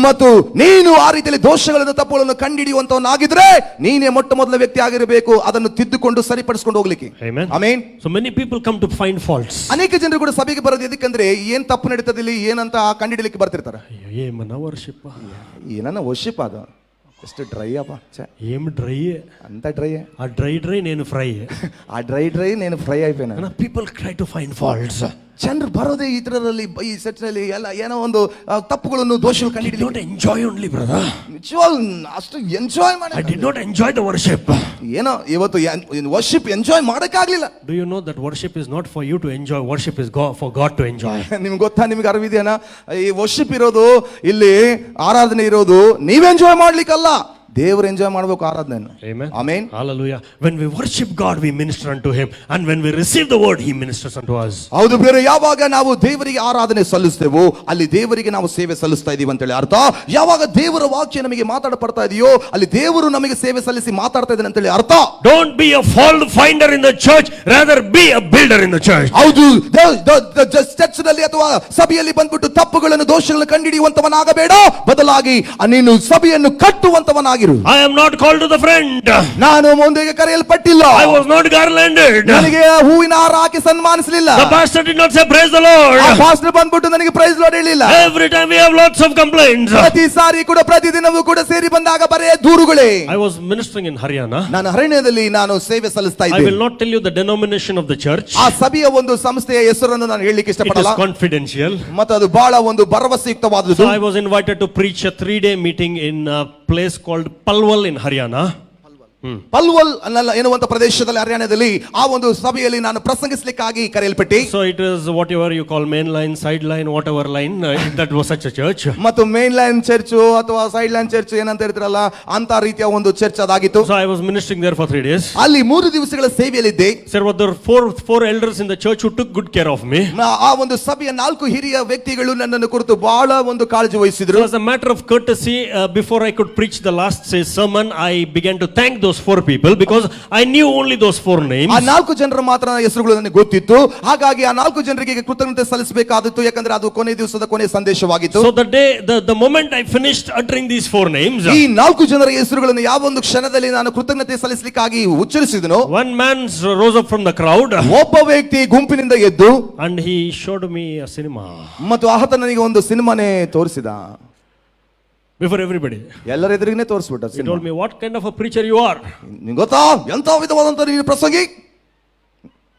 ಮತ್ತು ನೀನು ಆ ರೀತಿಯಲ್ಲಿ ದೋಷಗಳನ್ನು ತಪ್ಪುಗಳನ್ನು ಕಂಡುಹಿಡಿಯುವಂತವನಾಗಿದ್ರೆ ನೀನೇ ಮೊಟ್ಟ ಮೊದಲ ವ್ಯಕ್ತಿ ಆಗಿರಬೇಕು ಅದನ್ನು ತಿದ್ದುಕೊಂಡು ಸರಿಪಡಿಸಿಕೊಂಡು ಹೋಗ್ಲಿಕ್ಕೆ. Amen. Amen. So many people come to find faults. ಅನೇಕ ಜನರು ಕೂಡ ಸಭೆಗೆ ಬರೋದು ಎದಕ್ಕಂದ್ರೆ ಏನ್ ತಪ್ಪು ನಡೀತದೆ ಇಲ್ಲಿ ಏನಂತ ಕಂಡುಹಿಡಿಯಲಿಕ್ಕೆ ಬರ್ತಿರ್ತಾರೆ. ಏಮನ ವರ್ಷಿಪ್ಪ, ಏನನ್ನ ವರ್ಷಿಪ್ ಅದು ಎಷ್ಟು ಡ್ರೈ ಅಪ್ಪ, ಏಮ್ ಡ್ರೈ ಅಂತ ಡ್ರೈ, ಆ ಡ್ರೈ నేను ಫ್ರೈ, ಆ ಡ್ರೈ నేను ಫ್ರೈ అయిపోయినా. People try to find faults. ಜನರು ಬರೋದೇ ಇದರಲ್ಲಿ ಈ ಸೆಟ್ನಲ್ಲಿ ಎಲ್ಲ ಏನೋ ಒಂದು ತಪ್ಪುಗಳನ್ನು ದೋಷಗಳು ಕಂಡುಹಿಡಿದು not enjoy only brother. ನಿಜವಾಗ್ಲೂ ಅಷ್ಟು ಎಂಜಾಯ್ ಮಾಡಿ I did not enjoy the worship. ಏನೋ ಇವತ್ತು ವರ್ಷಿಪ್ ಎಂಜಾಯ್ ಮಾಡಕ್ಕಾಗ್ಲಿಲ್ಲ. Do you know that worship is not for you to enjoy, worship is for God to enjoy. ನಿಮ್ಗೆ ಗೊತ್ತಾ, ನಿಮ್ಗೆ ಅರಿವಿದೆಯಾ, ಈ ವರ್ಷಿಪ್ ಇರೋದು, ಇಲ್ಲಿ ಆರಾಧನೆ ಇರೋದು ನೀವ್ ಎಂಜಾಯ್ ಮಾಡ್ಲಿಕ್ಕಲ್ಲ, ದೇವರು ಎಂಜಾಯ್ ಮಾಡಬೇಕು ಆರಾಧನೆ. Amen. Amen. Hallelujah. When we worship God, we minister unto Him, and when we receive the word, He ministers unto us. ಹೌದು ಬೇರೆ, ಯಾವಾಗ ನಾವು ದೇವರಿಗೆ ಆರಾಧನೆ ಸಲ್ಲಿಸ್ತೇವೋ ಅಲ್ಲಿ ದೇವರಿಗೆ ನಾವು ಸೇವೆ ಸಲ್ಲಿಸ್ತಾ ಇದೀವಿ ಅಂತೇಳಿ ಅರ್ಥ. ಯಾವಾಗ ದೇವರ ವಾಕ್ಯ ನಮಗೆ ಮಾತಾಡಪಡ್ತಾ ಇದೆಯೋ ಅಲ್ಲಿ ದೇವರು ನಮಗೆ ಸೇವೆ ಸಲ್ಲಿಸಿ ಮಾತಾಡ್ತಾ ಇದ್ದಾನೆ ಅಂತೇಳಿ ಅರ್ಥ. Don't be a fault finder in the church, rather be a builder in the church. ಹೌದು, ಚರ್ಚ್ ನಲ್ಲಿ ಅಥವಾ ಸಭೆಯಲ್ಲಿ ಬಂದ್ಬಿಟ್ಟು ತಪ್ಪುಗಳನ್ನು ದೋಷಗಳನ್ನು ಕಂಡುಹಿಡಿಯುವಂತವನಾಗಬೇಡ, ಬದಲಾಗಿ ನೀನು ಸಭೆಯನ್ನು ಕಟ್ಟುವಂತವನಾಗಿ. I am not called to the friend. ನಾನು ಮುಂದೆಗೆ ಕರೆಯಲ್ಪಟ್ಟಿಲ್ಲ. I was not garlanded. ನನಗೆ ಹೂವಿನ ಹಾರ ಹಾಕಿ ಸನ್ಮಾನಿಸಲಿಲ್ಲ. The pastor did not say praise the Lord. ಆ ಪಾಸ್ಟರ್ ಬಂದ್ಬಿಟ್ಟು ನನಗೆ ಪ್ರೈಸ್ ಲಾರ್ಡ್ ಹೇಳಿಲ್ಲ. Every time we have lots of complaints. ಪ್ರತಿ ಸಾರಿ ಕೂಡ ಪ್ರತಿದಿನವೂ ಕೂಡ ಸೇರಿ ಬಂದಾಗ ಬರೇ ದೂರುಗಳೇ. I was ministering in Haryana. ನಾನು ಹರಿಯಾಣದಲ್ಲಿ ನಾನು ಸೇವೆ ಸಲ್ಲಿಸ್ತಾ I ಇದ್ದೆ. will not tell you the denomination of the church. ಆ ಸಭೆಯ ಒಂದು ಸಂಸ್ಥೆಯ ಹೆಸರನ್ನು ನಾನು ಹೇಳಲಿಕ್ಕೆ It is ಇಷ್ಟಪಡಲ್ಲ, confidential. ಮತ್ತು ಅದು ಬಹಳ ಒಂದು ಭರವಸೆಯುಕ್ತವಾದದ್ದು. So I was invited to preach a 3-day meeting in a place called Palwal in Haryana. ಪಲ್ವಲ್ ಎನ್ನುವಂತ ಪ್ರದೇಶದಲ್ಲಿ ಹರಿಯಾಣದಲ್ಲಿ ಆ ಒಂದು ಸಭೆಯಲ್ಲಿ ನಾನು ಪ್ರಸಂಗಿಸಲಿಕ್ಕಾಗಿ ಕರೆಯಲ್ಪಟ್ಟೆ. So it is whatever you call main line, side line, whatever line. That was such a church. ಮತ್ತು main line church ಅಥವಾ side line church ಏನಂತ ಹೇಳ್ತಿರಲ್ಲ ಅಂತ ರೀತಿಯ ಒಂದು church ಅದಾಗಿತ್ತು. So I was ministering there for 3 days. ಅಲ್ಲಿ 3 ದಿವಸಗಳ ಸೇವೆಯಲ್ಲಿದ್ದೆ. There were four elders in the church who took good care of me. ಆ ಒಂದು ಸಭೆಯ 4 ಹಿರಿಯ ವ್ಯಕ್ತಿಗಳು ನನ್ನನ್ನು ಕುರಿತು ಬಹಳ ಒಂದು ಕಾಳಜಿ ವಹಿಸಿದ್ರು. So as a matter of courtesy, before I could preach the last sermon, I began to thank those 4 people because I knew only those 4 names. ಆ 4 ಜನರ ಮಾತ್ರ ಹೆಸರುಗಳು ನನಗೆ ಗೊತ್ತಿತ್ತು. ಹಾಗಾಗಿ ಆ 4 ಜನರಿಗೆ ಕೃತಜ್ಞತೆ ಸಲ್ಲಿಸಬೇಕಾದಿತ್ತು, ಯಾಕಂದ್ರೆ ಅದು ಕೊನೆ ದಿವಸದ ಕೊನೆ ಸಂದೇಶವಾಗಿತ್ತು. So the moment I finished uttering these 4 names, ಈ 4 ಜನರ ಹೆಸರುಗಳನ್ನು ಯಾವ ಒಂದು ಕ್ಷಣದಲ್ಲಿ ನಾನು ಕೃತಜ್ಞತೆ ಸಲ್ಲಿಸಲಿಕ್ಕಾಗಿ ಉಚ್ಚರಿಸಿದನು, one man rose up from the crowd. ಒಬ್ಬ ವ್ಯಕ್ತಿ ಗುಂಪಿನಿಂದ ಎದ್ದು And he showed me a cinema. ಮತ್ತು ಆತ ನನಗೆ ಒಂದು ಸಿನಿಮಾನೇ ತೋರಿಸಿದ. Before everybody. ಎಲ್ಲರ ಎದುರಿಗೇ ತೋರಿಸ್ಬಿಟ್ಟ. He told me, what kind of a preacher you are? ನಿಂಗೆ ಗೊತ್ತಾ ಎಂತ ವಿಧವಾದಂತ ನೀನು ಪ್ರಸಂಗಿ?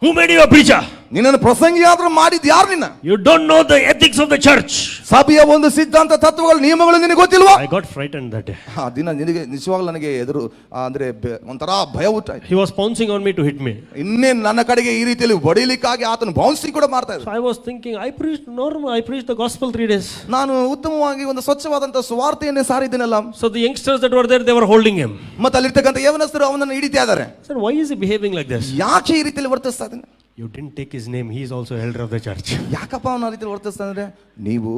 Who made you a preacher? ನಿನ್ನನ್ನು ಪ್ರಸಂಗಿ ಆದ್ರೂ ಮಾಡಿದ್ ಯಾರು ನಿನ್ನ? You don't know the ethics of the church. ಸಭೆಯ ಒಂದು ಸಿದ್ಧಾಂತ ತತ್ವಗಳು ನಿಯಮಗಳು ನಿನಗೆ ಗೊತ್ತಿಲ್ವಾ? I got frightened that day. ಆ ದಿನ ನಿನಗೆ ನಿಜವಾಗ್ಲೂ ನನಗೆ ಎದುರು ಅಂದ್ರೆ ಒಂಥರ ಭಯ ಹುಟ್ಟಾಯ್ತು. He was pouncing on me to hit me. ಇನ್ನೇನು ನನ್ನ ಕಡೆಗೆ ಈ ರೀತಿಯಲ್ಲಿ ಹೊಡಿಲಿಕ್ಕಾಗಿ ಆತನು ಬೌನ್ಸಿಂಗ್ ಕೂಡ ಮಾಡ್ತಾ ಇದ್ದ. So I was thinking, I preached the gospel 3 days. ನಾನು ಉತ್ತಮವಾಗಿ ಒಂದು ಸ್ವಚ್ಛವಾದಂತ ಸುವಾರ್ತೆಯನ್ನೇ ಸಾರಿದ್ದೇನಲ್ಲ. So the youngsters that were there, they were holding him. ಮತ್ತೆ ಅಲ್ಲಿರ್ತಕ್ಕಂಥ ಯವನಸ್ಥರು ಅವನನ್ನು ಹಿಡಿತಾ ಇದ್ದಾರೆ. Sir, why is he behaving like this? ಯಾಕೆ ಈ ರೀತಿಯಲ್ಲಿ ವರ್ತಿಸ್ತಾ ಇದ್ದಾನೆ? You didn't take his name. He is also elder of the church. ಯಾಕಪ್ಪ ಅವನ ಆ ರೀತಿಯಲ್ಲಿ ವರ್ತಿಸ್ತಾ ಅಂದ್ರೆ, ನೀವು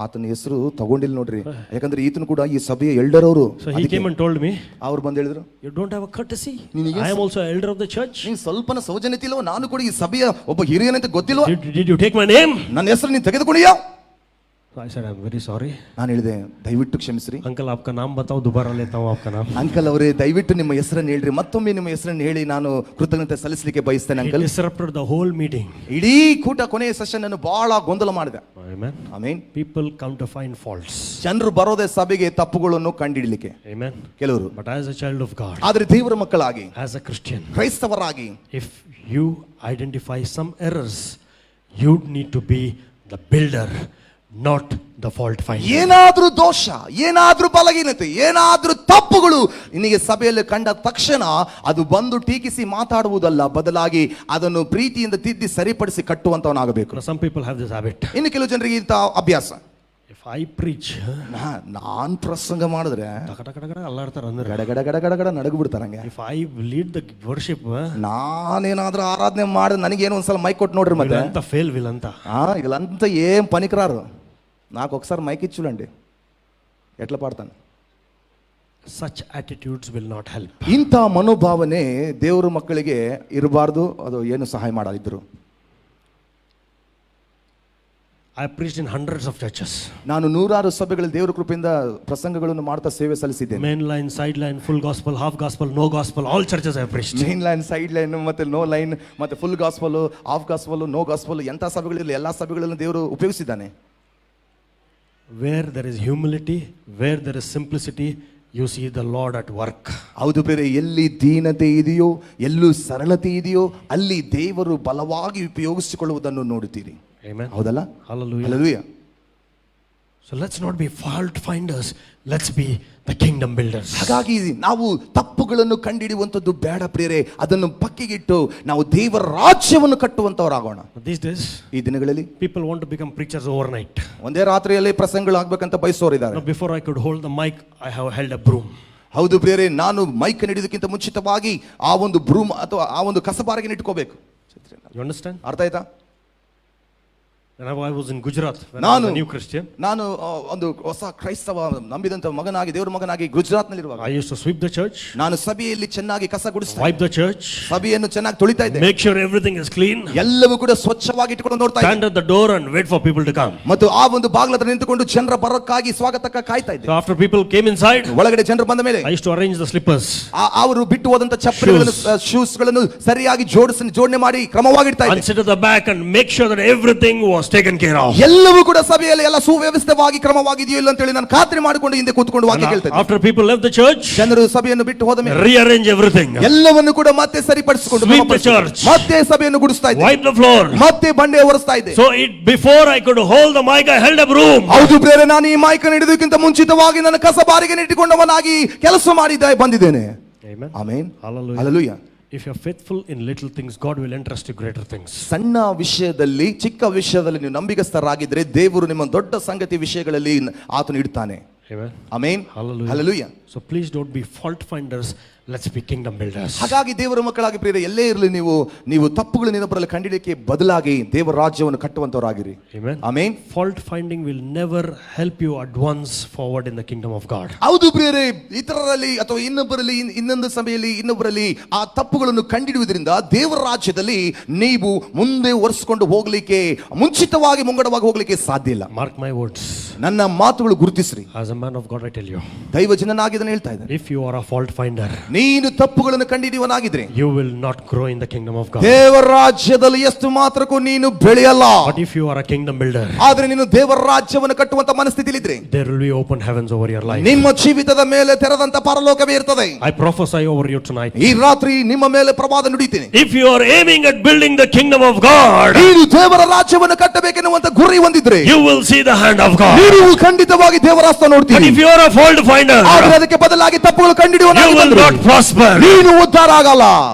ಆತನ ಹೆಸರು ತಗೊಂಡಿಲ್ಲ ನೋಡ್ರಿ, ಯಾಕಂದ್ರೆ ಈತನು ಕೂಡ ಈ ಸಭೆಯ ಎಲ್ಡರ್ ಅವರು. So he came and told me, ಅವ್ರು ಬಂದು ಹೇಳಿದ್ರು, you don't have a courtesy. I am also elder of the church. ನೀನು ಸ್ವಲ್ಪನ ಸೌಜನ್ಯತೆ ಇಲ್ವ? ನಾನು ಕೂಡ ಈ ಸಭೆಯ ಒಬ್ಬ ಹಿರಿಯನಂತ ಗೊತ್ತಿಲ್ವಾ? Did you take my name? ನನ್ನ ಹೆಸರು ನೀನು ತೆಗೆದುಕೊಂಡಿಯಾ? So I said, I'm very sorry. ನಾನು ಹೇಳಿದೆ, ದಯವಿಟ್ಟು ಕ್ಷಮಿಸ್ರಿ. Uncle, आपका नाम बताओ, दोबारा लेता हूँ आपका नाम. ಅಂಕಲ್ ಅವರೇ, ದಯವಿಟ್ಟು ನಿಮ್ಮ ಹೆಸರನ್ನು ಹೇಳ್ರಿ, ಮತ್ತೊಮ್ಮೆ ನಿಮ್ಮ ಹೆಸರನ್ನು ಹೇಳಿ ನಾನು ಕೃತಜ್ಞತೆ ಸಲ್ಲಿಸಲಿಕ್ಕೆ ಬಯಸ್ತೇನೆ uncle. He disrupted the whole meeting. ಇಡೀ ಕೂಟ ಕೊನೆಯ ಸೆಷನ್ ಅನ್ನು ಬಹಳ ಗೊಂದಲ ಮಾಡಿದೆ. Amen. Amen. People come to find faults. ಜನರು ಬರೋದೇ ಸಭೆಗೆ ತಪ್ಪುಗಳನ್ನು ಕಂಡುಹಿಡಲಿಕ್ಕೆ. Amen. ಕೆಲವರು. But as a child of God, ಆದ್ರೆ ದೇವರ ಮಕ್ಕಳಾಗಿ, as a Christian, ಕ್ರೈಸ್ತವರಾಗಿ, if you identify some errors, you need to be the builder, not the fault finder. ಏನಾದ್ರೂ ದೋಷ, ಏನಾದ್ರೂ ಬಲಹೀನತೆ, ಏನಾದ್ರೂ ತಪ್ಪುಗಳು ನಿನಗೆ ಸಭೆಯಲ್ಲಿ ಕಂಡ ತಕ್ಷಣ ಅದು ಬಂದು ಟೀಕಿಸಿ ಮಾತಾಡುವುದಲ್ಲ, ಬದಲಾಗಿ ಅದನ್ನು ಪ್ರೀತಿಯಿಂದ ತಿದ್ದಿ ಸರಿಪಡಿಸಿ ಕಟ್ಟುವಂತವನಾಗಬೇಕು. Some people have this habit. ಇನ್ನು ಕೆಲವು ಜನರಿಗೆ ಇಂಥ ಅಭ್ಯಾಸ. If I preach, ನಾನ್ ಪ್ರಸಂಗ ಮಾಡಿದ್ರೆ ಅಲ್ಲಾಡ್ತಾರ ಅಂದ್ರೆ. ಗಡ ಗಡ ಗಡ ಗಡ ಗಡ ನಡಗು ಬಿಡ್ತಾರಂಗೆ. If I lead the worship, ನಾನೇನಾದ್ರೂ ಆರಾಧನೆ ಮಾಡಿದ್ರೆ ನನಗೇನು ಒಂದ್ಸಲ ಮೈಕ್ ಕೊಟ್ಟು ನೋಡ್ರಿ ಮತ್ತೆ ಅಂತ ಫೇಲ್ ವಿಲ್ ಅಂತ. ఇలాంతా ఏం పనికిరారు. నాకు ఒకసారి మైక్ ఇచ్చులండి ఎట్లా పాడతాను. Such attitudes will not help. ಇಂಥ ಮನೋಭಾವನೆ ದೇವರ ಮಕ್ಕಳಿಗೆ ಇರಬಾರ್ದು. ಅದು ಏನು ಸಹಾಯ ಮಾಡಲಿದ್ರು. I preached in hundreds of churches. ನಾನು ನೂರಾರು ಸಭೆಗಳಲ್ಲಿ ದೇವರ ಕೃಪೆಯಿಂದ ಪ್ರಸಂಗಗಳನ್ನು ಮಾಡ್ತಾ ಸೇವೆ ಸಲ್ಲಿಸಿದ್ದೇನೆ. Main line, side line, full gospel, half gospel, no gospel, all churches I have preached. Main line, side line, ಮತ್ತೆ ನೋ ಲೈನ್, ಮತ್ತೆ full gospel, half gospel, no gospel, ಎಂಥ ಸಭೆಗಳಿರಲಿ ಎಲ್ಲ ಸಭೆಗಳನ್ನು ದೇವರು ಉಪಯೋಗಿಸಿದ್ದಾನೆ. Where there is humility, where there is simplicity, you see the Lord at work. ಹೌದು ಬೇರೆ, ಎಲ್ಲಿ ದೀನತೆ ಇದೆಯೋ, ಎಲ್ಲೂ ಸರಳತೆ ಇದೆಯೋ, ಅಲ್ಲಿ ದೇವರು ಬಲವಾಗಿ ಉಪಯೋಗಿಸಿಕೊಳ್ಳುವುದನ್ನು ನೋಡುತ್ತೀರಿ. Amen. ಹೌದಲ್ಲ? Hallelujah. Hallelujah. So let's not be fault finders, let's be the kingdom builders. ಹಾಗಾಗಿ ನಾವು ತಪ್ಪುಗಳನ್ನು ಕಂಡುಹಿಡಿಯುವಂಥದ್ದು ಬೇಡ ಪ್ರಿಯರೇ. ಅದನ್ನು ಪಕ್ಕೆಗಿಟ್ಟು ನಾವು ದೇವರ ರಾಜ್ಯವನ್ನು ಕಟ್ಟುವಂತವರಾಗೋಣ. These days, ಈ ದಿನಗಳಲ್ಲಿ people want to become preachers overnight. ಒಂದೇ ರಾತ್ರಿಯಲ್ಲಿ ಪ್ರಸಂಗಗಳು ಆಗ್ಬೇಕಂತ ಬಯಸೋರಿದ್ದಾರೆ. Now, before I could hold the mic, I have held a broom. ಹೌದು ಪ್ರಿಯರೇ, ನಾನು ಮೈಕ್ ಹಿಡಿಯೋದಕ್ಕಿಂತ ಮುಂಚಿತವಾಗಿ ಆ ಒಂದು ಬ್ರೂಮ್ ಅಥವಾ ಆ ಒಂದು ಕಸಬಾರಿಗೆ ಇಟ್ಕೋಬೇಕು. You understand? ಅರ್ಥ ಆಯ್ತಾ? When I was in Gujarat, when I was a new Christian, ನಾನು ಒಂದು ಹೊಸ ಕ್ರೈಸ್ತವ ನಂಬಿದಂತ ಮಗನಾಗಿ, ದೇವರ ಮಗನಾಗಿ ಗುಜರಾತ್ನಲ್ಲಿರುವಾಗ I used to sweep the church, ನಾನು ಸಭೆಯಲ್ಲಿ ಚೆನ್ನಾಗಿ ಕಸ ಗುಡಿಸ್ತಾ, wipe the church, ಸಭೆಯನ್ನು ಚೆನ್ನಾಗಿ ತೊಳಿತಾ ಇದ್ದೆ, make sure everything is clean, ಎಲ್ಲವೂ ಕೂಡ ಸ್ವಚ್ಛವಾಗಿ ಇಟ್ಟುಕೊಂಡು ನೋಡ್ತಾ ಇದ್ದೆ, stand at the door and wait for people to come. ಮತ್ತು ಆ ಒಂದು ಬಾಗಿಲ ಹತ್ರ ನಿಂತುಕೊಂಡು ಜನರ ಬರೋಕ್ಕಾಗಿ ಸ್ವಾಗತಕ್ಕೆ ಕಾಯ್ತಾ ಇದ್ದೆ. So after people came inside, ಒಳಗಡೆ ಜನರು ಬಂದ ಮೇಲೆ I used to arrange the slippers, ಅವರು ಬಿಟ್ಟು ಹೋದಂತ ಚಪ್ಪಲಿಗಳನ್ನು, ಶೂಸ್ ಗಳನ್ನು ಸರಿಯಾಗಿ ಜೋಡಣೆ ಮಾಡಿ ಕ್ರಮವಾಗಿ ಇಡ್ತಾ and ಇದ್ದೆ. sit at the back and make sure that everything was taken care of. ಎಲ್ಲವೂ ಕೂಡ ಸಭೆಯಲ್ಲಿ ಎಲ್ಲ ಸುವ್ಯವಸ್ಥಿತವಾಗಿ ಕ್ರಮವಾಗಿದೆಯೋ ಇಲ್ಲ ಅಂತ ಹೇಳಿ ನಾನು ಖಾತ್ರಿ ಮಾಡಿಕೊಂಡು ಹಿಂದೆ ಕೂತ್ಕೊಂಡು ವಾಕ್ಯ ಕೇಳ್ತಾ ಇದ್ದೆ. After people left the church, ಜನರು ಸಭೆಯನ್ನು ಬಿಟ್ಟು ಹೋದ ಮೇಲೆ rearrange everything, ಎಲ್ಲವನ್ನು ಕೂಡ ಮತ್ತೆ ಸರಿಪಡಿಸಿಕೊಂಡು sweep the church, ಮತ್ತೆ ಸಭೆಯನ್ನು ಗುಡಿಸ್ತಾ ಇದ್ದೆ, wipe the floor, ಮತ್ತೆ ಬಂಡೆ ಒರೆಸ್ತಾ ಇದ್ದೆ. So before I could hold the mic, I held a broom. ಹೌದು ಪ್ರಿಯರೇ, ನಾನು ಈ ಮೈಕ್ ಹಿಡಿಯೋದಕ್ಕಿಂತ ಮುಂಚಿತವಾಗಿ ನನ್ನ ಕಸ ಬಾರಿಗೆ ಇಟ್ಟುಕೊಂಡವನಾಗಿ ಕೆಲಸ ಮಾಡಿದ್ದೆ ಬಂದಿದ್ದೇನೆ. Amen. Amen. Hallelujah. Hallelujah. If you are faithful in little things, God will entrust you greater things. ಸಣ್ಣ ವಿಷಯದಲ್ಲಿ, ಚಿಕ್ಕ ವಿಷಯದಲ್ಲಿ ನೀವು ನಂಬಿಗಸ್ತರಾಗಿದ್ರೆ ದೇವರು ನಿಮ್ಮ ದೊಡ್ಡ ಸಂಗತಿ ವಿಷಯಗಳಲ್ಲಿ ಆತನು ಇಡ್ತಾನೆ. Amen. Amen. Hallelujah. Hallelujah. So please don't be fault finders. Let's be kingdom builders. ಹಾಗಾಗಿ ದೇವರ ಮಕ್ಕಳಾಗಿ ಪ್ರಿಯರೇ, ಎಲ್ಲೇ ಇರಲಿ ನೀವು ತಪ್ಪುಗಳನ್ನು ಇನ್ನೊಬ್ಬರಲ್ಲಿ ಕಂಡಿಡಿಯಕ್ಕೆ ಬದಲಾಗಿ ದೇವರ ರಾಜ್ಯವನ್ನು ಕಟ್ಟುವಂತವರಾಗಿರಿ. Amen. Amen. Fault finding will never help you advance forward in the kingdom of God. ಹೌದು ಪ್ರಿಯರೇ, ಇತರರಲ್ಲಿ ಅಥವಾ ಇನ್ನೊಬ್ಬರಲ್ಲಿ, ಇನ್ನೊಂದು ಸಭೆಯಲ್ಲಿ ಇನ್ನೊಬ್ಬರಲ್ಲಿ ಆ ತಪ್ಪುಗಳನ್ನು ಕಂಡಿಡುವುದರಿಂದ ದೇವರ ರಾಜ್ಯದಲ್ಲಿ ನೀವು ಮುಂದೆ ಒರೆಸಿಕೊಂಡು ಹೋಗ್ಲಿಕ್ಕೆ, ಮುಂಚಿತವಾಗಿ ಮುಂಗಡವಾಗಿ ಹೋಗ್ಲಿಕ್ಕೆ ಸಾಧ್ಯ ಇಲ್ಲ. Mark my words. ನನ್ನ ಮಾತುಗಳು ಗುರುತಿಸ್ರಿ. As a man of God, I tell you, ದೈವ ಜನನಾಗಿ ಇದನ್ನು ಹೇಳ್ತಾ ಇದ್ದೇನೆ. if you are a fault finder, ನೀನು ತಪ್ಪುಗಳನ್ನು ಕಂಡಿಡಿಯವನಾಗಿದ್ರೆ you will not grow in the kingdom of God. ದೇವರ ರಾಜ್ಯದಲ್ಲಿ ಎಷ್ಟು ಮಾತ್ರಕ್ಕೂ ನೀನು ಬೆಳೆಯಲ್ಲ. But if you are a kingdom builder, ಆದ್ರೆ ನೀನು ದೇವರ ರಾಜ್ಯವನ್ನು ಕಟ್ಟುವಂತ ಮನಸ್ಥಿತಿಯಲ್ಲಿದ್ರೆ there will be open heavens over your life. ನಿಮ್ಮ ಜೀವಿತದ ಮೇಲೆ ತೆರೆದಂತ ಪರಲೋಕವೇ ಇರ್ತದೆ. I prophesy over you tonight. ಈ ರಾತ್ರಿ ನಿಮ್ಮ ಮೇಲೆ ಪ್ರವಾದ ನುಡಿತೀನಿ. If you are aiming at building the kingdom of God, ನೀನು ದೇವರ ರಾಜ್ಯವನ್ನು ಕಟ್ಟಬೇಕೆನ್ನುವಂತ ಗುರಿ ಹೊಂದಿದ್ರೆ you will see the hand of God. ನೀವು ಖಂಡಿತವಾಗಿ ದೇವರ ಹಸ್ತ But ನೋಡ್ತೀರಿ. if you are a fault finder, ಆದ್ರೆ ಅದಕ್ಕೆ ಬದಲಾಗಿ ತಪ್ಪುಗಳು you will ಕಂಡಿಡಿಯುವವನಾಗಿದ್ರೆ not prosper. ನೀನು ಉದ್ಧಾರ ಆಗಲ್ಲ.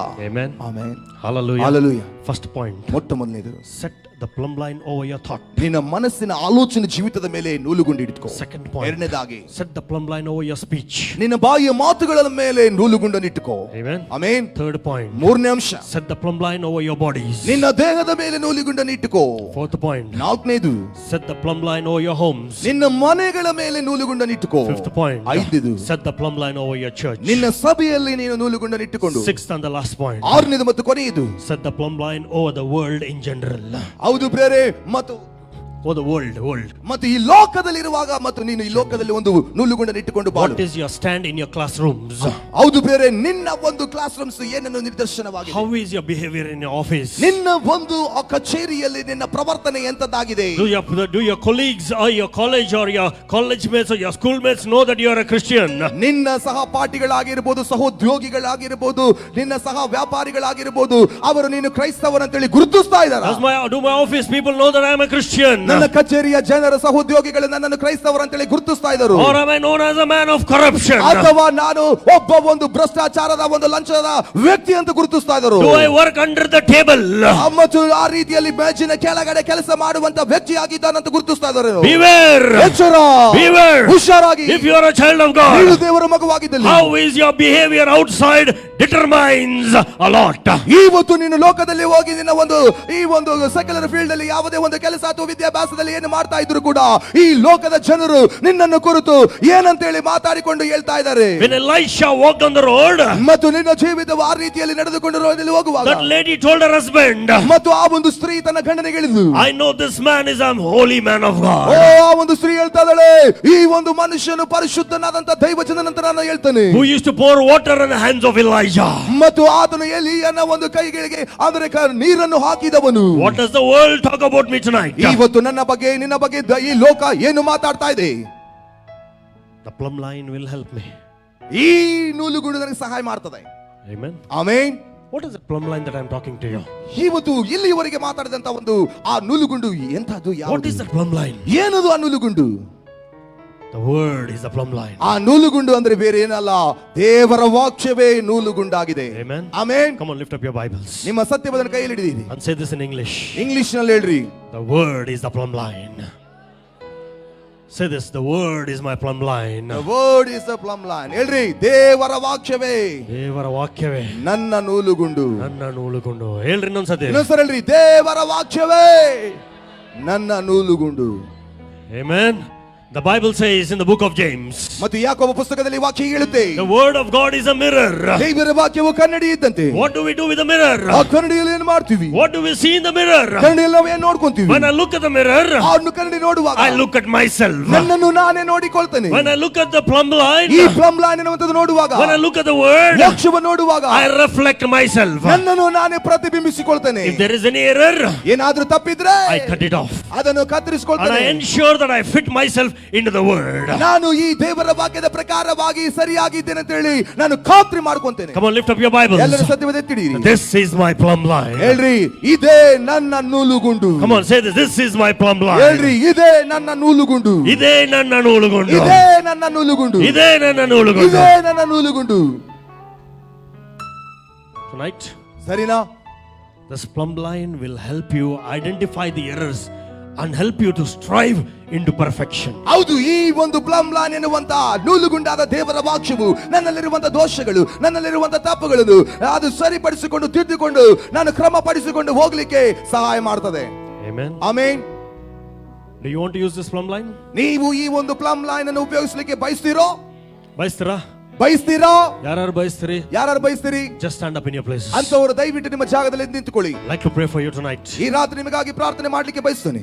Amen. Amen. Hallelujah. Hallelujah. First point, ಮೊಟ್ಟ ಮೊದಲನೇದು, set the plumb line over your thought. ನಿನ್ನ ಮನಸ್ಸಿನ ಆಲೋಚನೆ ಜೀವಿತದ ಮೇಲೆ ನೂಲುಗುಂಡು ಇಟ್ಕೋ. Second point, ಎರಡನೇದಾಗಿ, set the plumb line over your speech. ನಿನ್ನ ಬಾಯಿಯ ಮಾತುಗಳ ಮೇಲೆ ನೂಲುಗುಂಡನ್ನು ಇಟ್ಟುಕೋ. Amen. ಆಮೆನ್. Third point, ಮೂರನೇ ಅಂಶ, set the plumb line over your bodies. ನಿನ್ನ ದೇಹದ ಮೇಲೆ ನೂಲುಗುಂಡನ್ನು ಇಟ್ಟುಕೋ. Fourth point, ನಾಲ್ಕನೇದು, set the plumb line over your homes. ನಿನ್ನ ಮನೆಗಳ ಮೇಲೆ ನೂಲುಗುಂಡನ್ನು ಇಟ್ಟುಕೋ. Fifth point, ಐದನೇದು, set the plumb line over your church. ನಿನ್ನ ಸಭೆಯಲ್ಲಿ ನೀನು ನೂಲುಗುಂಡನ್ನು ಇಟ್ಟುಕೊಂಡು. Sixth and the last point, ಆರನೇದು ಮತ್ತು ಕೊನೆಯದು, set the plumb line over the world in general. ಹೌದು ಪ್ರಿಯರೇ, ಮತ್ತು Over the world. ಮತ್ತು ಈ ಲೋಕದಲ್ಲಿರುವಾಗ ಮತ್ತು ನೀನು ಈ ಲೋಕದಲ್ಲಿ ಒಂದು ನೂಲುಗುಂಡನ್ನು ಇಟ್ಟುಕೊಂಡು ಬಾಳು. What is your stand in your classrooms? ಹೌದು ಪ್ರಿಯರೇ, ನಿನ್ನ ಒಂದು ಕ್ಲಾಸ್ ರೂಮ್ಸ್ ಏನನ್ನು ನಿದರ್ಶನವಾಗಿದೆ. How is your behavior in your office? ನಿನ್ನ ಒಂದು ಆ ಕಚೇರಿಯಲ್ಲಿ ನಿನ್ನ ಪ್ರವರ್ತನೆ ಎಂತದ್ದಾಗಿದೆ. Do your colleagues or your college or your college mates or your schoolmates know that you are a Christian? ನಿನ್ನ ಸಹಪಾಠಿಗಳಾಗಿರಬಹುದು, ಸಹೋದ್ಯೋಗಿಗಳಾಗಿರಬಹುದು, ನಿನ್ನ ಸಹ ವ್ಯಾಪಾರಿಗಳಾಗಿರಬಹುದು, ಅವರು ನೀನು ಕ್ರೈಸ್ತವನಂತೇಳಿ ಗುರುತಿಸ್ತಾ ಇದ್ದಾರೆ. Do my office people know that I am a Christian? ನನ್ನ ಕಚೇರಿಯ ಜನರ ಸಹೋದ್ಯೋಗಿಗಳು ನನ್ನನ್ನು ಕ್ರೈಸ್ತವರು ಅಂತೇಳಿ ಗುರುತಿಸ್ತಾ ಇದ್ದರು. Or am I known as a man of corruption? ಅಥವಾ ನಾನು ಒಬ್ಬ ಒಂದು ಭ್ರಷ್ಟಾಚಾರದ ಒಂದು ಲಂಚದ ವ್ಯಕ್ತಿ ಅಂತ ಗುರುತಿಸ್ತಾ ಇದ್ದರು. Do I work under the table? ಮತ್ತು ಆ ರೀತಿಯಲ್ಲಿ ಮೇಜಿನ ಕೆಳಗಡೆ ಕೆಲಸ ಮಾಡುವಂತ ವ್ಯಕ್ತಿಯಾಗಿದ್ದಾನಂತ ಗುರುತಿಸ್ತಾ ಇದ್ದಾರೆ. Beware! ಎಚ್ಚರ, Beware! ಹುಷಾರಾಗಿ. If you are a child of ನೀನು God, ದೇವರ ಮಗುವಾಗಿದ್ದಲ್ಲಿ how is your behavior outside determines a lot. ಇವತ್ತು ನೀನು ಲೋಕದಲ್ಲಿ ಹೋಗಿ ನಿನ್ನ ಈ ಒಂದು ಸೆಕ್ಯುಲರ್ ಫೀಲ್ಡ್ ಅಲ್ಲಿ ಯಾವುದೇ ಒಂದು ಕೆಲಸ ಅಥವಾ ವಿದ್ಯಾಭ್ಯಾಸದಲ್ಲಿ ಏನು ಮಾಡ್ತಾ ಇದ್ರು ಕೂಡ ಈ ಲೋಕದ ಜನರು ನಿನ್ನನ್ನು ಕುರಿತು ಏನಂತೇಳಿ ಮಾತಾಡಿಕೊಂಡು ಹೇಳ್ತಾ ಇದ್ದಾರೆ. When Elisha walked on the road, ಮತ್ತು ನಿನ್ನ ಜೀವಿತವು ಆ ರೀತಿಯಲ್ಲಿ ನಡೆದುಕೊಂಡು ರೋಡಲ್ಲಿ ಹೋಗುವಾಗ that lady told her husband, ಮತ್ತು ಆ ಒಂದು ಸ್ತ್ರೀ ತನ್ನ ಗಂಡನಿಗೆ ಹೇಳಿದ್ಲು, I know this man is a holy man of God. ಆ ಒಂದು ಸ್ತ್ರೀ ಹೇಳ್ತಾ ಇದ್ದಾಳೆ, ಈ ಒಂದು ಮನುಷ್ಯನು ಪರಿಶುದ್ಧನಾದಂತ ದೈವಜನನಂತ ನಾನು ಹೇಳ್ತಾನೆ. Who used to pour water in the hands of Elijah. ಮತ್ತು ಆತನು ಎಲೀಯನ ಒಂದು ಕೈಗಳಿಗೆ ಅಂದರೆ ನೀರನ್ನು ಹಾಕಿದವನು. What does the world talk about me tonight? ಇವತ್ತು ನನ್ನ ಬಗ್ಗೆ ನಿನ್ನ ಬಗ್ಗೆ ಈ ಲೋಕ ಏನು ಮಾತಾಡ್ತಾ ಇದೆ? The plumb line will help me. ಈ ನೂಲುಗುಂಡು ನನಗೆ ಸಹಾಯ ಮಾಡ್ತದೆ. Amen. Amen. What is the plumb line that I am talking to you? ಇವತ್ತು ಇಲ್ಲಿವರೆಗೆ ಮಾತಾಡಿದಂತ ಒಂದು ಆ ನೂಲುಗುಂಡು ಎಂತದ್ದು? What is that plumb line? ಏನದು ಆ ನೂಲುಗುಂಡು? The word is the plumb line. ಆ ನೂಲುಗುಂಡು ಅಂದ್ರೆ ಬೇರೆ ಏನಲ್ಲ, ದೇವರ ವಾಕ್ಯವೇ ನೂಲುಗುಂಡಾಗಿದೆ. Amen. Amen. Come on, lift up your Bibles ನಿಮ್ಮ ಸತ್ಯವನ್ನು ಕೈಯಲ್ಲಿ ಹಿಡಿದಿರಿ. and say this in English. English ನಲ್ಲಿ ಹೇಳ್ರಿ. The word is the plumb line. Say this, the word is my plumb line. The word is the plumb line. ಹೇಳ್ರಿ, ದೇವರ ವಾಕ್ಯವೇ ದೇವರ ವಾಕ್ಯವೇ ನನ್ನ ನೂಲುಗುಂಡು. ನನ್ನ ನೂಲುಗುಂಡು. ಹೇಳ್ರಿ ಇನ್ನೊಂದ್ಸತಿ. ಇನ್ನೊಂದ್ಸರಿ ಹೇಳ್ರಿ, ದೇವರ ವಾಕ್ಯವೇ ನನ್ನ ನೂಲುಗುಂಡು. Amen. The Bible says in the book of James, ಮತ್ತು ಯಾಕೋಬ ಪುಸ್ತಕದಲ್ಲಿ ವಾಕ್ಯ ಹೇಳುತ್ತೆ, the word of God is a mirror. ದೇವರ ವಾಕ್ಯವು ಕನ್ನಡಿ ಇದ್ದಂತೆ. What do we do with the mirror? ಆ ಕನ್ನಡಿಯಲ್ಲಿ ಏನು ಮಾಡ್ತೀವಿ? What do we see in the mirror? ಕನ್ನಡಿಯಲ್ಲಿ ನಾವು ಏನು ನೋಡ್ಕೊಂತೀವಿ? When I look at the mirror, ಆ ಕನ್ನಡಿ ನೋಡುವಾಗ I look at myself. ನನ್ನನ್ನು ನಾನೇ ನೋಡಿಕೊಳ್ತೇನೆ. When I look at the plumb line, ಈ ಪ್ಲಮ್ ಲೈನ್ ಅನ್ನುವಂಥದ್ದು ನೋಡುವಾಗ, when I look at the word, ವಾಕ್ಯವನ್ನು ನೋಡುವಾಗ I reflect myself. ನನ್ನನ್ನು ನಾನೇ ಪ್ರತಿಬಿಂಬಿಸಿಕೊಳ್ತೇನೆ. If there is any error, ಏನಾದ್ರೂ ತಪ್ಪಿದ್ರೆ I cut it off. ಅದನ್ನು And ಕತ್ತರಿಸಿಕೊಳ್ತೇನೆ. I ensure that I fit myself into the word. ನಾನು ಈ ದೇವರ ವಾಕ್ಯದ ಪ್ರಕಾರವಾಗಿ ಸರಿಯಾಗಿದ್ದೇನೆ ಅಂತ ಹೇಳಿ ನಾನು ಖಾತ್ರಿ ಮಾಡ್ಕೊಂತೇನೆ. Come on, lift up your Bibles. ಎಲ್ಲರೂ ಸತ್ಯವನ್ನು ಎತ್ತಿಡಿರಿ. This is my plumb line. ಹೇಳ್ರಿ, ಇದೇ ನನ್ನ ನೂಲುಗುಂಡು. Come on, say this. This is my plumb line. ಹೇಳ್ರಿ, ಇದೇ ನನ್ನ ನೂಲುಗುಂಡು. ಇದೇ ನನ್ನ ನೂಲುಗುಂಡು. ಇದೇ ನನ್ನ ನೂಲುಗುಂಡು. ಇದೇ ನನ್ನ ನೂಲುಗುಂಡು. ಇದೇ ನನ್ನ ನೂಲುಗುಂಡು. Tonight, ಸರಿನಾ? this plumb line will help you identify the errors and help you to strive into perfection. ಹೌದು, ಈ ಒಂದು ಪ್ಲಮ್ ಲೈನ್ ಎನ್ನುವಂತ ನೂಲುಗುಂಡಾದ ದೇವರ ವಾಕ್ಯವು ನನ್ನಲ್ಲಿರುವಂತ ದೋಷಗಳು, ನನ್ನಲ್ಲಿರುವಂತ ತಪ್ಪುಗಳನ್ನು ಅದು ಸರಿಪಡಿಸಿಕೊಂಡು ತಿದ್ದಿಕೊಂಡು ನಾನು ಕ್ರಮಪಡಿಸಿಕೊಂಡು ಹೋಗ್ಲಿಕ್ಕೆ ಸಹಾಯ ಮಾಡ್ತದೆ. Amen. Amen. Do you want to use this plumb line? ನೀವು ಈ ಒಂದು ಪ್ಲಮ್ ಲೈನ್ ಅನ್ನು ಉಪಯೋಗಿಸಲಿಕ್ಕೆ ಬಯಸ್ತೀರೋ? ಬಯಸ್ತೀರಾ? ಯಾರು ಬಯಸ್ತೀರಿ? ಯಾರು ಬಯಸ್ತೀರಿ? Just stand up in your places. ಅಂತವರು ದಯವಿಟ್ಟು ನಿಮ್ಮ ಜಾಗದಲ್ಲಿ ಎದ್ದು ನಿಂತುಕೊಳ್ಳಿ. I'd like to pray for you tonight. ಈ ರಾತ್ರಿ ನಿಮಗಾಗಿ ಪ್ರಾರ್ಥನೆ ಮಾಡಲಿಕ್ಕೆ ಬಯಸ್ತೇನೆ.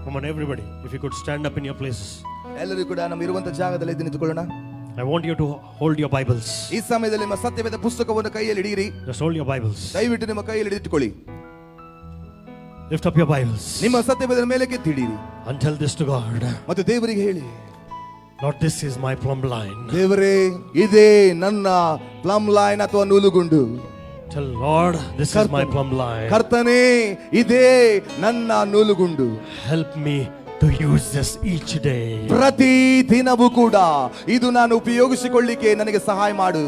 Come on, everybody, if you could stand up in your places. ಎಲ್ಲರೂ ಕೂಡ ನಮ್ಮ ಇರುವಂತ ಜಾಗದಲ್ಲಿ ಎದ್ದು ನಿಂತುಕೊಳ್ಳೋಣ. I want you to hold your Bibles. ಈ ಸಮಯದಲ್ಲಿ ನಿಮ್ಮ ಸತ್ಯವೇದ ಪುಸ್ತಕವನ್ನು ಕೈಯಲ್ಲಿ ಹಿಡಿಯಿರಿ. Just hold your Bibles. ದಯವಿಟ್ಟು ನಿಮ್ಮ ಕೈಯಲ್ಲಿ ಹಿಡಿದಿಟ್ಟುಕೊಳ್ಳಿ. Lift up your Bibles. ನಿಮ್ಮ ಸತ್ಯವೇದ ಮೇಲೆ ಕೆತ್ತಿಡಿರಿ. And tell this to God. ಮತ್ತು ದೇವರಿಗೆ ಹೇಳಿ, Lord, this is my plumb line. ದೇವರೇ, ಇದೇ ನನ್ನ ಪ್ಲಮ್ ಲೈನ್ ಅಥವಾ ನೂಲುಗುಂಡು. Tell Lord, this is my plumb line. ಕರ್ತನೇ, ಇದೇ ನನ್ನ ನೂಲುಗುಂಡು. Help me to use this each day. ಪ್ರತಿ ದಿನವೂ ಕೂಡ ಇದು ನಾನು ಉಪಯೋಗಿಸಿಕೊಳ್ಳಿಕ್ಕೆ ನನಗೆ ಸಹಾಯ ಮಾಡು.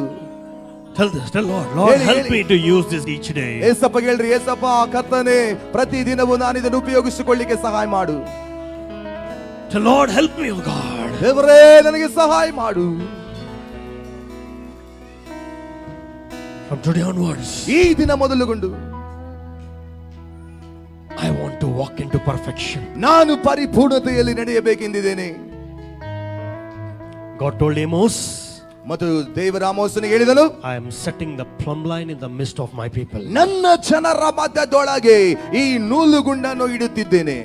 Tell Lord, help me to use this each day. Yesappa ಹೇಳ್ರಿ, ಏಸಪ್ಪ ಕರ್ತನೇ, ಪ್ರತಿ ದಿನವೂ ನಾನು ಇದನ್ನು ಉಪಯೋಗಿಸಿಕೊಳ್ಳಿಕ್ಕೆ ಸಹಾಯ ಮಾಡು. Tell Lord, help me, oh God. ದೇವರೇ, ನನಗೆ ಸಹಾಯ ಮಾಡು. From today onwards, ಈ ದಿನ ಮೊದಲುಗೊಂಡು I want to walk into perfection. ನಾನು ಪರಿಪೂರ್ಣತೆಯಲ್ಲಿ ನಡೆಯಬೇಕೆಂದಿದ್ದೇನೆ. God told Amos, ಮತ್ತು ದೇವರ ಆಮೋಸನಿಗೆ ಹೇಳಿದನು, I am setting the plumb line in the midst of my people. ನನ್ನ ಜನರ ಮಧ್ಯದೊಳಗೆ ಈ ನೂಲುಗುಂಡನ್ನು ಇಡುತ್ತಿದ್ದೇನೆ.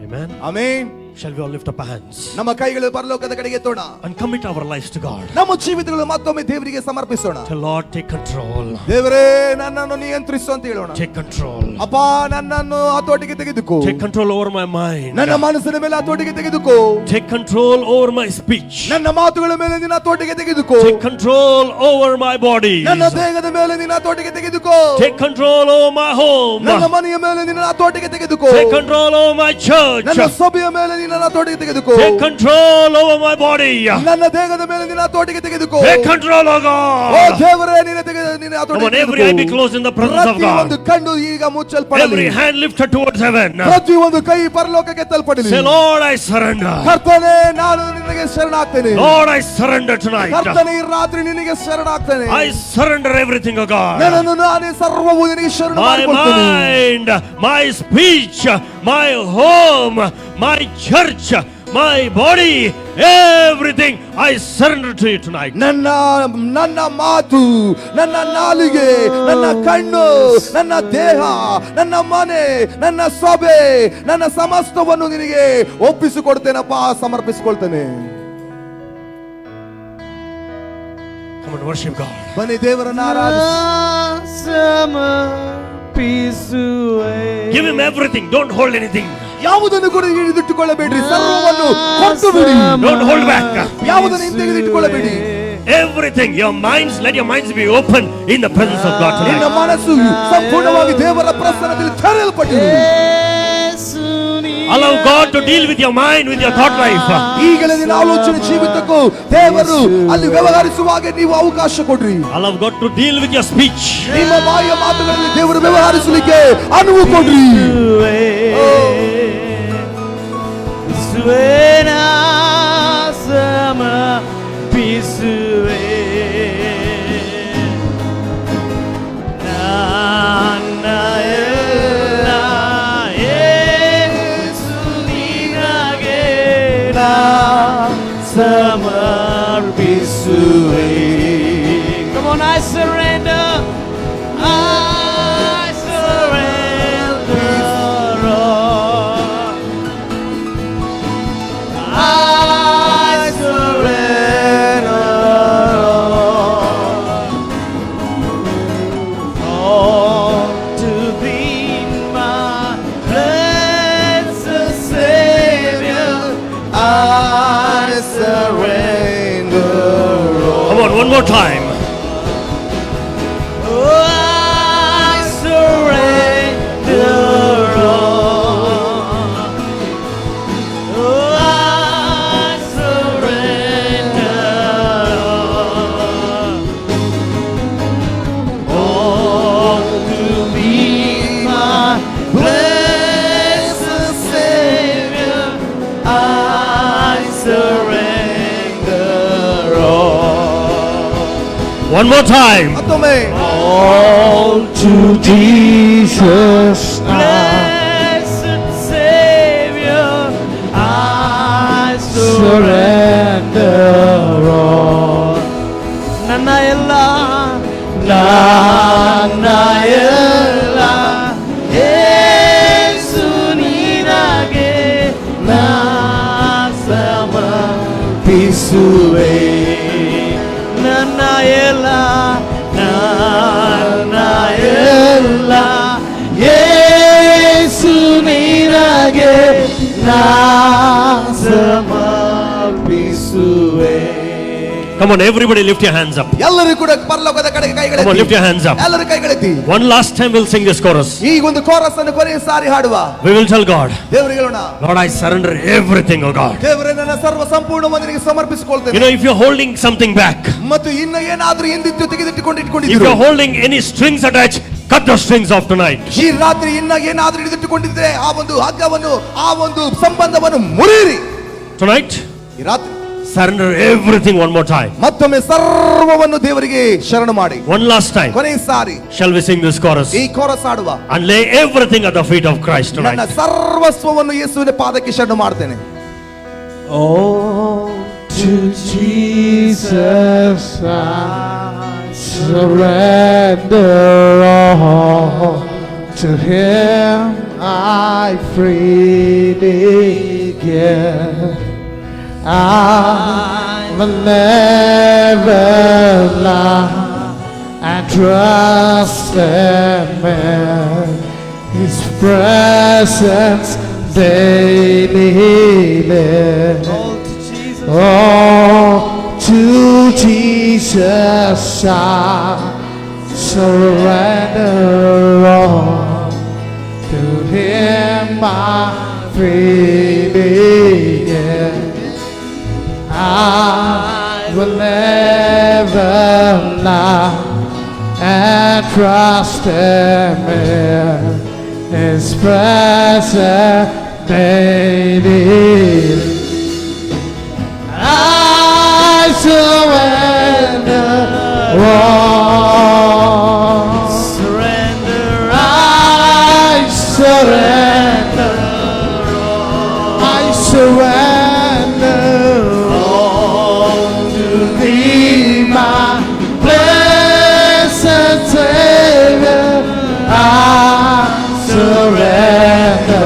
Amen. Amen. Shall we all lift up our hands ನಮ್ಮ ಕೈಗಳು ಪರಲೋಕದ ಕಡೆಗೆ ಎತ್ತೋಣ and commit our lives to God? ನಮ್ಮ ಜೀವಿತಗಳನ್ನು ಮತ್ತೊಮ್ಮೆ ದೇವರಿಗೆ ಸಮರ್ಪಿಸೋಣ. Tell Lord, take control. ದೇವರೇ ನನ್ನನ್ನು ನಿಯಂತ್ರಿಸು ಅಂತ ಹೇಳೋಣ. Take control. ಅಪ್ಪ ನನ್ನನ್ನು ಹತೋಟಿಗೆ ತೆಗೆದುಕೋ. Take control over my mind. ನನ್ನ ಮನಸ್ಸಿನ ಮೇಲೆ ಹತೋಟಿಗೆ ತೆಗೆದುಕೋ. Take control over my speech. ನನ್ನ ಮಾತುಗಳ ಮೇಲೆ ನಿನ್ನ ಹತೋಟಿಗೆ ತೆಗೆದುಕೋ. Take control over my body. ನನ್ನ ದೇಹದ ಮೇಲೆ ನಿನ್ನ ಹತೋಟಿಗೆ ತೆಗೆದುಕೋ. Take control over my home. ನನ್ನ ಮನೆಯ ಮೇಲೆ ನಿನ್ನ ಹತೋಟಿಗೆ ತೆಗೆದುಕೋ. Take control over my church. ನನ್ನ ಸಭೆಯ ಮೇಲೆ ನಿನ್ನ ಹತೋಟಿಗೆ ತೆಗೆದುಕೋ. Take control over my body. ನನ್ನ ದೇಹದ ಮೇಲೆ ನಿನ್ನ ಹತೋಟಿಗೆ ತೆಗೆದುಕೋ. Take control, oh God. ಓ ದೇವರೇ ನಿನ್ನ ಹತೋಟಿಗೆ Come on, every eye be closed in the presence of God. ಪ್ರತಿಯೊಂದು ಕಣ್ಣು ಈಗ ಮುಚ್ಚಲ್ಪಡಲಿ. Every hand lifted towards heaven. ಪ್ರತಿಯೊಂದು ಕೈ ಪರಲೋಕಕ್ಕೆ ಎತ್ತಲ್ಪಡಲಿ. Say, Lord, I surrender. ಕರ್ತನೇ ನಾನು ನಿನಗೆ ಶರಣಾಗ್ತೇನೆ. Lord, I surrender tonight. ಕರ್ತನೇ ಈ ರಾತ್ರಿ ನಿನಗೆ ಶರಣಾಗ್ತೇನೆ. I surrender everything, oh God. ನನ್ನನ್ನು ನಾನೇ ಸರ್ವವು ನಿನಗೆ ಶರಣ My ಮಾಡಿಕೊಳ್ತೇನೆ. mind, my speech, my home, my church, my body, everything I surrender to you tonight. ನನ್ನ ಮಾತು, ನನ್ನ ನಾಲಿಗೆ, ನನ್ನ ಕಣ್ಣು, ನನ್ನ ದೇಹ, ನನ್ನ ಮನೆ, ನನ್ನ ಸಭೆ, ನನ್ನ ಸಮಸ್ತವನ್ನು ನಿನಗೆ ಒಪ್ಪಿಸಿಕೊಡ್ತೇನಪ್ಪ, ಸಮರ್ಪಿಸಿಕೊಳ್ತೇನೆ. Come on, worship God. ಬನ್ನಿ ದೇವರನ್ನ Give him everything. Don't hold anything. ಯಾವುದನ್ನು ಕೂಡ ಹಿಡಿದಿಟ್ಟುಕೊಳ್ಳಬೇಡಿ, ಸರ್ವವನ್ನು ಕೊಟ್ಟು ಬಿಡಿ. Don't hold back. ಯಾವುದನ್ನು ಹಿಂತೆಗೆದಿಟ್ಟುಕೊಳ್ಳಬೇಡಿ. Everything, your minds, let your minds be open in the presence of God ನಿನ್ನ tonight. ಮನಸ್ಸು ಸಂಪೂರ್ಣವಾಗಿ ದೇವರ ಪ್ರಸನ್ನದಲ್ಲಿ ತೆರೆಯಲ್ಪಟ್ಟಿದೆ. Allow God to deal with your mind, with your thought life. ಈಗಲೇ ನಿನ್ನ ಆಲೋಚನೆ ಜೀವಿತಕ್ಕೂ ದೇವರು ಅಲ್ಲಿ ವ್ಯವಹರಿಸುವಾಗ ನೀವು ಅವಕಾಶ ಕೊಡ್ರಿ. Allow God to deal with your speech. ನಿಮ್ಮ ಬಾಯಿಯ ಮಾತುಗಳಲ್ಲಿ ದೇವರು ವ್ಯವಹರಿಸಲಿಕ್ಕೆ ಅನುವು ಕೊಡ್ರಿ. Come on, I surrender. I surrender all. I surrender all to Thee, my blessed Savior. I surrender. Come on, one more time. Oh, I surrender all. Oh, I surrender all to Thee, my blessed Savior. I surrender all. One more time. ಮತ್ತೊಮ್ಮೆ All to Jesus, blessed Savior, I surrender all. ನನ್ನ ಎಲ್ಲ ಯೇಸು ನಿನಗೆ ನಾ ಸಮರ್ಪಿಸುವೆ. ನನ್ನ ಎಲ್ಲ ಯೇಸು ನಿನಗೆ ನಾ ಸಮರ್ಪಿಸುವೆ. Come on, everybody lift your hands up. ಎಲ್ಲರೂ ಕೂಡ ಪರಲೋಕದ ಕಡೆಗೆ Come on, lift ಕೈಗಳೆತ್ತಿ. your hands up. ಎಲ್ಲರೂ ಕೈಗಳೆತ್ತಿ. One last time we'll sing this chorus. ಈಗ ಒಂದು ಕೋರಸ್ ಅನ್ನು ಕೊನೆಯ ಸಾರಿ ಹಾಡುವ. We will tell God, ದೇವರಿಗೆ ಹೇಳೋಣ, Lord, I surrender everything, oh God. ದೇವರೇ ನನ್ನ ಸರ್ವ ಸಂಪೂರ್ಣವಾಗಿ ನಿನಗೆ You ಸಮರ್ಪಿಸಿಕೊಳ್ತೇನೆ. know, if you're holding something back, ಮತ್ತು ಇನ್ನು ಏನಾದ್ರೂ ಎಂದಿದ್ದು ತೆಗೆದಿಟ್ಟುಕೊಂಡು if ಇಟ್ಕೊಂಡಿದ್ದೀರೋ, you're holding any strings attached, cut the strings off tonight. ಈ ರಾತ್ರಿ ಇನ್ನ ಏನಾದ್ರೂ ಹಿಡಿದಿಟ್ಟುಕೊಂಡಿದ್ರೆ ಆ ಒಂದು ಹಗ್ಗವನ್ನು, ಆ ಒಂದು ಸಂಬಂಧವನ್ನು ಮುರಿಯಿರಿ. Tonight, ಈ ರಾತ್ರಿ surrender everything one more time. ಮತ್ತೊಮ್ಮೆ ಸರ್ವವನ್ನು ದೇವರಿಗೆ ಶರಣ ಮಾಡಿ. One last time. ಕೊನೆಯ ಸಾರಿ Shall we sing this chorus? ಈ ಕೋರಸ್ ಹಾಡುವ. And lay everything at the feet of Christ ನನ್ನ tonight. ಸರ್ವಸ್ವವನ್ನು ಯೇಸುವಿನ ಪಾದಕ್ಕೆ ಶರಣ ಮಾಡ್ತೇನೆ. All to Jesus I surrender all. To Him I freely again. I will never lie and trust Him in His presence daily live. Oh, to Jesus I surrender all. To Him I freely give. I will never lie and trust Him in His presence daily. I surrender all. Surrender. I surrender. I surrender all to Thee, my blessed Savior. I surrender.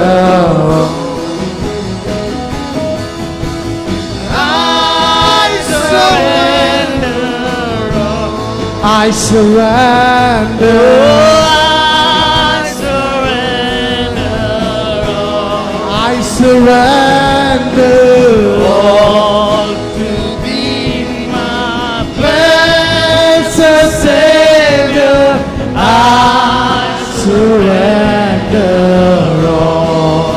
I surrender. I surrender all to Thee, my blessed Savior. I surrender all.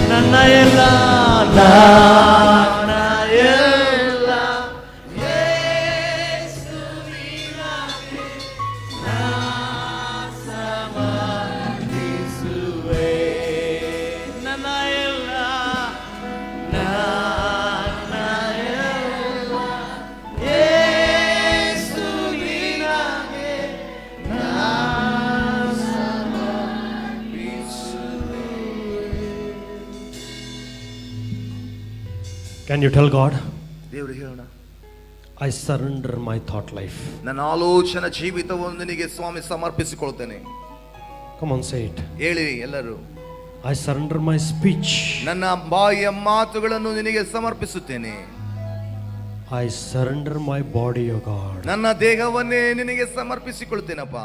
Nanna ella, nanna ella, Yesu ninage na samadhisuve. Nanna ella, Yesu ninage na samadhisuve. Can you tell God, ದೇವರು ಹೇಳೋಣ, I surrender my thought life? ನನ್ನ ಆಲೋಚನಾ ಜೀವಿತವನ್ನು ನಿನಗೆ ಸ್ವಾಮಿ ಸಮರ್ಪಿಸಿಕೊಳ್ತೇನೆ. Come on, say it. ಹೇಳಿ ಎಲ್ಲರೂ. I surrender my speech. ನನ್ನ ಬಾಯಿಯ ಮಾತುಗಳನ್ನು ನಿನಗೆ ಸಮರ್ಪಿಸುತ್ತೇನೆ. I surrender my body, O God. ನನ್ನ ದೇಹವನ್ನೇ ನಿನಗೆ ಸಮರ್ಪಿಸಿಕೊಳ್ತೇನಪ್ಪ.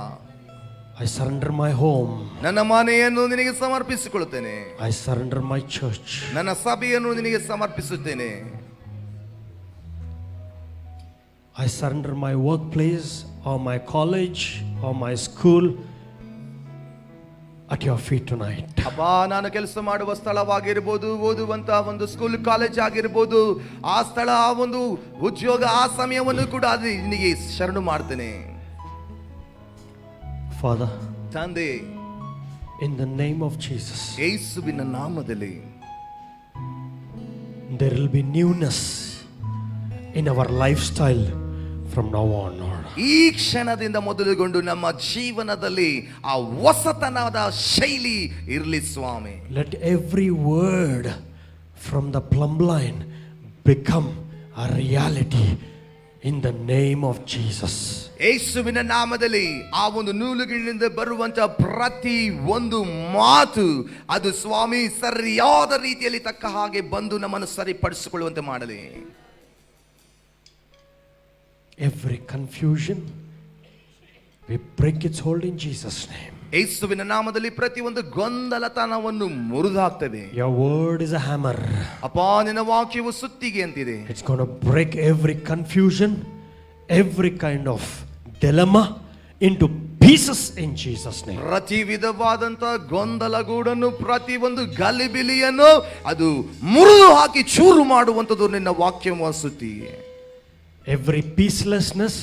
I surrender my home. ನನ್ನ ಮನೆಯನ್ನು ನಿನಗೆ ಸಮರ್ಪಿಸಿಕೊಳ್ತೇನೆ. I surrender my church. ನನ್ನ ಸಭೆಯನ್ನು ನಿನಗೆ ಸಮರ್ಪಿಸುತ್ತೇನೆ. I surrender my workplace or my college or my school at your feet tonight. ಅಪ್ಪ, ನಾನು ಕೆಲಸ ಮಾಡುವ ಸ್ಥಳವಾಗಿರ್ಬೋದು, ಓದುವಂತಹ ಒಂದು ಸ್ಕೂಲ್ ಕಾಲೇಜ್ ಆಗಿರ್ಬೋದು, ಆ ಸ್ಥಳ, ಆ ಒಂದು ಉದ್ಯೋಗ, ಆ ಸಮಯವನ್ನು ಕೂಡ ಅದು ನಿನಗೆ ಶರಣು ಮಾಡ್ತೇನೆ. Father, ತಂದೆ, in the name of Jesus, ಯೇಸುವಿನ ನಾಮದಲ್ಲಿ there will be newness in our lifestyle from now on, Lord. ಈ ಕ್ಷಣದಿಂದ ಮೊದಲುಗೊಂಡು ನಮ್ಮ ಜೀವನದಲ್ಲಿ ಆ ಹೊಸತನದ ಶೈಲಿ ಇರಲಿ ಸ್ವಾಮಿ. Let every word from the plumb line become a reality in the name of Jesus. ಯೇಸುವಿನ ನಾಮದಲ್ಲಿ ಆ ಒಂದು ನೂಲುಗಳಿಂದ ಬರುವಂತ ಪ್ರತಿ ಒಂದು ಮಾತು ಅದು ಸ್ವಾಮಿ ಸರಿಯಾದ ರೀತಿಯಲ್ಲಿ ತಕ್ಕ ಹಾಗೆ ಬಂದು ನಮ್ಮನ್ನು ಸರಿಪಡಿಸಿಕೊಳ್ಳುವಂತೆ ಮಾಡಲಿ. Every confusion, we break its hold in Jesus' name. ಯೇಸುವಿನ ನಾಮದಲ್ಲಿ ಪ್ರತಿ ಒಂದು ಗೊಂದಲತನವನ್ನು ಮುರಿದಾಕ್ತದೆ. Your word is a hammer. ಅಪ್ಪ, ನಿನ್ನ ವಾಕ್ಯವು ಸುತ್ತಿಗೆ ಅಂತಿದೆ. It's going to break every confusion, every kind of dilemma into pieces in Jesus' name. ಪ್ರತಿ ವಿಧವಾದಂತ ಗೊಂದಲಗೂಡನ್ನು, ಪ್ರತಿ ಒಂದು ಗಲಿಬಿಲಿಯನ್ನು ಅದು ಮುರಿದು ಹಾಕಿ ಚೂರು ಮಾಡುವಂಥದ್ದು ನಿನ್ನ ವಾಕ್ಯವು ಸುತ್ತಿಗೆ. Every peacelessness,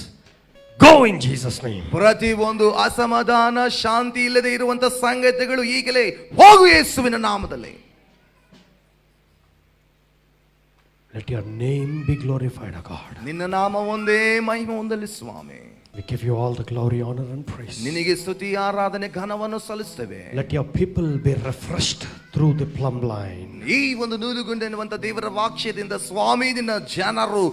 go in Jesus' name. ಪ್ರತಿ ಒಂದು ಅಸಮಾಧಾನ, ಶಾಂತಿ ಇಲ್ಲದೆ ಇರುವಂತ ಸಂಗತಿಗಳು ಈಗಲೇ ಹೋಗು ಯೇಸುವಿನ ನಾಮದಲ್ಲಿ. Let your name be glorified, O God. ನಿನ್ನ ನಾಮ ಒಂದೇ ಮಹಿಮೆ ಹೊಂದಲಿ ಸ್ವಾಮಿ. We give you all the glory, honor and praise. ನಿನಗೆ ಸ್ತುತಿ, ಆರಾಧನೆ, ಘನವನ್ನು ಸಲ್ಲಿಸುತ್ತೇವೆ. Let your people be refreshed through the plumb line. ಈ ಒಂದು ನೂಲುಗುಂಡು ಎನ್ನುವಂತ ದೇವರ ವಾಕ್ಯದಿಂದ ಸ್ವಾಮಿ ನಿನ್ನ ಜನರು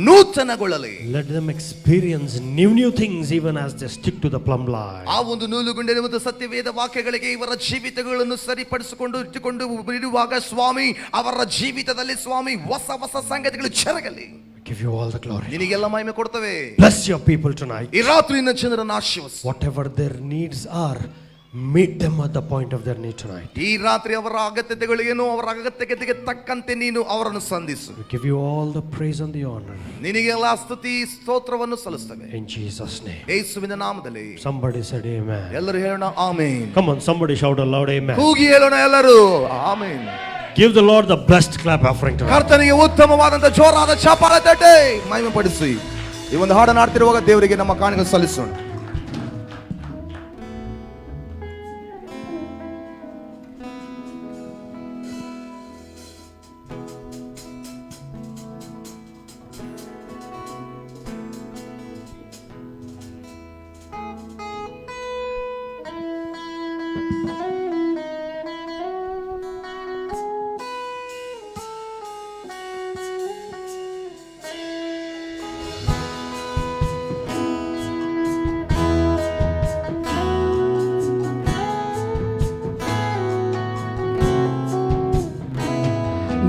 ನೂತನಗೊಳ್ಳಲಿ. Let them experience new things even as they stick to the plumb line. ಆ ಒಂದು ನೂಲುಗುಂಡು ಎನ್ನುವಂತ ಸತ್ಯವೇದ ವಾಕ್ಯಗಳಿಗೆ ಇವರ ಜೀವಿತಗಳನ್ನು ಸರಿಪಡಿಸಿಕೊಂಡು ಇಟ್ಟುಕೊಂಡು ಇರುವಾಗ ಸ್ವಾಮಿ ಅವರ ಜೀವಿತದಲ್ಲಿ ಸ್ವಾಮಿ ಹೊಸ ಹೊಸ ಸಂಗತಿಗಳು ಜರಗಲಿ. Give you all the glory. ನಿನಗೆಲ್ಲ ಮಹಿಮೆ ಕೊಡ್ತೇವೆ. Bless your people tonight. ಈ ರಾತ್ರಿ ನಿನ್ನ ಜನರನ್ನು ಆಶೀರ್ವದಿಸು. Whatever their needs are, meet them at the point of their need tonight. ಈ ರಾತ್ರಿ ಅವರ ಅಗತ್ಯತೆಗಳು ಏನು, ಅವರ ಅಗತ್ಯತೆಗೆ ತಕ್ಕಂತೆ ನೀನು ಅವರನ್ನು ಸಂಧಿಸು. We give you all the praise and the honor. ನಿನಗೆಲ್ಲ ಸ್ತುತಿ ಸ್ತೋತ್ರವನ್ನು ಸಲ್ಲಿಸುತ್ತೇವೆ. In Jesus' name. ಯೇಸುವಿನ ನಾಮದಲ್ಲಿ. Somebody said amen. ಎಲ್ಲರೂ ಹೇಳೋಣ amen. Come on, somebody shout aloud amen. ಕೂಗಿ ಹೇಳೋಣ ಎಲ್ಲರೂ amen. Give the Lord the best clap offering tonight. ಕರ್ತನಿಗೆ ಉತ್ತಮವಾದಂತ ಜೋರಾದ ಚಪ್ಪಾಳೆ ತಟ್ಟಿ ಮಹಿಮೆ ಪಡಿಸಿ. ಈ ಒಂದು ಹಾಡನ್ನು ಹಾಡ್ತಿರುವಾಗ ದೇವರಿಗೆ ನಮ್ಮ ಕಾಣಿಕೆ ಸಲ್ಲಿಸೋಣ.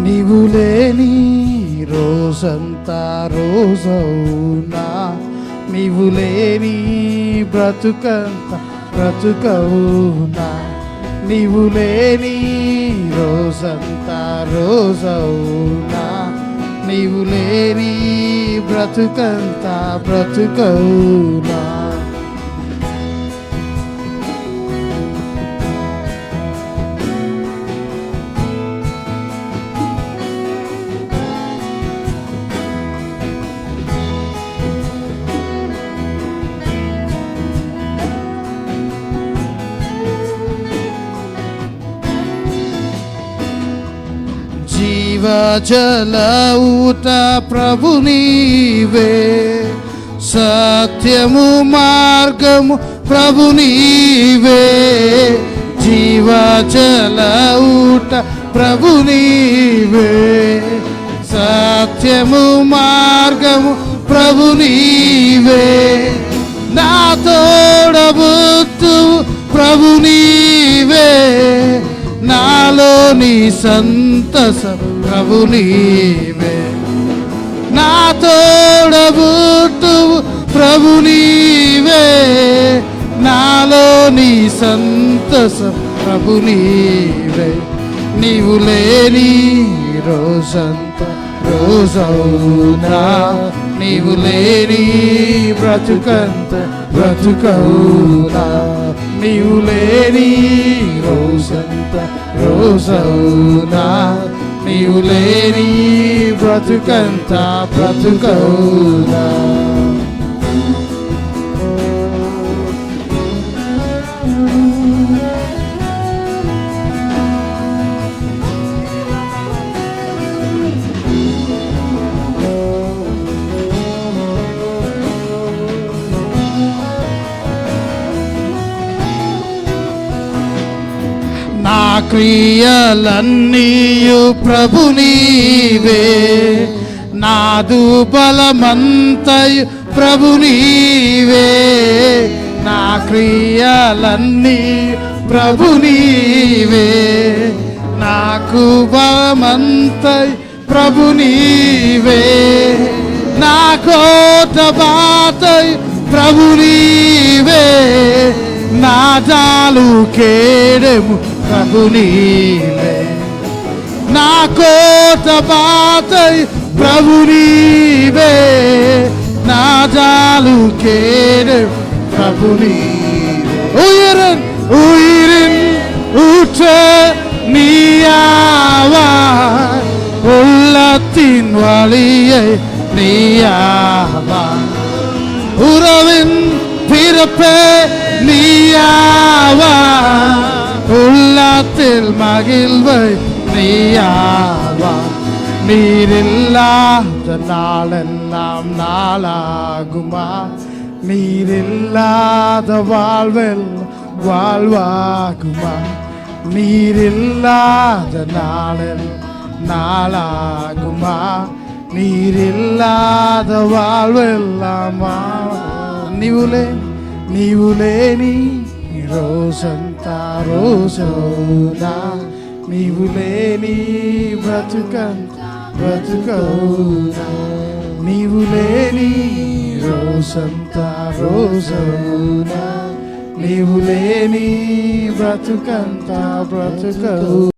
నీవు లేని రోజంతా రోజవునా, నీవు లేని బ్రతుకంత బ్రతుకవునా, నీవు లేని రోజంతా రోజవునా, నీవు లేని బ్రతుకంత బ్రతుకవునా. జీవజల ఊట ప్రభు నీవే, సత్యము మార్గము ప్రభు నీవే, జీవజల ఊట ప్రభు నీవే, సత్యము మార్గము ప్రభు నీవే, నా తోడబుట్టు ప్రభు నీవే, నాలోని సంతసం ప్రభు నీవే, నా తోడబుట్టు ప్రభు నీవే, నాలోని సంతసం ప్రభు నీవే, నీవు లేని రోజంతా రోజవునా, నీవు లేని బ్రతుకంత బ్రతుకవునా, నీవు లేని రోజంతా రోజవునా, నీవు లేని బ్రతుకంత బ్రతుకవునా. నా క్రియలన్నీయు ప్రభు నీవే, నాదు బలమంతయు ప్రభు నీవే, నా క్రియలన్నీ ప్రభు నీవే, నాకు బలమంతయు ప్రభు నీవే, నా కోట బాతయు ప్రభు నీవే, నా జాలు కేడము ప్రభు నీవే, నా కోట బాతై ప్రభు నీవే, నా జాలు కేడము ప్రభు నీవే, ఉయిరిన్ ఉయిరిన్ ஊற்ற நீயாவா, உள்ளத்தின் வழியை நீயாவா, உறவின் பிறப்பே நீயாவா, உள்ளத்தில் மகிழ்வை நீயாவா, நீரில்லாத நாளெல்லாம் நாளாகுமா, நீரில்லாத வாழ்வெல்லாம் வாழ்வாகுமா, நீரில்லாத நாளில் நாளாகுமா நீரில்லாத வாழ்வெல்லாம் నీవులే నీ రోజంతా రోజునా నీవులే నీ బ్రతుకౌనా నీవులే నీ రోజంతా రోజునా నీవులే నీ బ్రతుకంతా బ్రతుకౌ